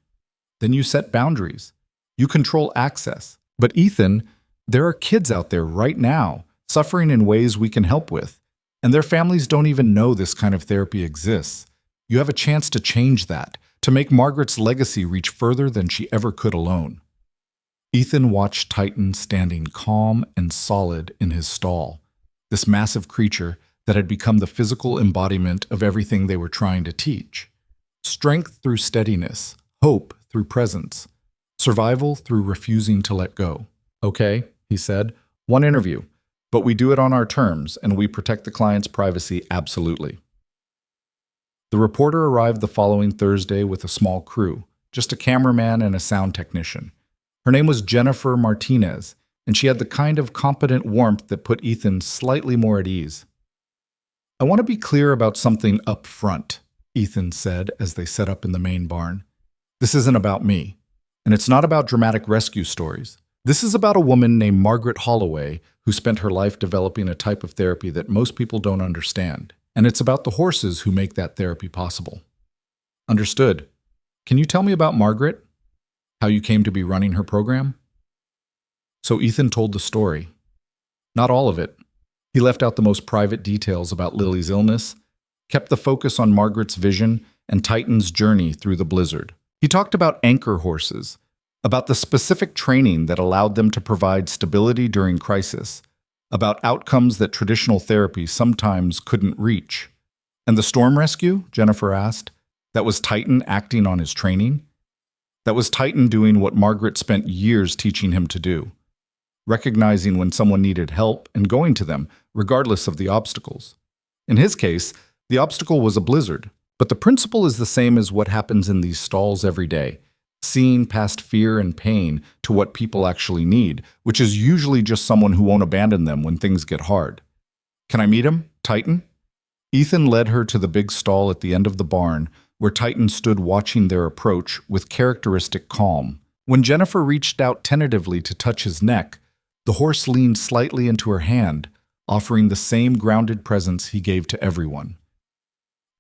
Then you set boundaries. You control access. But Ethan, there are kids out there right now, suffering in ways we can help with, and their families don't even know this kind of therapy exists. You have a chance to change that, to make Margaret's legacy reach further than she ever could alone." Ethan watched Titan standing calm and solid in his stall, this massive creature that had become the physical embodiment of everything they were trying to teach. Strength through steadiness, hope through presence, survival through refusing to let go. "Okay," he said, "one interview, but we do it on our terms and we protect the client's privacy absolutely." The reporter arrived the following Thursday with a small crew, just a cameraman and a sound technician. Her name was Jennifer Martinez, and she had the kind of competent warmth that put Ethan slightly more at ease. "I want to be clear about something up front," Ethan said as they set up in the main barn. "This isn't about me, and it's not about dramatic rescue stories. This is about a woman named Margaret Holloway who spent her life developing a type of therapy that most people don't understand, and it's about the horses who make that therapy possible." "Understood. Can you tell me about Margaret? How you came to be running her program?" So Ethan told the story. Not all of it. He left out the most private details about Lily's illness, kept the focus on Margaret's vision and Titan's journey through the blizzard. He talked about anchor horses, about the specific training that allowed them to provide stability during crisis, about outcomes that traditional therapy sometimes couldn't reach. "And the storm rescue?" Jennifer asked. "That was Titan acting on his training?" "That was Titan doing what Margaret spent years teaching him to do, recognizing when someone needed help and going to them, regardless of the obstacles. In his case, the obstacle was a blizzard, but the principle is the same as what happens in these stalls every day, seeing past fear and pain to what people actually need, which is usually just someone who won't abandon them when things get hard." "Can I meet him, Titan?" Ethan led her to the big stall at the end of the barn, where Titan stood watching their approach with characteristic calm. When Jennifer reached out tentatively to touch his neck, the horse leaned slightly into her hand, offering the same grounded presence he gave to everyone.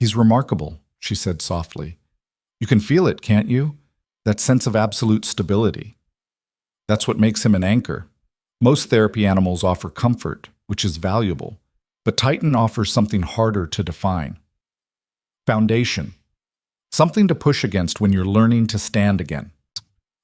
"He's remarkable," she said softly. "You can feel it, can't you? That sense of absolute stability. That's what makes him an anchor. Most therapy animals offer comfort, which is valuable, but Titan offers something harder to define. Foundation. Something to push against when you're learning to stand again."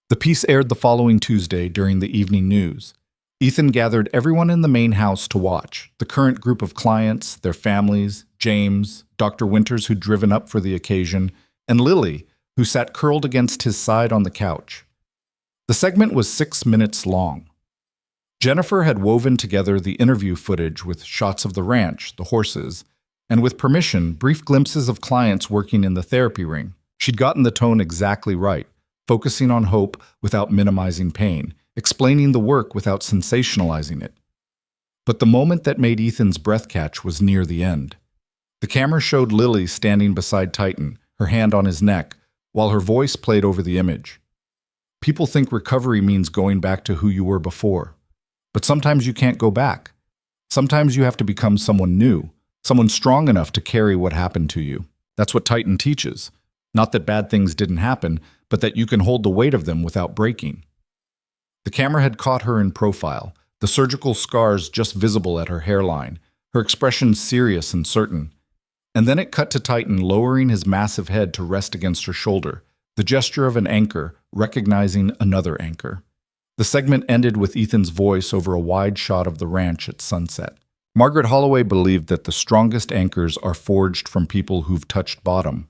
The piece aired the following Tuesday during the evening news. Ethan gathered everyone in the main house to watch, the current group of clients, their families, James, Dr. Winters, who'd driven up for the occasion, and Lily, who sat curled against his side on the couch. The segment was 6 minutes long. Jennifer had woven together the interview footage with shots of the ranch, the horses, and with permission, brief glimpses of clients working in the therapy ring. She'd gotten the tone exactly right, focusing on hope without minimizing pain, explaining the work without sensationalizing it. But the moment that made Ethan's breath catch was near the end. The camera showed Lily standing beside Titan, her hand on his neck, while her voice played over the image. "People think recovery means going back to who you were before. But sometimes you can't go back. Sometimes you have to become someone new, someone strong enough to carry what happened to you. That's what Titan teaches. Not that bad things didn't happen, but that you can hold the weight of them without breaking." The camera had caught her in profile, the surgical scars just visible at her hairline, her expression serious and certain. And then it cut to Titan lowering his massive head to rest against her shoulder, the gesture of an anchor recognizing another anchor. The segment ended with Ethan's voice over a wide shot of the ranch at sunset. Margaret Holloway believed that the strongest anchors are forged from people who've touched bottom,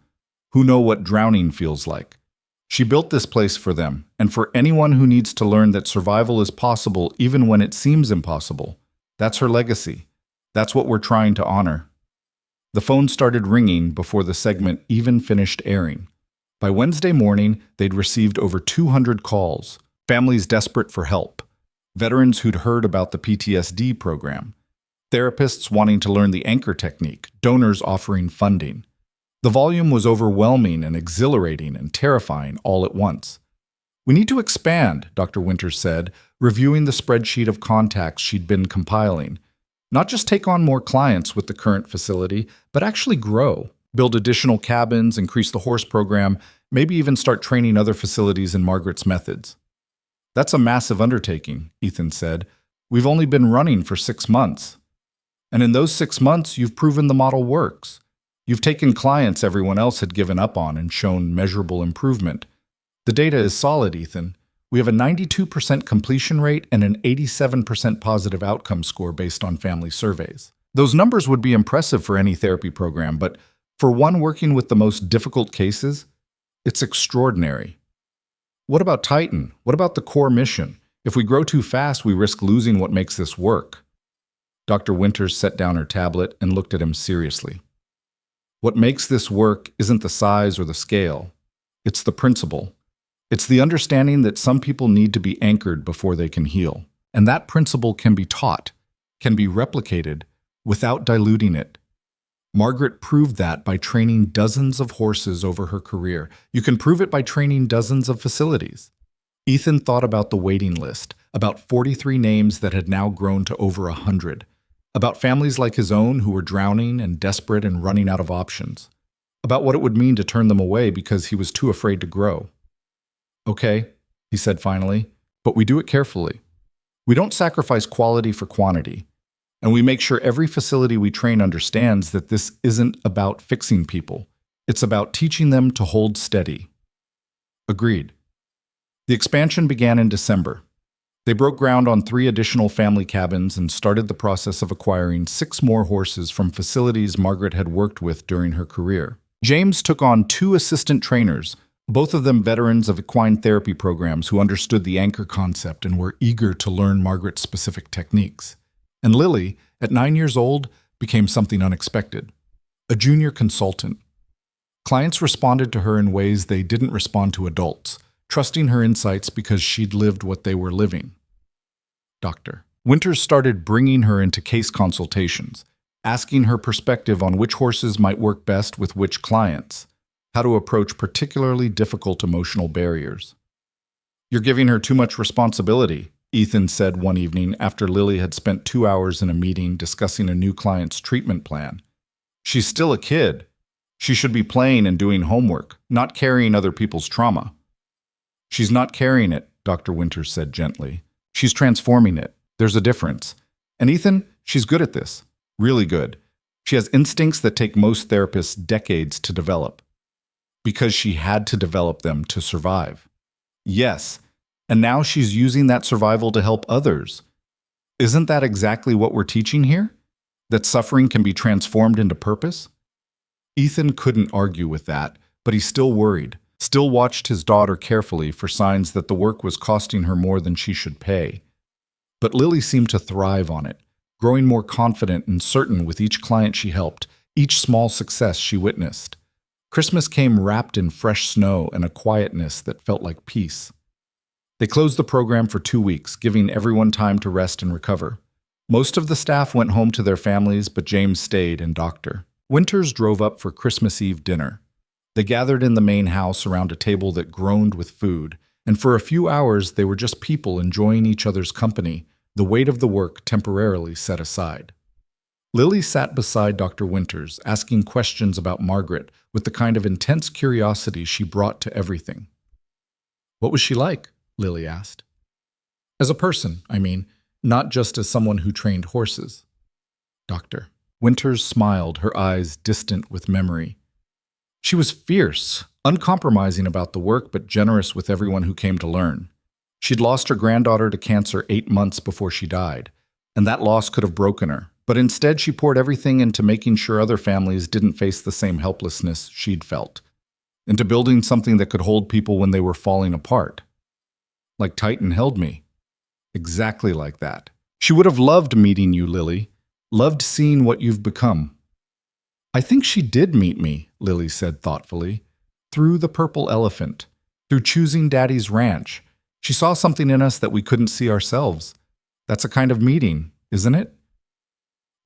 who know what drowning feels like. She built this place for them, and for anyone who needs to learn that survival is possible even when it seems impossible. That's her legacy. That's what we're trying to honor. The phone started ringing before the segment even finished airing. By Wednesday morning, they'd received over 200 calls, families desperate for help, veterans who'd heard about the PTSD program, therapists wanting to learn the anchor technique, donors offering funding. The volume was overwhelming and exhilarating and terrifying all at once. "We need to expand," Dr. Winters said, reviewing the spreadsheet of contacts she'd been compiling. "Not just take on more clients with the current facility, but actually grow, build additional cabins, increase the horse program, maybe even start training other facilities in Margaret's methods." "That's a massive undertaking," Ethan said. "We've only been running for 6 months. And in those 6 months, you've proven the model works. You've taken clients everyone else had given up on and shown measurable improvement. The data is solid, Ethan. We have a 92% completion rate and an 87% positive outcome score based on family surveys. Those numbers would be impressive for any therapy program, but for one working with the most difficult cases, it's extraordinary. What about Titan? What about the core mission? If we grow too fast, we risk losing what makes this work." Dr. Winters set down her tablet and looked at him seriously. "What makes this work isn't the size or the scale. It's the principle. It's the understanding that some people need to be anchored before they can heal. And that principle can be taught, can be replicated, without diluting it. Margaret proved that by training dozens of horses over her career. You can prove it by training dozens of facilities. Ethan thought about the waiting list, about 43 names that had now grown to over 100, about families like his own who were drowning and desperate and running out of options, about what it would mean to turn them away because he was too afraid to grow. "Okay," he said finally, "but we do it carefully. We don't sacrifice quality for quantity. And we make sure every facility we train understands that this isn't about fixing people. It's about teaching them to hold steady." Agreed. The expansion began in December. They broke ground on 3 additional family cabins and started the process of acquiring 6 more horses from facilities Margaret had worked with during her career. James took on 2 assistant trainers, both of them veterans of equine therapy programs who understood the anchor concept and were eager to learn Margaret's specific techniques. And Lily, at 9 years old, became something unexpected: a junior consultant. Clients responded to her in ways they didn't respond to adults, trusting her insights because she'd lived what they were living. Dr. Winters started bringing her into case consultations, asking her perspective on which horses might work best with which clients, how to approach particularly difficult emotional barriers. "You're giving her too much responsibility," Ethan said one evening after Lily had spent 2 hours in a meeting discussing a new client's treatment plan. "She's still a kid. She should be playing and doing homework, not carrying other people's trauma." "She's not carrying it," Dr. Winters said gently. "She's transforming it. There's a difference. And Ethan, she's good at this. Really good. She has instincts that take most therapists decades to develop. Because she had to develop them to survive." "Yes. And now she's using that survival to help others. Isn't that exactly what we're teaching here? That suffering can be transformed into purpose?" Ethan couldn't argue with that, but he still worried, still watched his daughter carefully for signs that the work was costing her more than she should pay. But Lily seemed to thrive on it, growing more confident and certain with each client she helped, each small success she witnessed. Christmas came wrapped in fresh snow and a quietness that felt like peace. They closed the program for 2 weeks, giving everyone time to rest and recover. Most of the staff went home to their families, but James stayed and Dr. Winters drove up for Christmas Eve dinner. They gathered in the main house around a table that groaned with food, and for a few hours they were just people enjoying each other's company, the weight of the work temporarily set aside. Lily sat beside Dr. Winters, asking questions about Margaret with the kind of intense curiosity she brought to everything. "What was she like?" Lily asked. "As a person, I mean, not just as someone who trained horses." Dr. Winters smiled, her eyes distant with memory. "She was fierce, uncompromising about the work, but generous with everyone who came to learn. She'd lost her granddaughter to cancer 8 months before she died, and that loss could have broken her. But instead she poured everything into making sure other families didn't face the same helplessness she'd felt, into building something that could hold people when they were falling apart. Like Titan held me. Exactly like that. She would have loved meeting you, Lily. Loved seeing what you've become." "I think she did meet me," Lily said thoughtfully. "Through the purple elephant. Through choosing Daddy's ranch. She saw something in us that we couldn't see ourselves. That's a kind of meeting, isn't it?"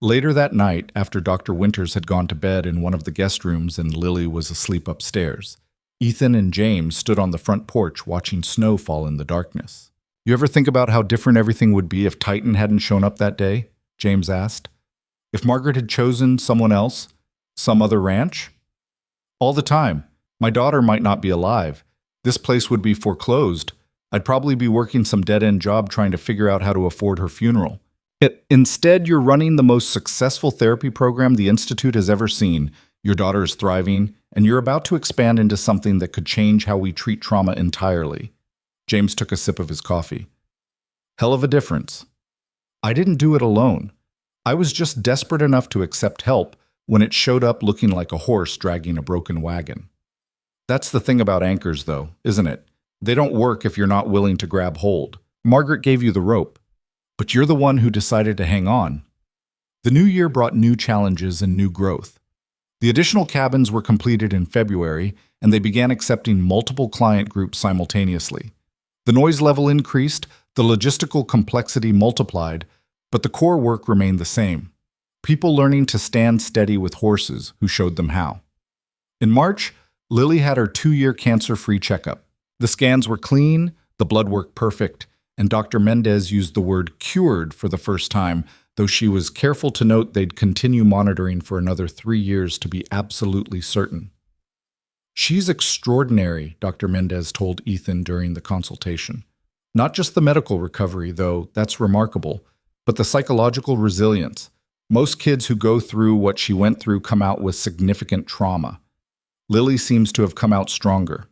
Later that night, after Dr. Winters had gone to bed in one of the guest rooms and Lily was asleep upstairs, Ethan and James stood on the front porch watching snow fall in the darkness. "You ever think about how different everything would be if Titan hadn't shown up that day?" James asked. "If Margaret had chosen someone else, some other ranch?" "All the time. My daughter might not be alive. This place would be foreclosed. I'd probably be working some dead-end job trying to figure out how to afford her funeral. Instead, you're running the most successful therapy program the Institute has ever seen. Your daughter is thriving, and you're about to expand into something that could change how we treat trauma entirely." James took a sip of his coffee. "Hell of a difference. I didn't do it alone. I was just desperate enough to accept help when it showed up looking like a horse dragging a broken wagon. That's the thing about anchors, though, isn't it? They don't work if you're not willing to grab hold. Margaret gave you the rope, but you're the one who decided to hang on." The new year brought new challenges and new growth. The additional cabins were completed in February, and they began accepting multiple client groups simultaneously. The noise level increased, the logistical complexity multiplied, but the core work remained the same. People learning to stand steady with horses who showed them how. In March, Lily had her 2-year cancer-free checkup. The scans were clean, the blood work perfect, and Dr. Mendez used the word cured for the first time, though she was careful to note they'd continue monitoring for another 3 years to be absolutely certain. "She's extraordinary," Dr. Mendez told Ethan during the consultation. "Not just the medical recovery, though that's remarkable, but the psychological resilience. Most kids who go through what she went through come out with significant trauma. Lily seems to have come out stronger.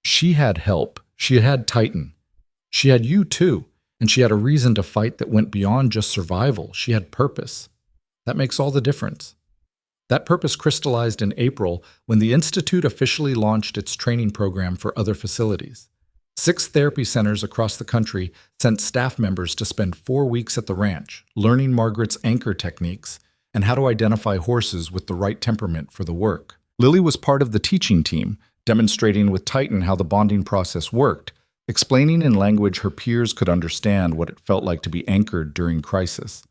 She had help. She had Titan. She had you too, and she had a reason to fight that went beyond just survival. She had purpose. That makes all the difference." That purpose crystallized in April when the Institute officially launched its training program for other facilities. 6 therapy centers across the country sent staff members to spend 4 weeks at the ranch, learning Margaret's anchor techniques and how to identify horses with the right temperament for the work. Lily was part of the teaching team, demonstrating with Titan how the bonding process worked, explaining in language her peers could understand what it felt like to be anchored during crisis.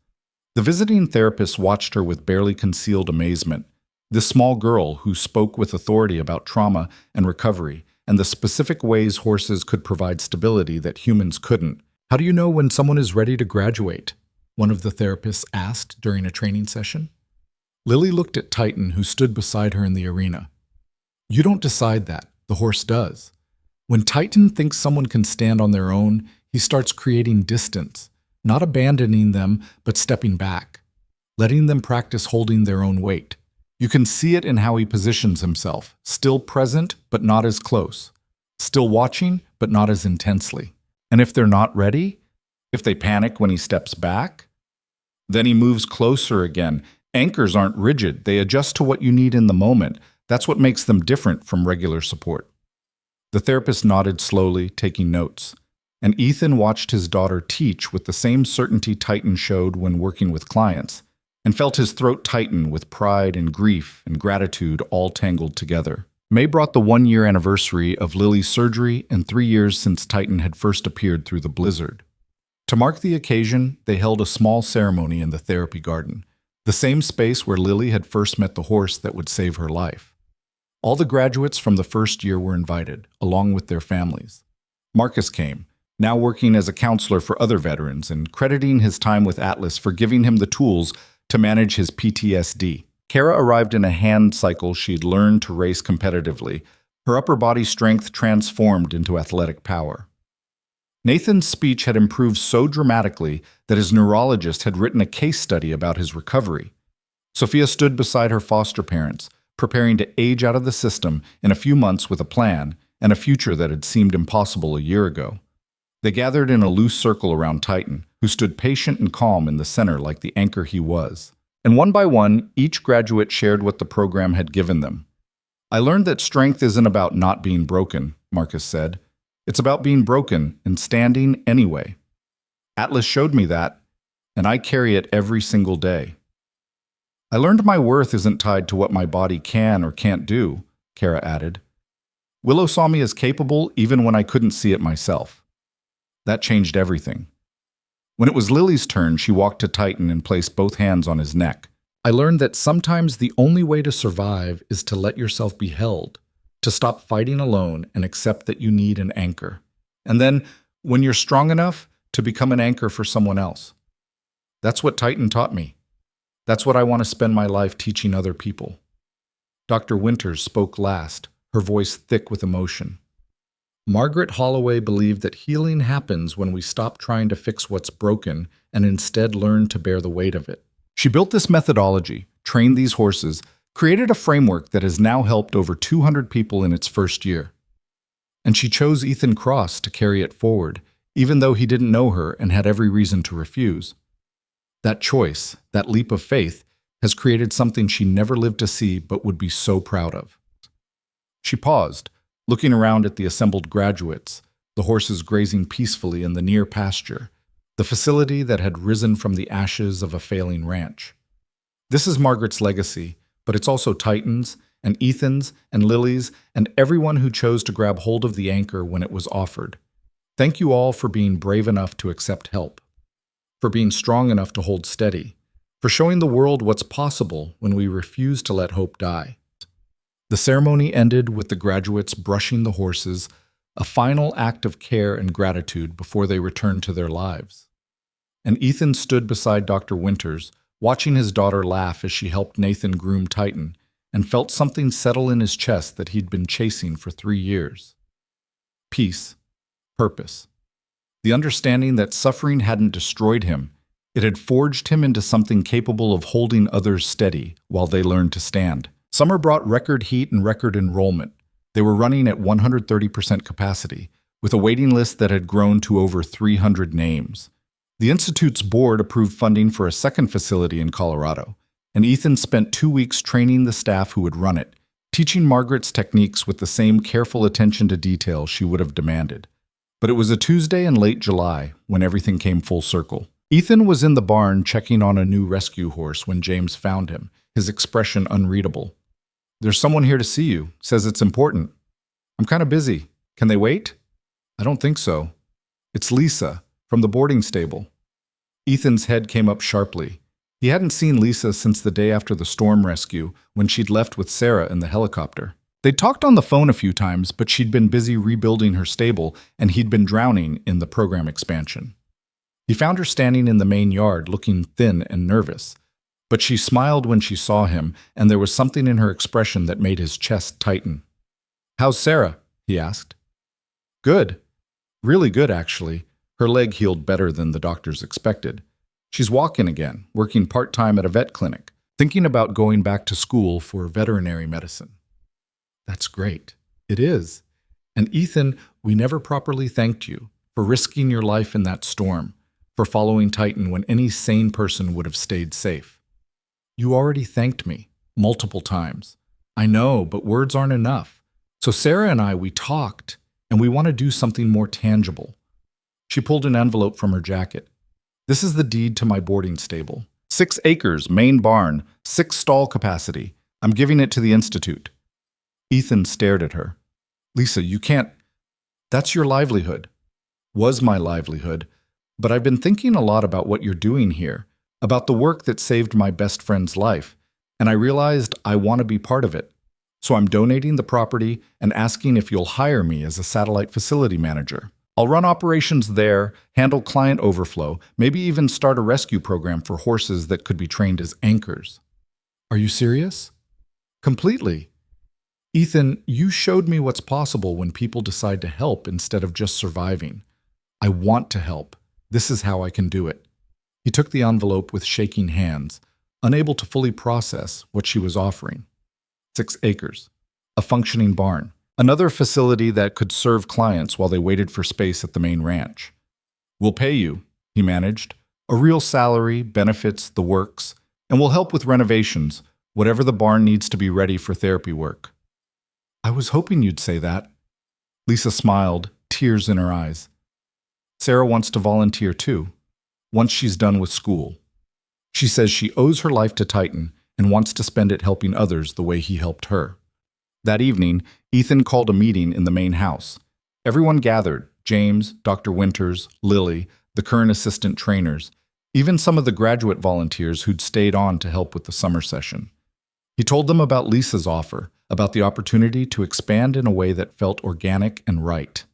The visiting therapist watched her with barely concealed amazement. This small girl who spoke with authority about trauma and recovery and the specific ways horses could provide stability that humans couldn't. "How do you know when someone is ready to graduate?" one of the therapists asked during a training session. Lily looked at Titan, who stood beside her in the arena. "You don't decide that, the horse does. When Titan thinks someone can stand on their own, he starts creating distance, not abandoning them, but stepping back, letting them practice holding their own weight. You can see it in how he positions himself, still present, but not as close, still watching, but not as intensely. And if they're not ready, if they panic when he steps back, then he moves closer again. Anchors aren't rigid, they adjust to what you need in the moment. That's what makes them different from regular support." The therapist nodded slowly, taking notes. And Ethan watched his daughter teach with the same certainty Titan showed when working with clients, and felt his throat tighten with pride and grief and gratitude all tangled together. May brought the 1-year anniversary of Lily's surgery and 3 years since Titan had first appeared through the blizzard. To mark the occasion, they held a small ceremony in the therapy garden, the same space where Lily had first met the horse that would save her life. All the graduates from the first year were invited, along with their families. Marcus came, now working as a counselor for other veterans and crediting his time with Atlas for giving him the tools to manage his PTSD. Kara arrived in a hand cycle she'd learned to race competitively, her upper body strength transformed into athletic power. Nathan's speech had improved so dramatically that his neurologist had written a case study about his recovery. Sophia stood beside her foster parents, preparing to age out of the system in a few months with a plan and a future that had seemed impossible a year ago. They gathered in a loose circle around Titan, who stood patient and calm in the center like the anchor he was. And one by one, each graduate shared what the program had given them. "I learned that strength isn't about not being broken," Marcus said. "It's about being broken and standing anyway. Atlas showed me that, and I carry it every single day." "I learned my worth isn't tied to what my body can or can't do," Kara added. "Willow saw me as capable even when I couldn't see it myself. That changed everything." When it was Lily's turn, she walked to Titan and placed both hands on his neck. "I learned that sometimes the only way to survive is to let yourself be held, to stop fighting alone and accept that you need an anchor. And then, when you're strong enough, to become an anchor for someone else. That's what Titan taught me. That's what I want to spend my life teaching other people." Dr. Winters spoke last, her voice thick with emotion. "Margaret Holloway believed that healing happens when we stop trying to fix what's broken and instead learn to bear the weight of it. She built this methodology, trained these horses, created a framework that has now helped over 200 people in its first year. And she chose Ethan Cross to carry it forward, even though he didn't know her and had every reason to refuse. That choice, that leap of faith, has created something she never lived to see but would be so proud of." She paused, looking around at the assembled graduates, the horses grazing peacefully in the near pasture, the facility that had risen from the ashes of a failing ranch. "This is Margaret's legacy, but it's also Titan's and Ethan's and Lily's and everyone who chose to grab hold of the anchor when it was offered. Thank you all for being brave enough to accept help, for being strong enough to hold steady, for showing the world what's possible when we refuse to let hope die. The ceremony ended with the graduates brushing the horses, a final act of care and gratitude before they returned to their lives. And Ethan stood beside Dr. Winters, watching his daughter laugh as she helped Nathan groom Titan, and felt something settle in his chest that he'd been chasing for 3 years. Peace, purpose. The understanding that suffering hadn't destroyed him, it had forged him into something capable of holding others steady while they learned to stand. Summer brought record heat and record enrollment. They were running at 130% capacity, with a waiting list that had grown to over 300 names. The Institute's board approved funding for a second facility in Colorado, and Ethan spent 2 weeks training the staff who would run it, teaching Margaret's techniques with the same careful attention to detail she would have demanded. But it was a Tuesday in late July when everything came full circle. Ethan was in the barn checking on a new rescue horse when James found him, his expression unreadable. "There's someone here to see you. Says it's important." "I'm kind of busy. Can they wait?" "I don't think so." "It's Lisa, from the boarding stable." Ethan's head came up sharply. He hadn't seen Lisa since the day after the storm rescue, when she'd left with Sarah in the helicopter. They'd talked on the phone a few times, but she'd been busy rebuilding her stable, and he'd been drowning in the program expansion. He found her standing in the main yard, looking thin and nervous. But she smiled when she saw him, and there was something in her expression that made his chest tighten. "How's Sarah?" he asked. "Good. Really good, actually. Her leg healed better than the doctors expected. She's walking again, working part-time at a vet clinic, thinking about going back to school for veterinary medicine." "That's great." "It is. And Ethan, we never properly thanked you for risking your life in that storm, for following Titan when any sane person would have stayed safe." "You already thanked me, multiple times." "I know, but words aren't enough. So Sarah and we talked, and we want to do something more tangible." She pulled an envelope from her jacket. "This is the deed to my boarding stable. 6 acres, main barn, 6 stall capacity. I'm giving it to the Institute." Ethan stared at her. "Lisa, you can't. That's your livelihood." "Was my livelihood. But I've been thinking a lot about what you're doing here, about the work that saved my best friend's life, and I realized I want to be part of it. So I'm donating the property and asking if you'll hire me as a satellite facility manager. I'll run operations there, handle client overflow, maybe even start a rescue program for horses that could be trained as anchors." "Are you serious?" "Completely. Ethan, you showed me what's possible when people decide to help instead of just surviving. I want to help. This is how I can do it." He took the envelope with shaking hands, unable to fully process what she was offering. 6 acres, a functioning barn, another facility that could serve clients while they waited for space at the main ranch. "We'll pay you," he managed, "a real salary, benefits, the works, and we'll help with renovations, whatever the barn needs to be ready for therapy work." "I was hoping you'd say that." Lisa smiled, tears in her eyes. "Sarah wants to volunteer too, once she's done with school. She says she owes her life to Titan and wants to spend it helping others the way he helped her." That evening, Ethan called a meeting in the main house. Everyone gathered: James, Dr. Winters, Lily, the current assistant trainers, even some of the graduate volunteers who'd stayed on to help with the summer session. He told them about Lisa's offer, about the opportunity to expand in a way that felt organic and right.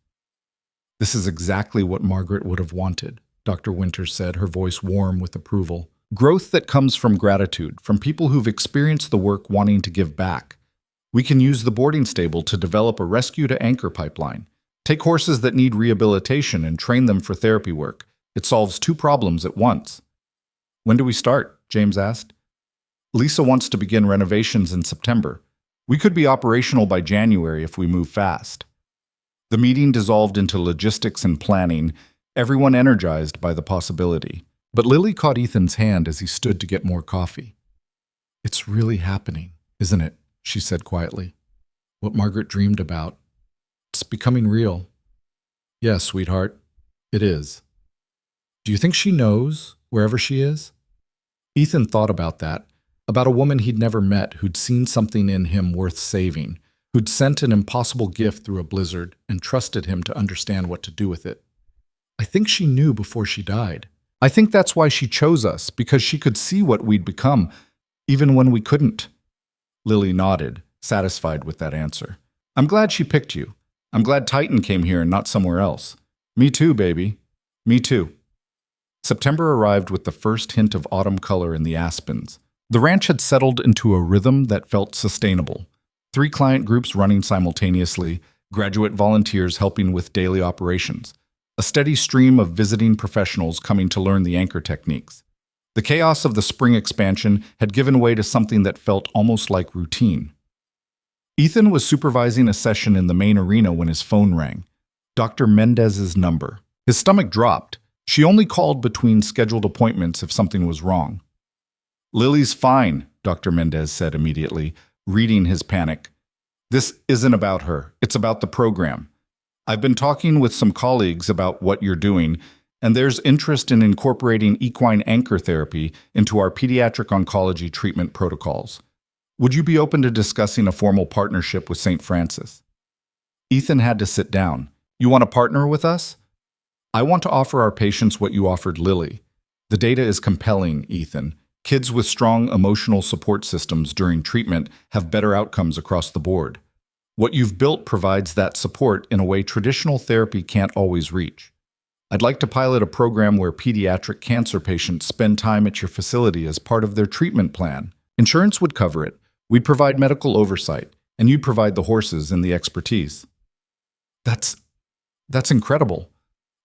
"This is exactly what Margaret would have wanted," Dr. Winters said, her voice warm with approval. "Growth that comes from gratitude, from people who've experienced the work wanting to give back. We can use the boarding stable to develop a rescue to anchor pipeline. Take horses that need rehabilitation and train them for therapy work. It solves 2 problems at once." "When do we start?" James asked. "Lisa wants to begin renovations in September. We could be operational by January if we move fast." The meeting dissolved into logistics and planning, everyone energized by the possibility. But Lily caught Ethan's hand as he stood to get more coffee. "It's really happening, isn't it?" she said quietly. "What Margaret dreamed about. It's becoming real." "Yes, sweetheart, it is." "Do you think she knows, wherever she is?" Ethan thought about that. about a woman he'd never met who'd seen something in him worth saving, who'd sent an impossible gift through a blizzard and trusted him to understand what to do with it. I think she knew before she died. I think that's why she chose us, because she could see what we'd become, even when we couldn't. Lily nodded, satisfied with that answer. I'm glad she picked you. I'm glad Titan came here and not somewhere else. Me too, baby. Me too. September arrived with the first hint of autumn color in the aspens. The ranch had settled into a rhythm that felt sustainable. 3 client groups running simultaneously, graduate volunteers helping with daily operations, a steady stream of visiting professionals coming to learn the anchor techniques. The chaos of the spring expansion had given way to something that felt almost like routine. Ethan was supervising a session in the main arena when his phone rang. Dr. Mendez's number. His stomach dropped. She only called between scheduled appointments if something was wrong. Lily's fine, Dr. Mendez said immediately, reading his panic. This isn't about her. It's about the program. I've been talking with some colleagues about what you're doing, and there's interest in incorporating equine anchor therapy into our pediatric oncology treatment protocols. Would you be open to discussing a formal partnership with St. Francis? Ethan had to sit down. You want to partner with us? I want to offer our patients what you offered Lily. The data is compelling, Ethan. Kids with strong emotional support systems during treatment have better outcomes across the board. What you've built provides that support in a way traditional therapy can't always reach. I'd like to pilot a program where pediatric cancer patients spend time at your facility as part of their treatment plan. Insurance would cover it. We'd provide medical oversight, and you'd provide the horses and the expertise. That's incredible.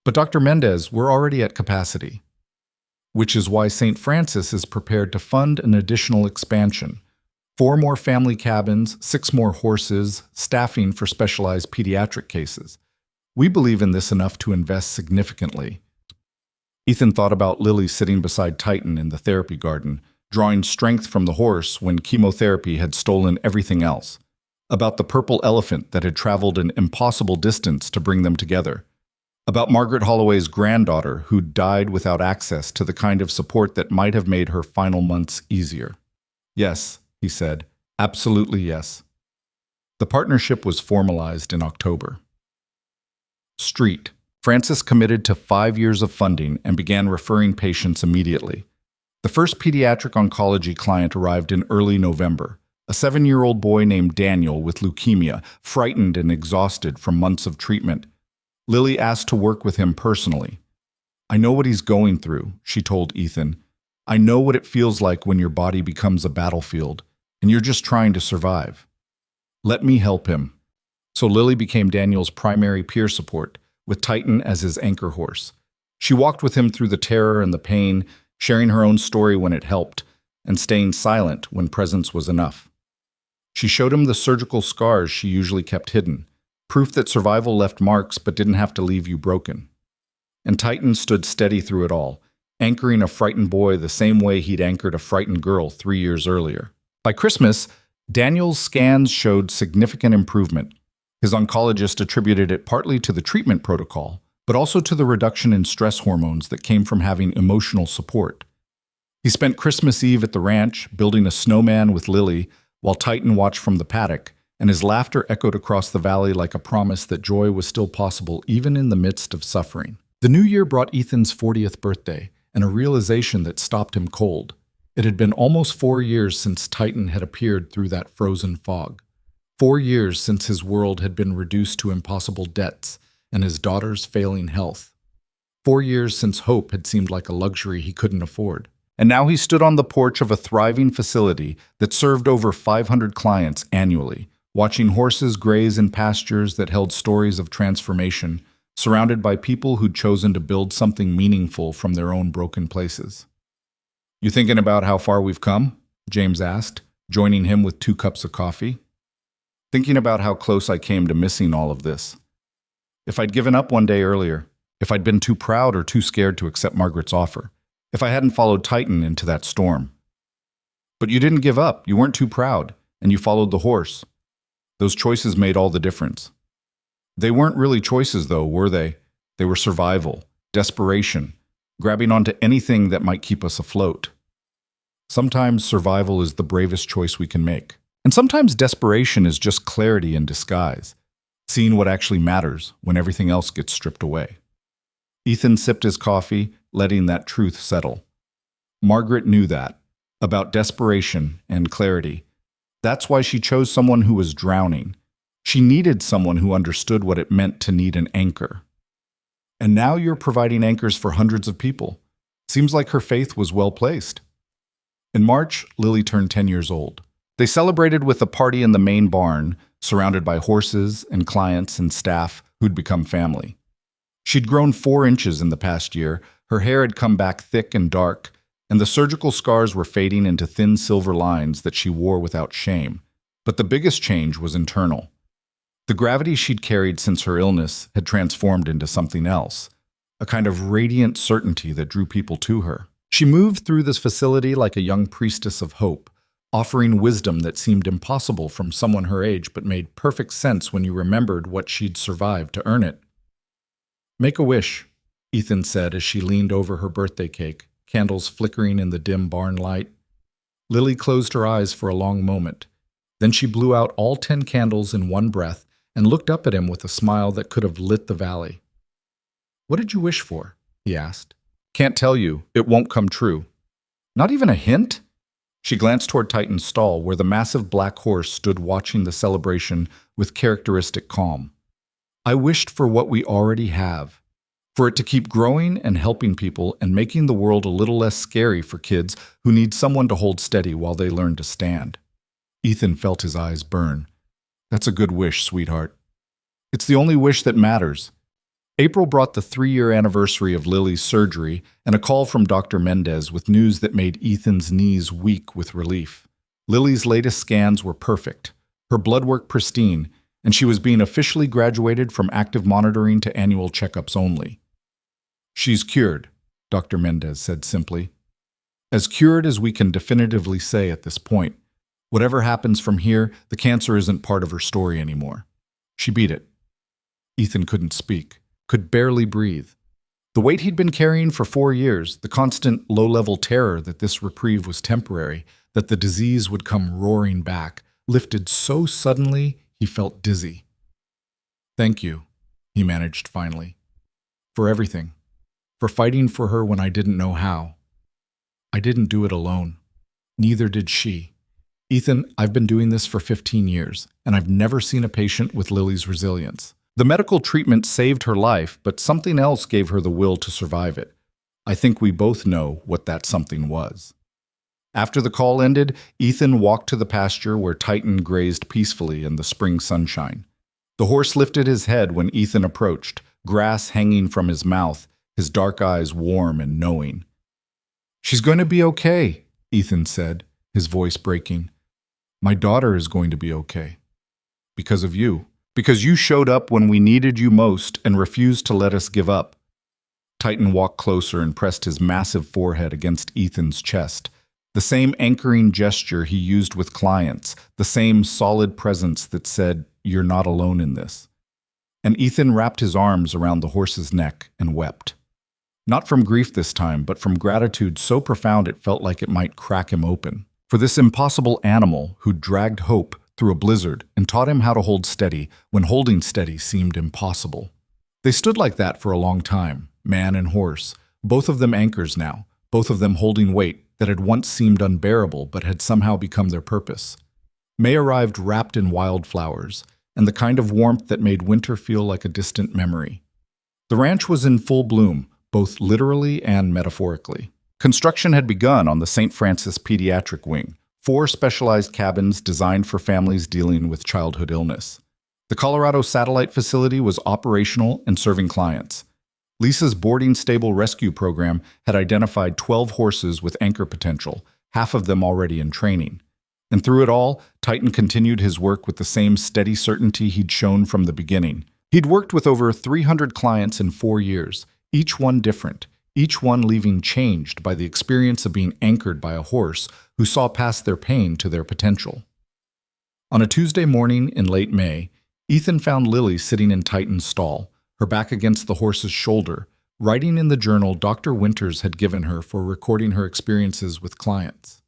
But Dr. Mendez, we're already at capacity. Which is why St. Francis is prepared to fund an additional expansion. 4 more family cabins, 6 more horses, staffing for specialized pediatric cases. We believe in this enough to invest significantly. Ethan thought about Lily sitting beside Titan in the therapy garden, drawing strength from the horse when chemotherapy had stolen everything else. About the purple elephant that had traveled an impossible distance to bring them together. About Margaret Holloway's granddaughter who died without access to the kind of support that might have made her final months easier. Yes, he said, absolutely yes. The partnership was formalized in October. Street. Francis committed to 5 years of funding and began referring patients immediately. The first pediatric oncology client arrived in early November, a 7-year-old boy named Daniel with leukemia, frightened and exhausted from months of treatment. Lily asked to work with him personally. I know what he's going through, she told Ethan. I know what it feels like when your body becomes a battlefield, and you're just trying to survive. Let me help him. So Lily became Daniel's primary peer support, with Titan as his anchor horse. She walked with him through the terror and the pain, sharing her own story when it helped, and staying silent when presence was enough. She showed him the surgical scars she usually kept hidden, proof that survival left marks but didn't have to leave you broken. And Titan stood steady through it all, anchoring a frightened boy the same way he'd anchored a frightened girl 3 years earlier. By Christmas, Daniel's scans showed significant improvement. His oncologist attributed it partly to the treatment protocol, but also to the reduction in stress hormones that came from having emotional support. He spent Christmas Eve at the ranch, building a snowman with Lily, while Titan watched from the paddock, and his laughter echoed across the valley like a promise that joy was still possible even in the midst of suffering. The new year brought Ethan's 40th birthday, and a realization that stopped him cold. It had been almost 4 years since Titan had appeared through that frozen fog. 4 years since his world had been reduced to impossible debts and his daughter's failing health. 4 years since hope had seemed like a luxury he couldn't afford. And now he stood on the porch of a thriving facility that served over 500 clients annually, watching horses graze in pastures that held stories of transformation, surrounded by people who'd chosen to build something meaningful from their own broken places. You thinking about how far we've come? James asked, joining him with 2 cups of coffee. Thinking about how close I came to missing all of this. If I'd given up one day earlier, if I'd been too proud or too scared to accept Margaret's offer, if I hadn't followed Titan into that storm. But you didn't give up, you weren't too proud, and you followed the horse. Those choices made all the difference. They weren't really choices though, were they? They were survival, desperation, grabbing onto anything that might keep us afloat. Sometimes survival is the bravest choice we can make. And sometimes desperation is just clarity in disguise, seeing what actually matters when everything else gets stripped away. Ethan sipped his coffee, letting that truth settle. Margaret knew that, about desperation and clarity. That's why she chose someone who was drowning. She needed someone who understood what it meant to need an anchor. And now you're providing anchors for hundreds of people. Seems like her faith was well placed. In March, Lily turned 10 years old. They celebrated with a party in the main barn, surrounded by horses and clients and staff who'd become family. She'd grown 4 inches in the past year, her hair had come back thick and dark, and the surgical scars were fading into thin silver lines that she wore without shame. But the biggest change was internal. The gravity she'd carried since her illness had transformed into something else, a kind of radiant certainty that drew people to her. She moved through this facility like a young priestess of hope, offering wisdom that seemed impossible from someone her age but made perfect sense when you remembered what she'd survived to earn it. "Make a wish," Ethan said as she leaned over her birthday cake, candles flickering in the dim barn light. Lily closed her eyes for a long moment. Then she blew out all 10 candles in one breath and looked up at him with a smile that could have lit the valley. "What did you wish for?" he asked. "Can't tell you. It won't come true." "Not even a hint?" She glanced toward Titan's stall, where the massive black horse stood watching the celebration with characteristic calm. "I wished for what we already have, for it to keep growing and helping people and making the world a little less scary for kids who need someone to hold steady while they learn to stand." Ethan felt his eyes burn. "That's a good wish, sweetheart. It's the only wish that matters." April brought the 3-year anniversary of Lily's surgery and a call from Dr. Mendez with news that made Ethan's knees weak with relief. Lily's latest scans were perfect, her blood work pristine, and she was being officially graduated from active monitoring to annual checkups only. "She's cured," Dr. Mendez said simply. "As cured as we can definitively say at this point. Whatever happens from here, the cancer isn't part of her story anymore. She beat it." Ethan couldn't speak, could barely breathe. The weight he'd been carrying for 4 years, the constant low-level terror that this reprieve was temporary, that the disease would come roaring back, lifted so suddenly he felt dizzy. "Thank you," he managed finally. "For everything. For fighting for her when I didn't know how. I didn't do it alone. Neither did she. Ethan, I've been doing this for 15 years, and I've never seen a patient with Lily's resilience. The medical treatment saved her life, but something else gave her the will to survive it. I think we both know what that something was." After the call ended, Ethan walked to the pasture where Titan grazed peacefully in the spring sunshine. The horse lifted his head when Ethan approached, grass hanging from his mouth, his dark eyes warm and knowing. "She's going to be okay," Ethan said, his voice breaking. "My daughter is going to be okay. Because of you. Because you showed up when we needed you most and refused to let us give up." Titan walked closer and pressed his massive forehead against Ethan's chest. The same anchoring gesture he used with clients, the same solid presence that said, "You're not alone in this." And Ethan wrapped his arms around the horse's neck and wept. Not from grief this time, but from gratitude so profound it felt like it might crack him open. For this impossible animal who'd dragged hope through a blizzard and taught him how to hold steady when holding steady seemed impossible. They stood like that for a long time, man and horse, both of them anchors now, both of them holding weight that had once seemed unbearable but had somehow become their purpose. May arrived wrapped in wildflowers, and the kind of warmth that made winter feel like a distant memory. The ranch was in full bloom, both literally and metaphorically. Construction had begun on the St. Francis Pediatric Wing, 4 specialized cabins designed for families dealing with childhood illness. The Colorado Satellite Facility was operational and serving clients. Lisa's boarding stable rescue program had identified 12 horses with anchor potential, half of them already in training. And through it all, Titan continued his work with the same steady certainty he'd shown from the beginning. He'd worked with over 300 clients in 4 years, each one different, each one leaving changed by the experience of being anchored by a horse who saw past their pain to their potential. On a Tuesday morning in late May, Ethan found Lily sitting in Titan's stall, her back against the horse's shoulder, writing in the journal Dr. Winters had given her for recording her experiences with clients.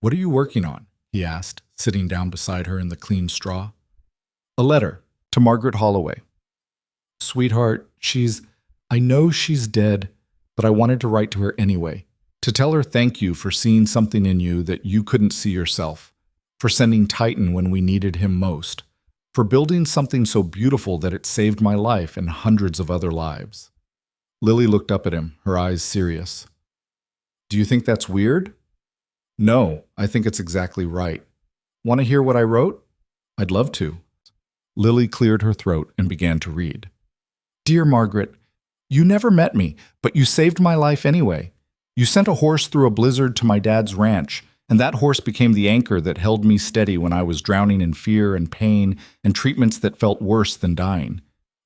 "What are you working on?" he asked, sitting down beside her in the clean straw. "A letter to Margaret Holloway. Sweetheart, I know she's dead, but I wanted to write to her anyway, to tell her thank you for seeing something in you that you couldn't see yourself, for sending Titan when we needed him most, for building something so beautiful that it saved my life and hundreds of other lives." Lily looked up at him, her eyes serious. "Do you think that's weird?" "No, I think it's exactly right. Want to hear what I wrote?" "I'd love to." Lily cleared her throat and began to read. "Dear Margaret, you never met me, but you saved my life anyway. You sent a horse through a blizzard to my dad's ranch, and that horse became the anchor that held me steady when I was drowning in fear and pain and treatments that felt worse than dying.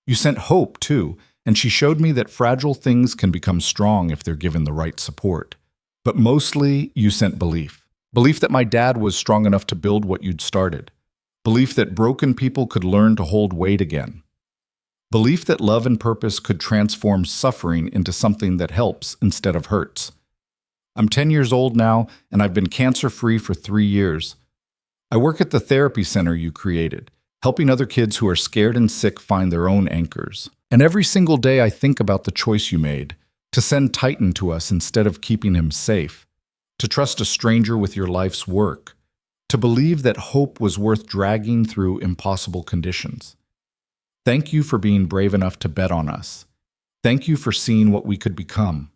You sent hope, too, and she showed me that fragile things can become strong if they're given the right support. But mostly, you sent belief. Belief that my dad was strong enough to build what you'd started. Belief that broken people could learn to hold weight again. Belief that love and purpose could transform suffering into something that helps instead of hurts. I'm 10 years old now, and I've been cancer-free for 3 years. I work at the therapy center you created, helping other kids who are scared and sick find their own anchors. And every single day I think about the choice you made, to send Titan to us instead of keeping him safe, to trust a stranger with your life's work, to believe that hope was worth dragging through impossible conditions. Thank you for being brave enough to bet on us. Thank you for seeing what we could become.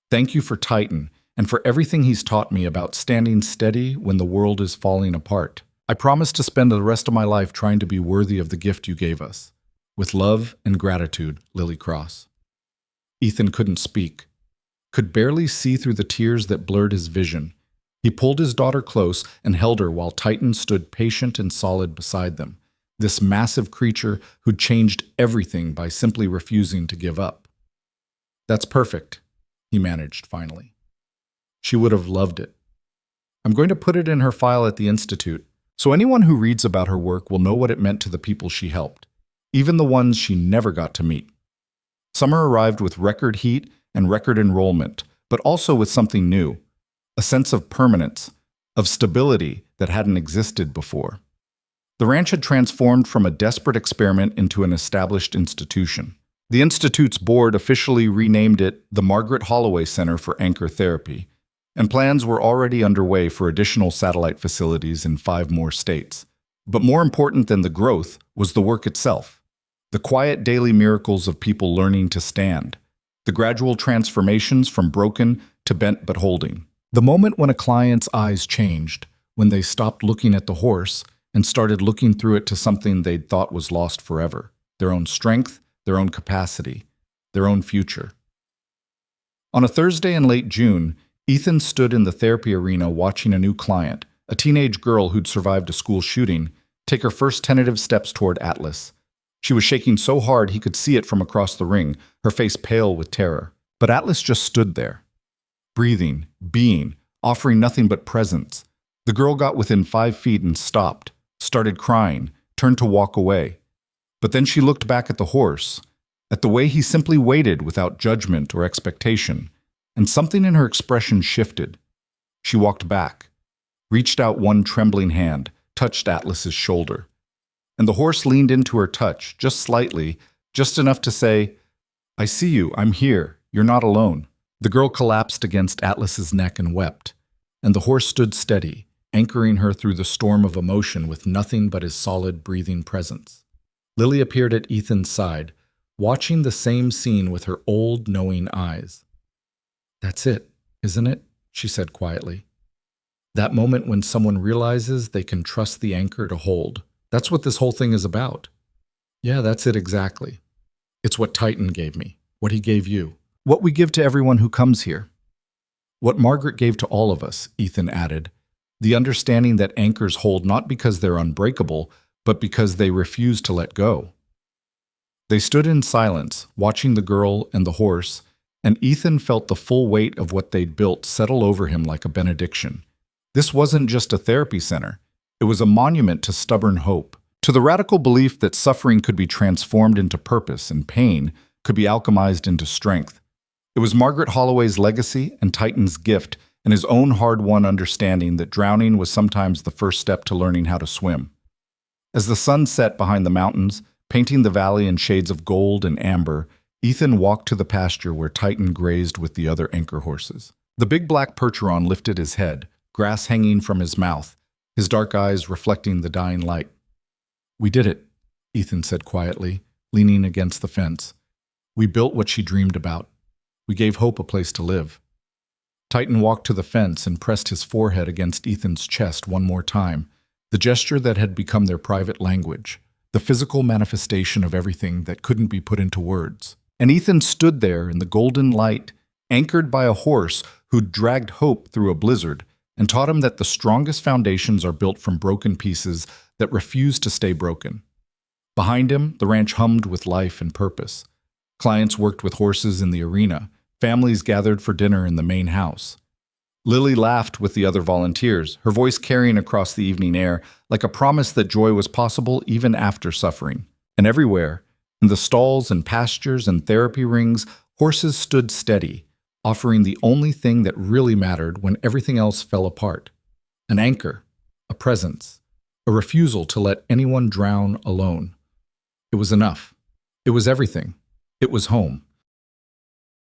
Thank you for Titan, and for everything he's taught me about standing steady when the world is falling apart. I promise to spend the rest of my life trying to be worthy of the gift you gave us. With love and gratitude, Lily Cross." Ethan couldn't speak, could barely see through the tears that blurred his vision. He pulled his daughter close and held her while Titan stood patient and solid beside them, this massive creature who'd changed everything by simply refusing to give up. "That's perfect," he managed finally. "She would have loved it. I'm going to put it in her file at the Institute, so anyone who reads about her work will know what it meant to the people she helped, even the ones she never got to meet." Summer arrived with record heat and record enrollment, but also with something new, a sense of permanence, of stability that hadn't existed before. The ranch had transformed from a desperate experiment into an established institution. The Institute's board officially renamed it the Margaret Holloway Center for Anchor Therapy, and plans were already underway for additional satellite facilities in 5 more states. But more important than the growth was the work itself. The quiet daily miracles of people learning to stand. The gradual transformations from broken to bent but holding. The moment when a client's eyes changed, when they stopped looking at the horse and started looking through it to something they'd thought was lost forever. Their own strength, their own capacity, their own future. On a Thursday in late June, Ethan stood in the therapy arena watching a new client, a teenage girl who'd survived a school shooting, take her first tentative steps toward Atlas. She was shaking so hard he could see it from across the ring, her face pale with terror. But Atlas just stood there, breathing, being, offering nothing but presence. The girl got within 5 feet and stopped, started crying, turned to walk away. But then she looked back at the horse, at the way he simply waited without judgment or expectation, and something in her expression shifted. She walked back, reached out one trembling hand, touched Atlas's shoulder. And the horse leaned into her touch, just slightly, just enough to say, "I see you, I'm here, you're not alone." The girl collapsed against Atlas's neck and wept, and the horse stood steady, anchoring her through the storm of emotion with nothing but his solid, breathing presence. Lily appeared at Ethan's side, watching the same scene with her old, knowing eyes. "That's it, isn't it?" she said quietly. "That moment when someone realizes they can trust the anchor to hold. That's what this whole thing is about." "Yeah, that's it exactly. It's what Titan gave me, what he gave you, what we give to everyone who comes here. What Margaret gave to all of us," Ethan added, "the understanding that anchors hold not because they're unbreakable, but because they refuse to let go." They stood in silence, watching the girl and the horse, and Ethan felt the full weight of what they'd built settle over him like a benediction. This wasn't just a therapy center. It was a monument to stubborn hope, to the radical belief that suffering could be transformed into purpose and pain could be alchemized into strength. It was Margaret Holloway's legacy and Titan's gift, and his own hard-won understanding that drowning was sometimes the first step to learning how to swim. As the sun set behind the mountains, painting the valley in shades of gold and amber, Ethan walked to the pasture where Titan grazed with the other anchor horses. The big black Percheron lifted his head, grass hanging from his mouth, his dark eyes reflecting the dying light. "We did it," Ethan said quietly, leaning against the fence. "We built what she dreamed about. We gave Hope a place to live." Titan walked to the fence and pressed his forehead against Ethan's chest one more time, the gesture that had become their private language, the physical manifestation of everything that couldn't be put into words. And Ethan stood there in the golden light, anchored by a horse who'd dragged Hope through a blizzard and taught him that the strongest foundations are built from broken pieces that refuse to stay broken. Behind him, the ranch hummed with life and purpose. Clients worked with horses in the arena. Families gathered for dinner in the main house. Lily laughed with the other volunteers, her voice carrying across the evening air like a promise that joy was possible even after suffering. And everywhere, in the stalls and pastures and therapy rings, horses stood steady, offering the only thing that really mattered when everything else fell apart: an anchor, a presence, a refusal to let anyone drown alone. It was enough. It was everything. It was home.